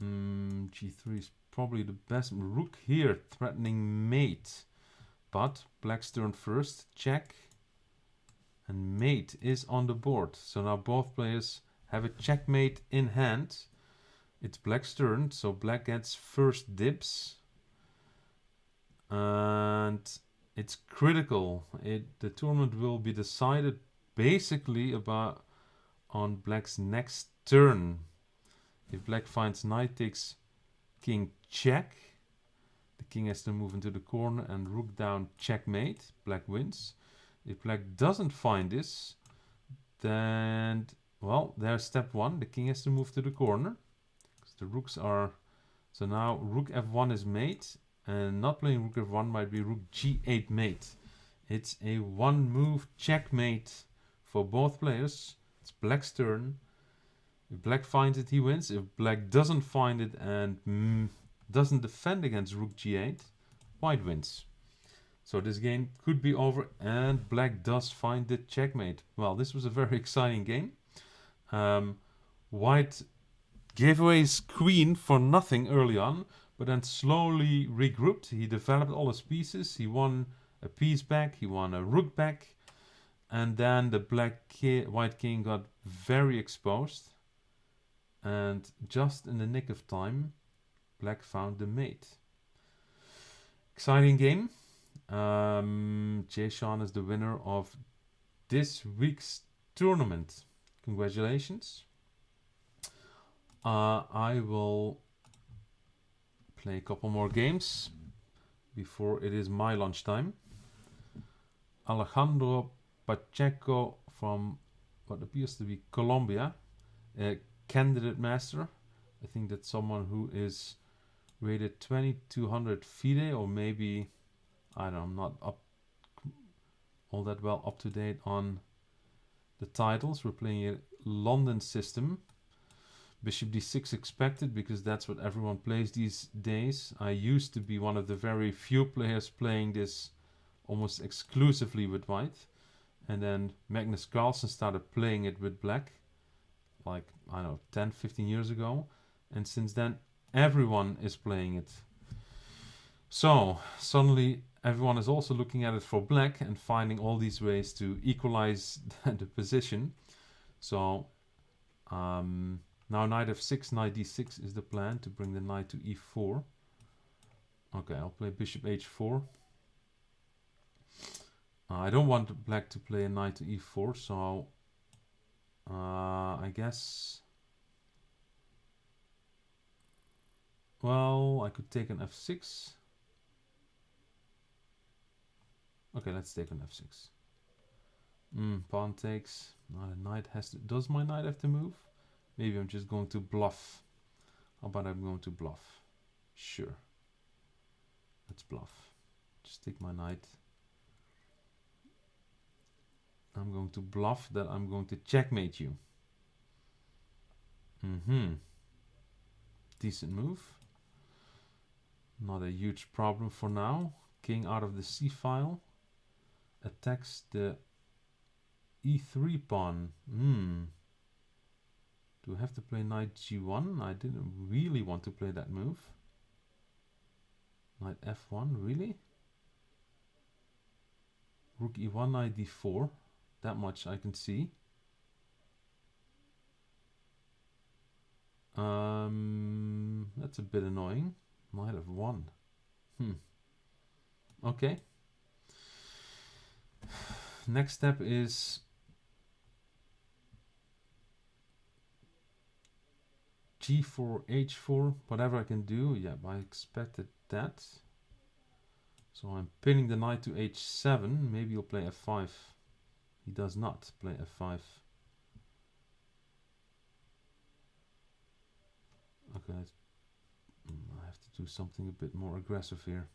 G3 is probably the best. Rook here, threatening mate. But black's turn first. Check. And mate is on the board. So now both players have a checkmate in hand. It's black's turn, so black gets first dibs. And it's critical. The tournament will be decided basically on black's next turn. If black finds knight takes king check, the king has to move into the corner, and rook down checkmate. Black wins. If black doesn't find this, then, well, there's step 1. The king has to move to the corner. Because the rooks are... So now rook f1 is mate. And not playing rook f1 might be rook g8 mate. It's a 1 move checkmate for both players. It's black's turn. If black finds it, he wins. If black doesn't find it and doesn't defend against rook g8, white wins. So this game could be over, and black does find the checkmate. Well, this was a very exciting game. White gave away his queen for nothing early on, but then slowly regrouped. He developed all his pieces. He won a piece back, he won a rook back, and then the white king got very exposed. And just in the nick of time, black found the mate. Exciting game. Jason is the winner of this week's tournament. Congratulations. I will play a couple more games before it is my lunchtime. Alejandro Pacheco from what appears to be Colombia, a candidate master. I think that's someone who is rated 2200 FIDE, or maybe, I don't know, I'm not up all that well up to date on the titles. We're playing a London system. Bishop d6 expected, because that's what everyone plays these days. I used to be one of the very few players playing this almost exclusively with white. And then Magnus Carlsen started playing it with black, like, I don't know, 10, 15 years ago. And since then, everyone is playing it. So, suddenly, everyone is also looking at it for black and finding all these ways to equalize the position. So, now knight f6, knight d6 is the plan to bring the knight to e4. Okay, I'll play bishop h4. I don't want black to play a knight to e4, so I guess, well, I could take an f6. Okay, let's take an f6. Pawn takes. Now the knight has to. Does my knight have to move? Maybe I'm just going to bluff. How about I'm going to bluff? Sure. Let's bluff. Just take my knight. I'm going to bluff that I'm going to checkmate you. Decent move. Not a huge problem for now. King out of the c-file. Attacks the e3 pawn. Do I have to play knight g1? I didn't really want to play that move. Knight f1, really? Rook e1, knight d4. That much I can see. That's a bit annoying. Knight f1. Okay. Next step is g4, h4, whatever I can do. Yeah, I expected that. So I'm pinning the knight to h7. Maybe he'll play f5. He does not play f5. Okay, I have to do something a bit more aggressive here.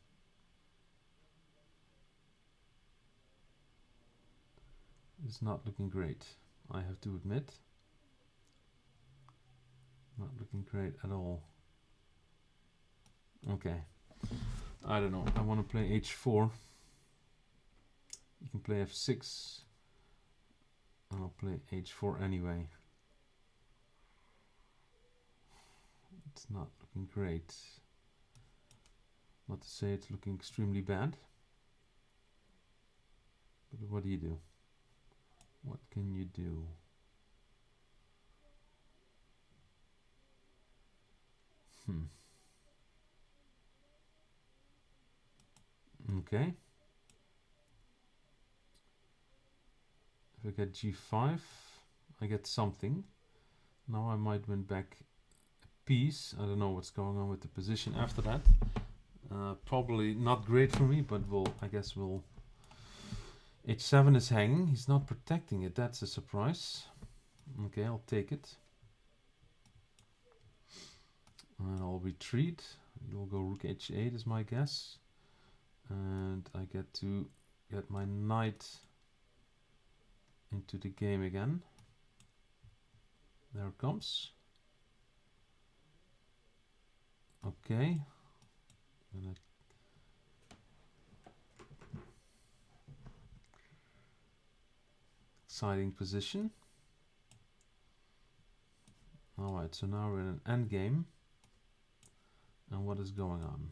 It's not looking great, I have to admit. Not looking great at all. Okay, I don't know. I want to play h4. You can play f6. I'll play h4 anyway. It's not looking great. Not to say it's looking extremely bad. But what do you do? What can you do? Okay. If I get g5, I get something. Now I might win back a piece. I don't know what's going on with the position after that. Probably not great for me, but I guess we'll... h7 is hanging. He's not protecting it. That's a surprise. Okay, I'll take it. And I'll retreat. You'll go rook h8 is my guess. And I get to get my knight into the game again. There it comes. Okay. And exciting position. Alright, so now we're in an endgame. And what is going on?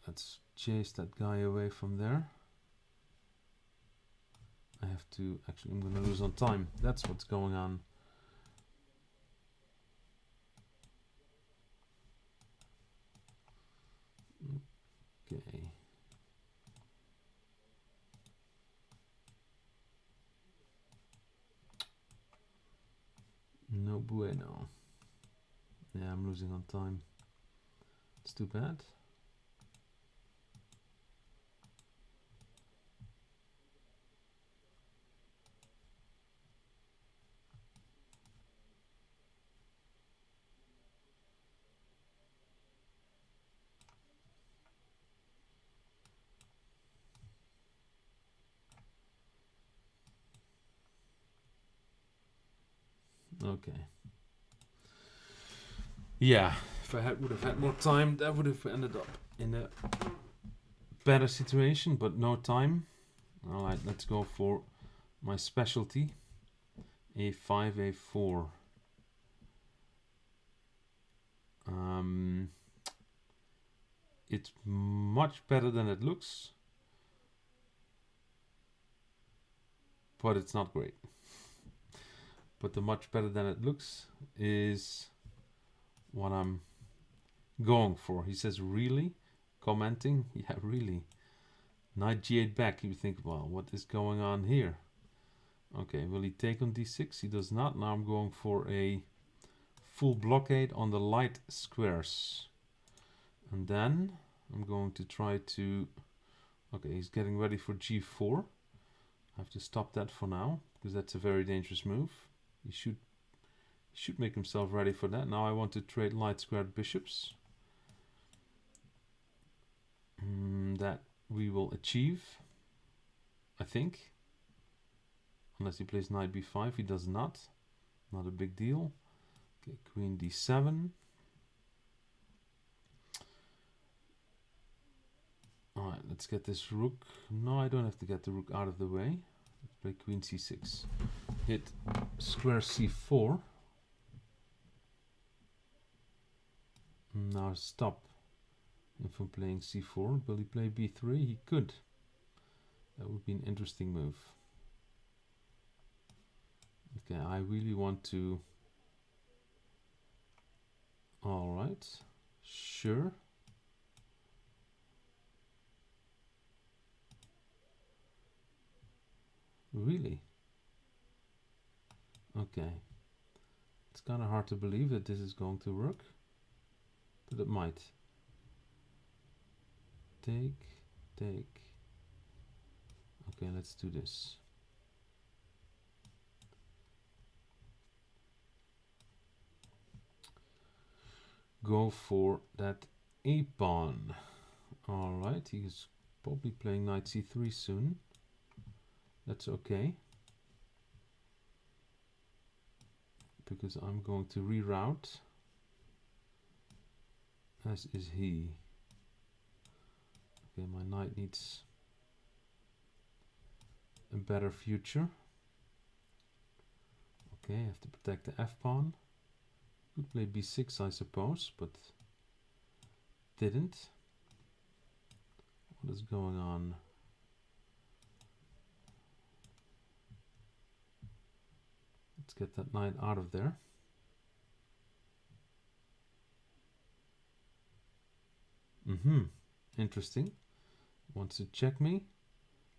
Let's chase that guy away from there. I have to, actually I'm going to lose on time. That's what's going on. Okay. No bueno. Yeah, I'm losing on time. It's too bad. Okay. Yeah, if I would have had more time, that would have ended up in a better situation, but no time. Alright, let's go for my specialty. A5, A4. It's much better than it looks, but it's not great. But the much better than it looks is what I'm going for. He says, really? Commenting? Yeah, really. Knight G8 back. You think, well, what is going on here? Okay, will he take on D6? He does not. Now I'm going for a full blockade on the light squares. And then I'm going to try to... Okay, he's getting ready for G4. I have to stop that for now, because that's a very dangerous move. He should make himself ready for that. Now I want to trade light squared bishops. That we will achieve, I think. Unless he plays knight b5, he does not. Not a big deal. Okay, queen d7. Alright, let's get this rook. No, I don't have to get the rook out of the way. Let's play queen c6. Hit square c4. Now stop him from playing c4. Will he play b3? He could. That would be an interesting move. Okay, I really want to... Alright, sure. Really? Okay. It's kind of hard to believe that this is going to work, but it might. Take. Okay, let's do this. Go for that a pawn. Alright, he's probably playing knight c3 soon. That's okay, because I'm going to reroute, as is he. Okay, my knight needs a better future. Okay, I have to protect the f-pawn. Could play b6, I suppose, but didn't. What is going on? Let's get that knight out of there. Interesting. Wants to check me.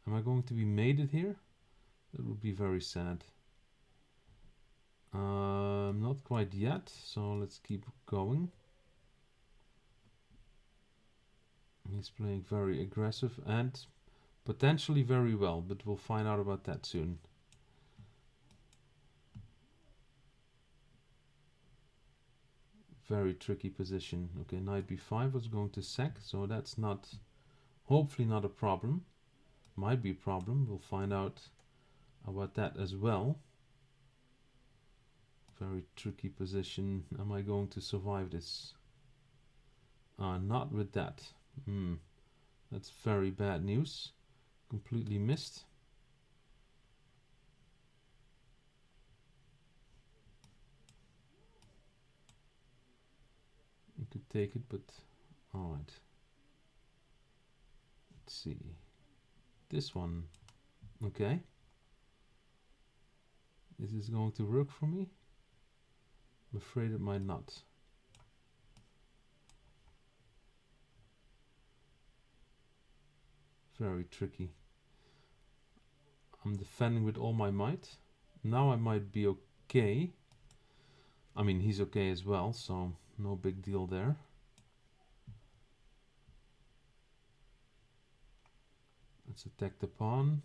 Am I going to be mated here? That would be very sad. Not quite yet, so let's keep going. He's playing very aggressive and potentially very well, but we'll find out about that soon. Very tricky position. Okay, knight b5 was going to sack, so that's not, hopefully not a problem. Might be a problem. We'll find out about that as well. Very tricky position. Am I going to survive this? Not with that. That's very bad news. Completely missed. You could take it, but alright. Let's see. This one. Okay. Is this going to work for me? I'm afraid it might not. Very tricky. I'm defending with all my might. Now I might be okay. I mean, he's okay as well, so no big deal there. Let's attack the pawn.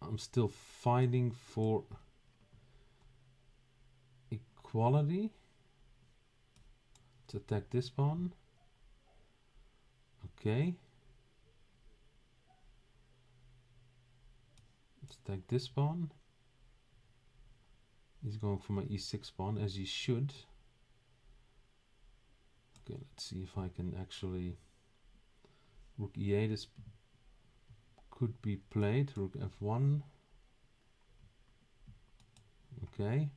I'm still fighting for equality. Let's attack this pawn. Okay. Let's attack this pawn. He's going for my e6 pawn, as he should. Okay, let's see if I can actually... Rook e8 is could be played. Rook f1. Okay.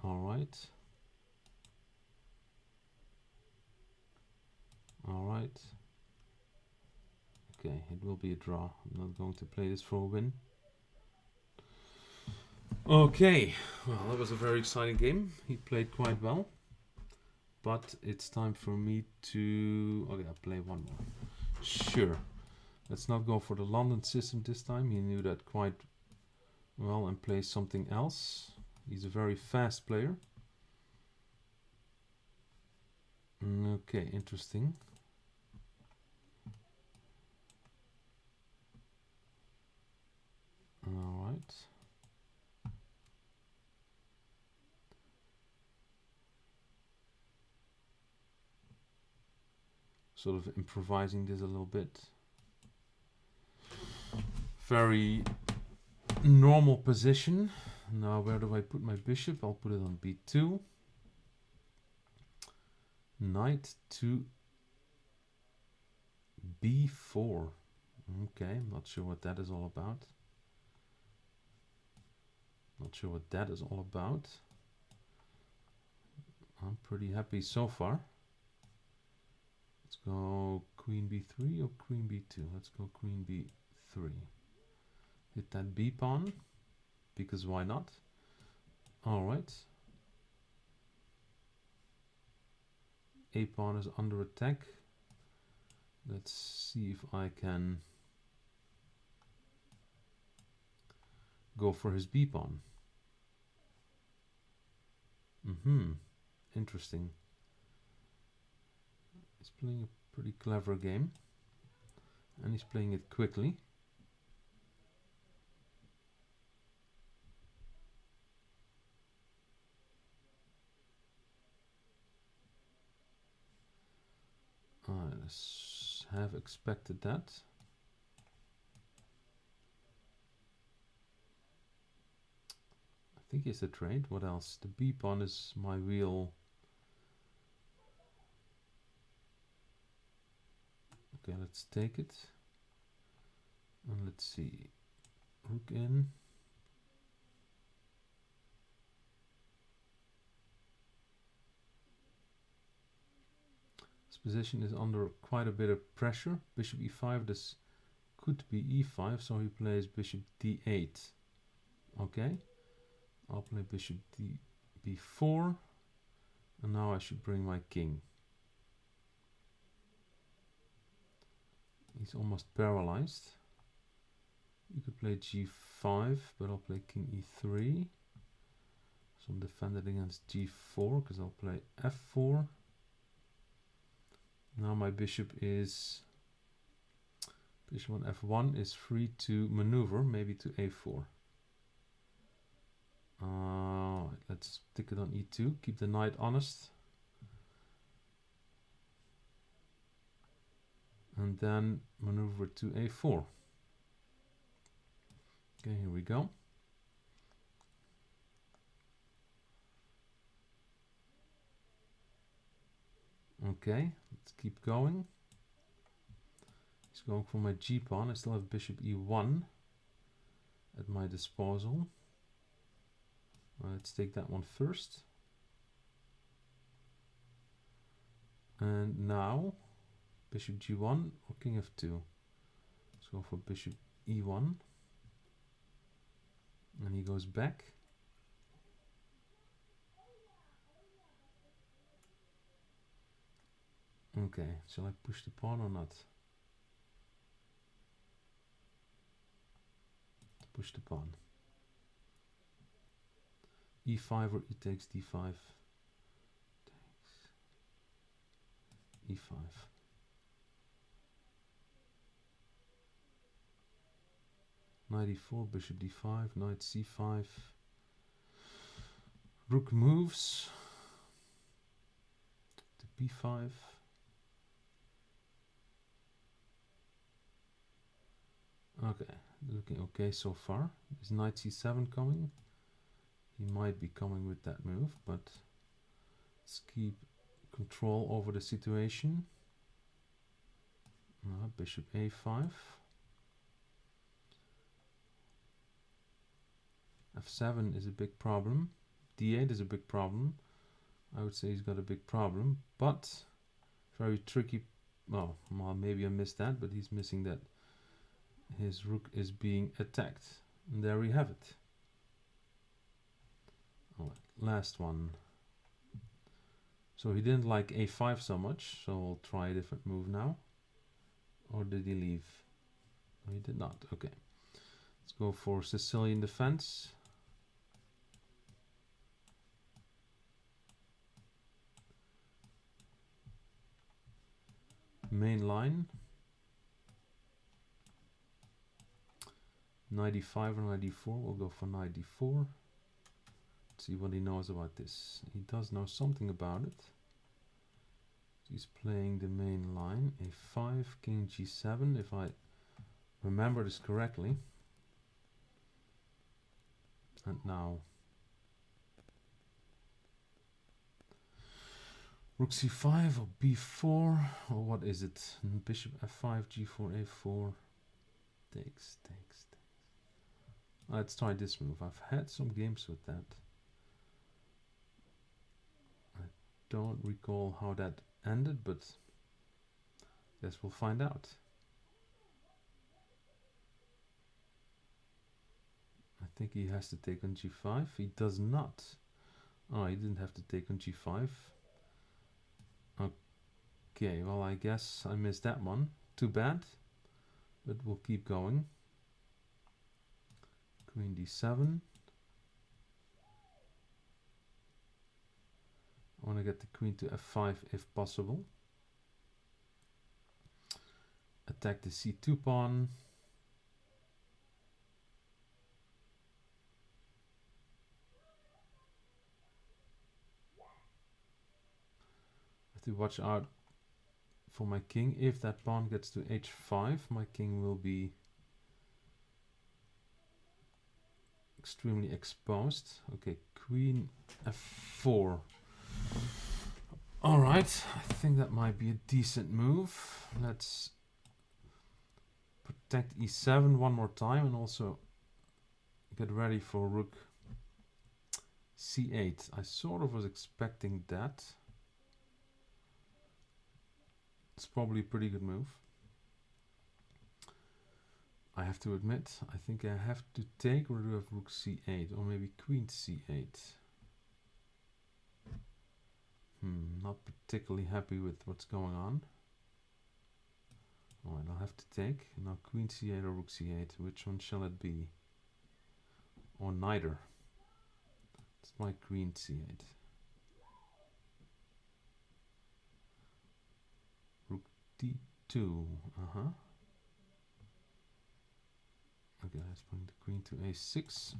Alright. Alright. Okay, it will be a draw. I'm not going to play this for a win. Okay, well, that was a very exciting game. He played quite well. But it's time for me to... Okay, I'll play one more. Sure. Let's not go for the London system this time. He knew that quite well and play something else. He's a very fast player. Okay, interesting. Alright. Sort of improvising this a little bit. Very normal position. Now where do I put my bishop? I'll put it on b2. Knight to b4. Okay, I'm not sure what that is all about. Not sure what that is all about. I'm pretty happy so far. Let's go queen b3 or queen b2. Let's go queen b3. Hit that b pawn, because why not? Alright. A pawn is under attack. Let's see if I can go for his b pawn. Interesting. He's playing a pretty clever game, and he's playing it quickly. I have expected that. I think it's a trade. What else? The b pawn is my real... Okay, let's take it. And let's see. Rook in. This position is under quite a bit of pressure. Bishop e5, this could be e5, so he plays bishop d8. Okay. I'll play bishop b4. And now I should bring my king. He's almost paralyzed. You could play g5, but I'll play king e3. So I'm defended against g4 because I'll play f4. Now my bishop is... Bishop on f1 is free to maneuver, maybe to a4. Let's stick it on e2. Keep the knight honest. And then maneuver to a4. Okay, here we go. Okay, let's keep going. He's going for my G pawn. I still have bishop E1 at my disposal. Let's take that one first. And now bishop G1 or king F2. Let's go for bishop E1. And he goes back. Okay, shall I push the pawn or not? Push the pawn. E5 or e takes d5. Takes e5. Knight e4, bishop d5, knight c5. Rook moves to b5. Okay, looking okay so far. Is knight c7 coming? He might be coming with that move, but let's keep control over the situation. Bishop a5. f7 is a big problem. d8 is a big problem. I would say he's got a big problem, but very tricky. Well, maybe I missed that, but he's missing that his rook is being attacked. And there we have it. All right, last one. So he didn't like a5 so much, so I'll try a different move now. Or did he leave? No, he did not. Okay. Let's go for Sicilian Defense. Main line. Knight e5 or knight e4. We'll go for knight e4. See what he knows about this. He does know something about it. He's playing the main line. a5, king g7, if I remember this correctly. And now rook c5 or b4, or what is it? Bishop f5, g4, a4. Takes. Let's try this move. I've had some games with that. I don't recall how that ended, but guess we'll find out. I think he has to take on g5. He does not. Oh, he didn't have to take on g5. Okay, well, I guess I missed that one. Too bad, but we'll keep going. Queen d7. I want to get the queen to f5 if possible. Attack the c2 pawn. Have to watch out for my king. If that pawn gets to h5, my king will be extremely exposed. Okay, queen f4. All right, I think that might be a decent move. Let's protect e7 one more time and also get ready for rook c8. I sort of was expecting that. It's probably a pretty good move. I have to admit, I think I have to take, or do I have rook c8, or maybe queen c8? Not particularly happy with what's going on. Alright, I'll have to take. Now queen c8 or rook c8, which one shall it be? Or neither. It's my queen c8. Rook d2, Okay, let's bring the queen to a6.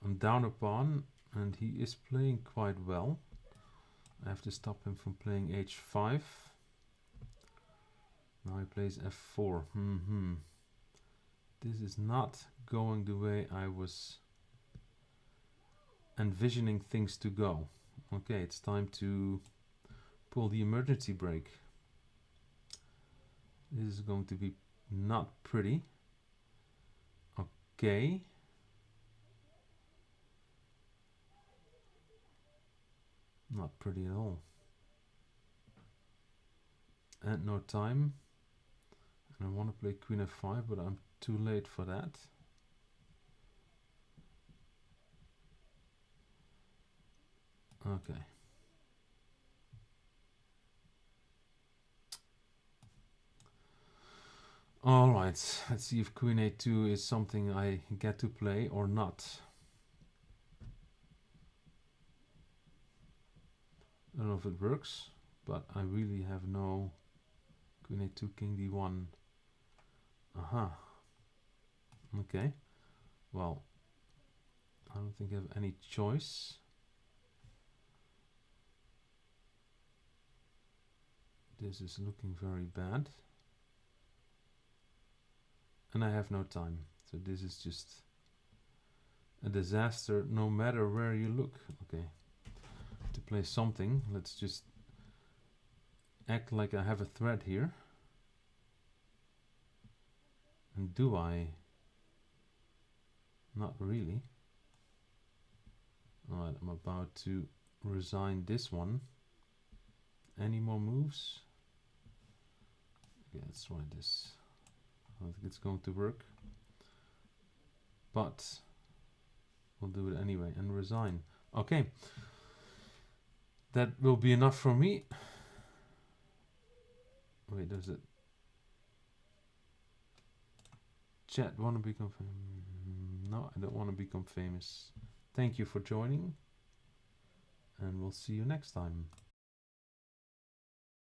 I'm down a pawn, and he is playing quite well. I have to stop him from playing h5. Now he plays f4. This is not going the way I was envisioning things to go. Okay, it's time to pull the emergency brake. This is going to be not pretty. Okay. Not pretty at all. And no time. And I want to play Queen F5, but I'm too late for that. Okay. Alright, let's see if Queen A2 is something I get to play or not. I don't know if it works, but I really have no Queen A2, King D1. Aha. Okay. Well, I don't think I have any choice. This is looking very bad. And I have no time. So this is just a disaster no matter where you look. Okay. To play something, let's just act like I have a threat here. And do I? Not really. Alright, I'm about to resign this one. Any more moves? Okay, let's try this. I don't think it's going to work. But we'll do it anyway and resign. Okay. That will be enough for me. Wait, does it? Chat, want to become famous? No, I don't want to become famous. Thank you for joining. And we'll see you next time.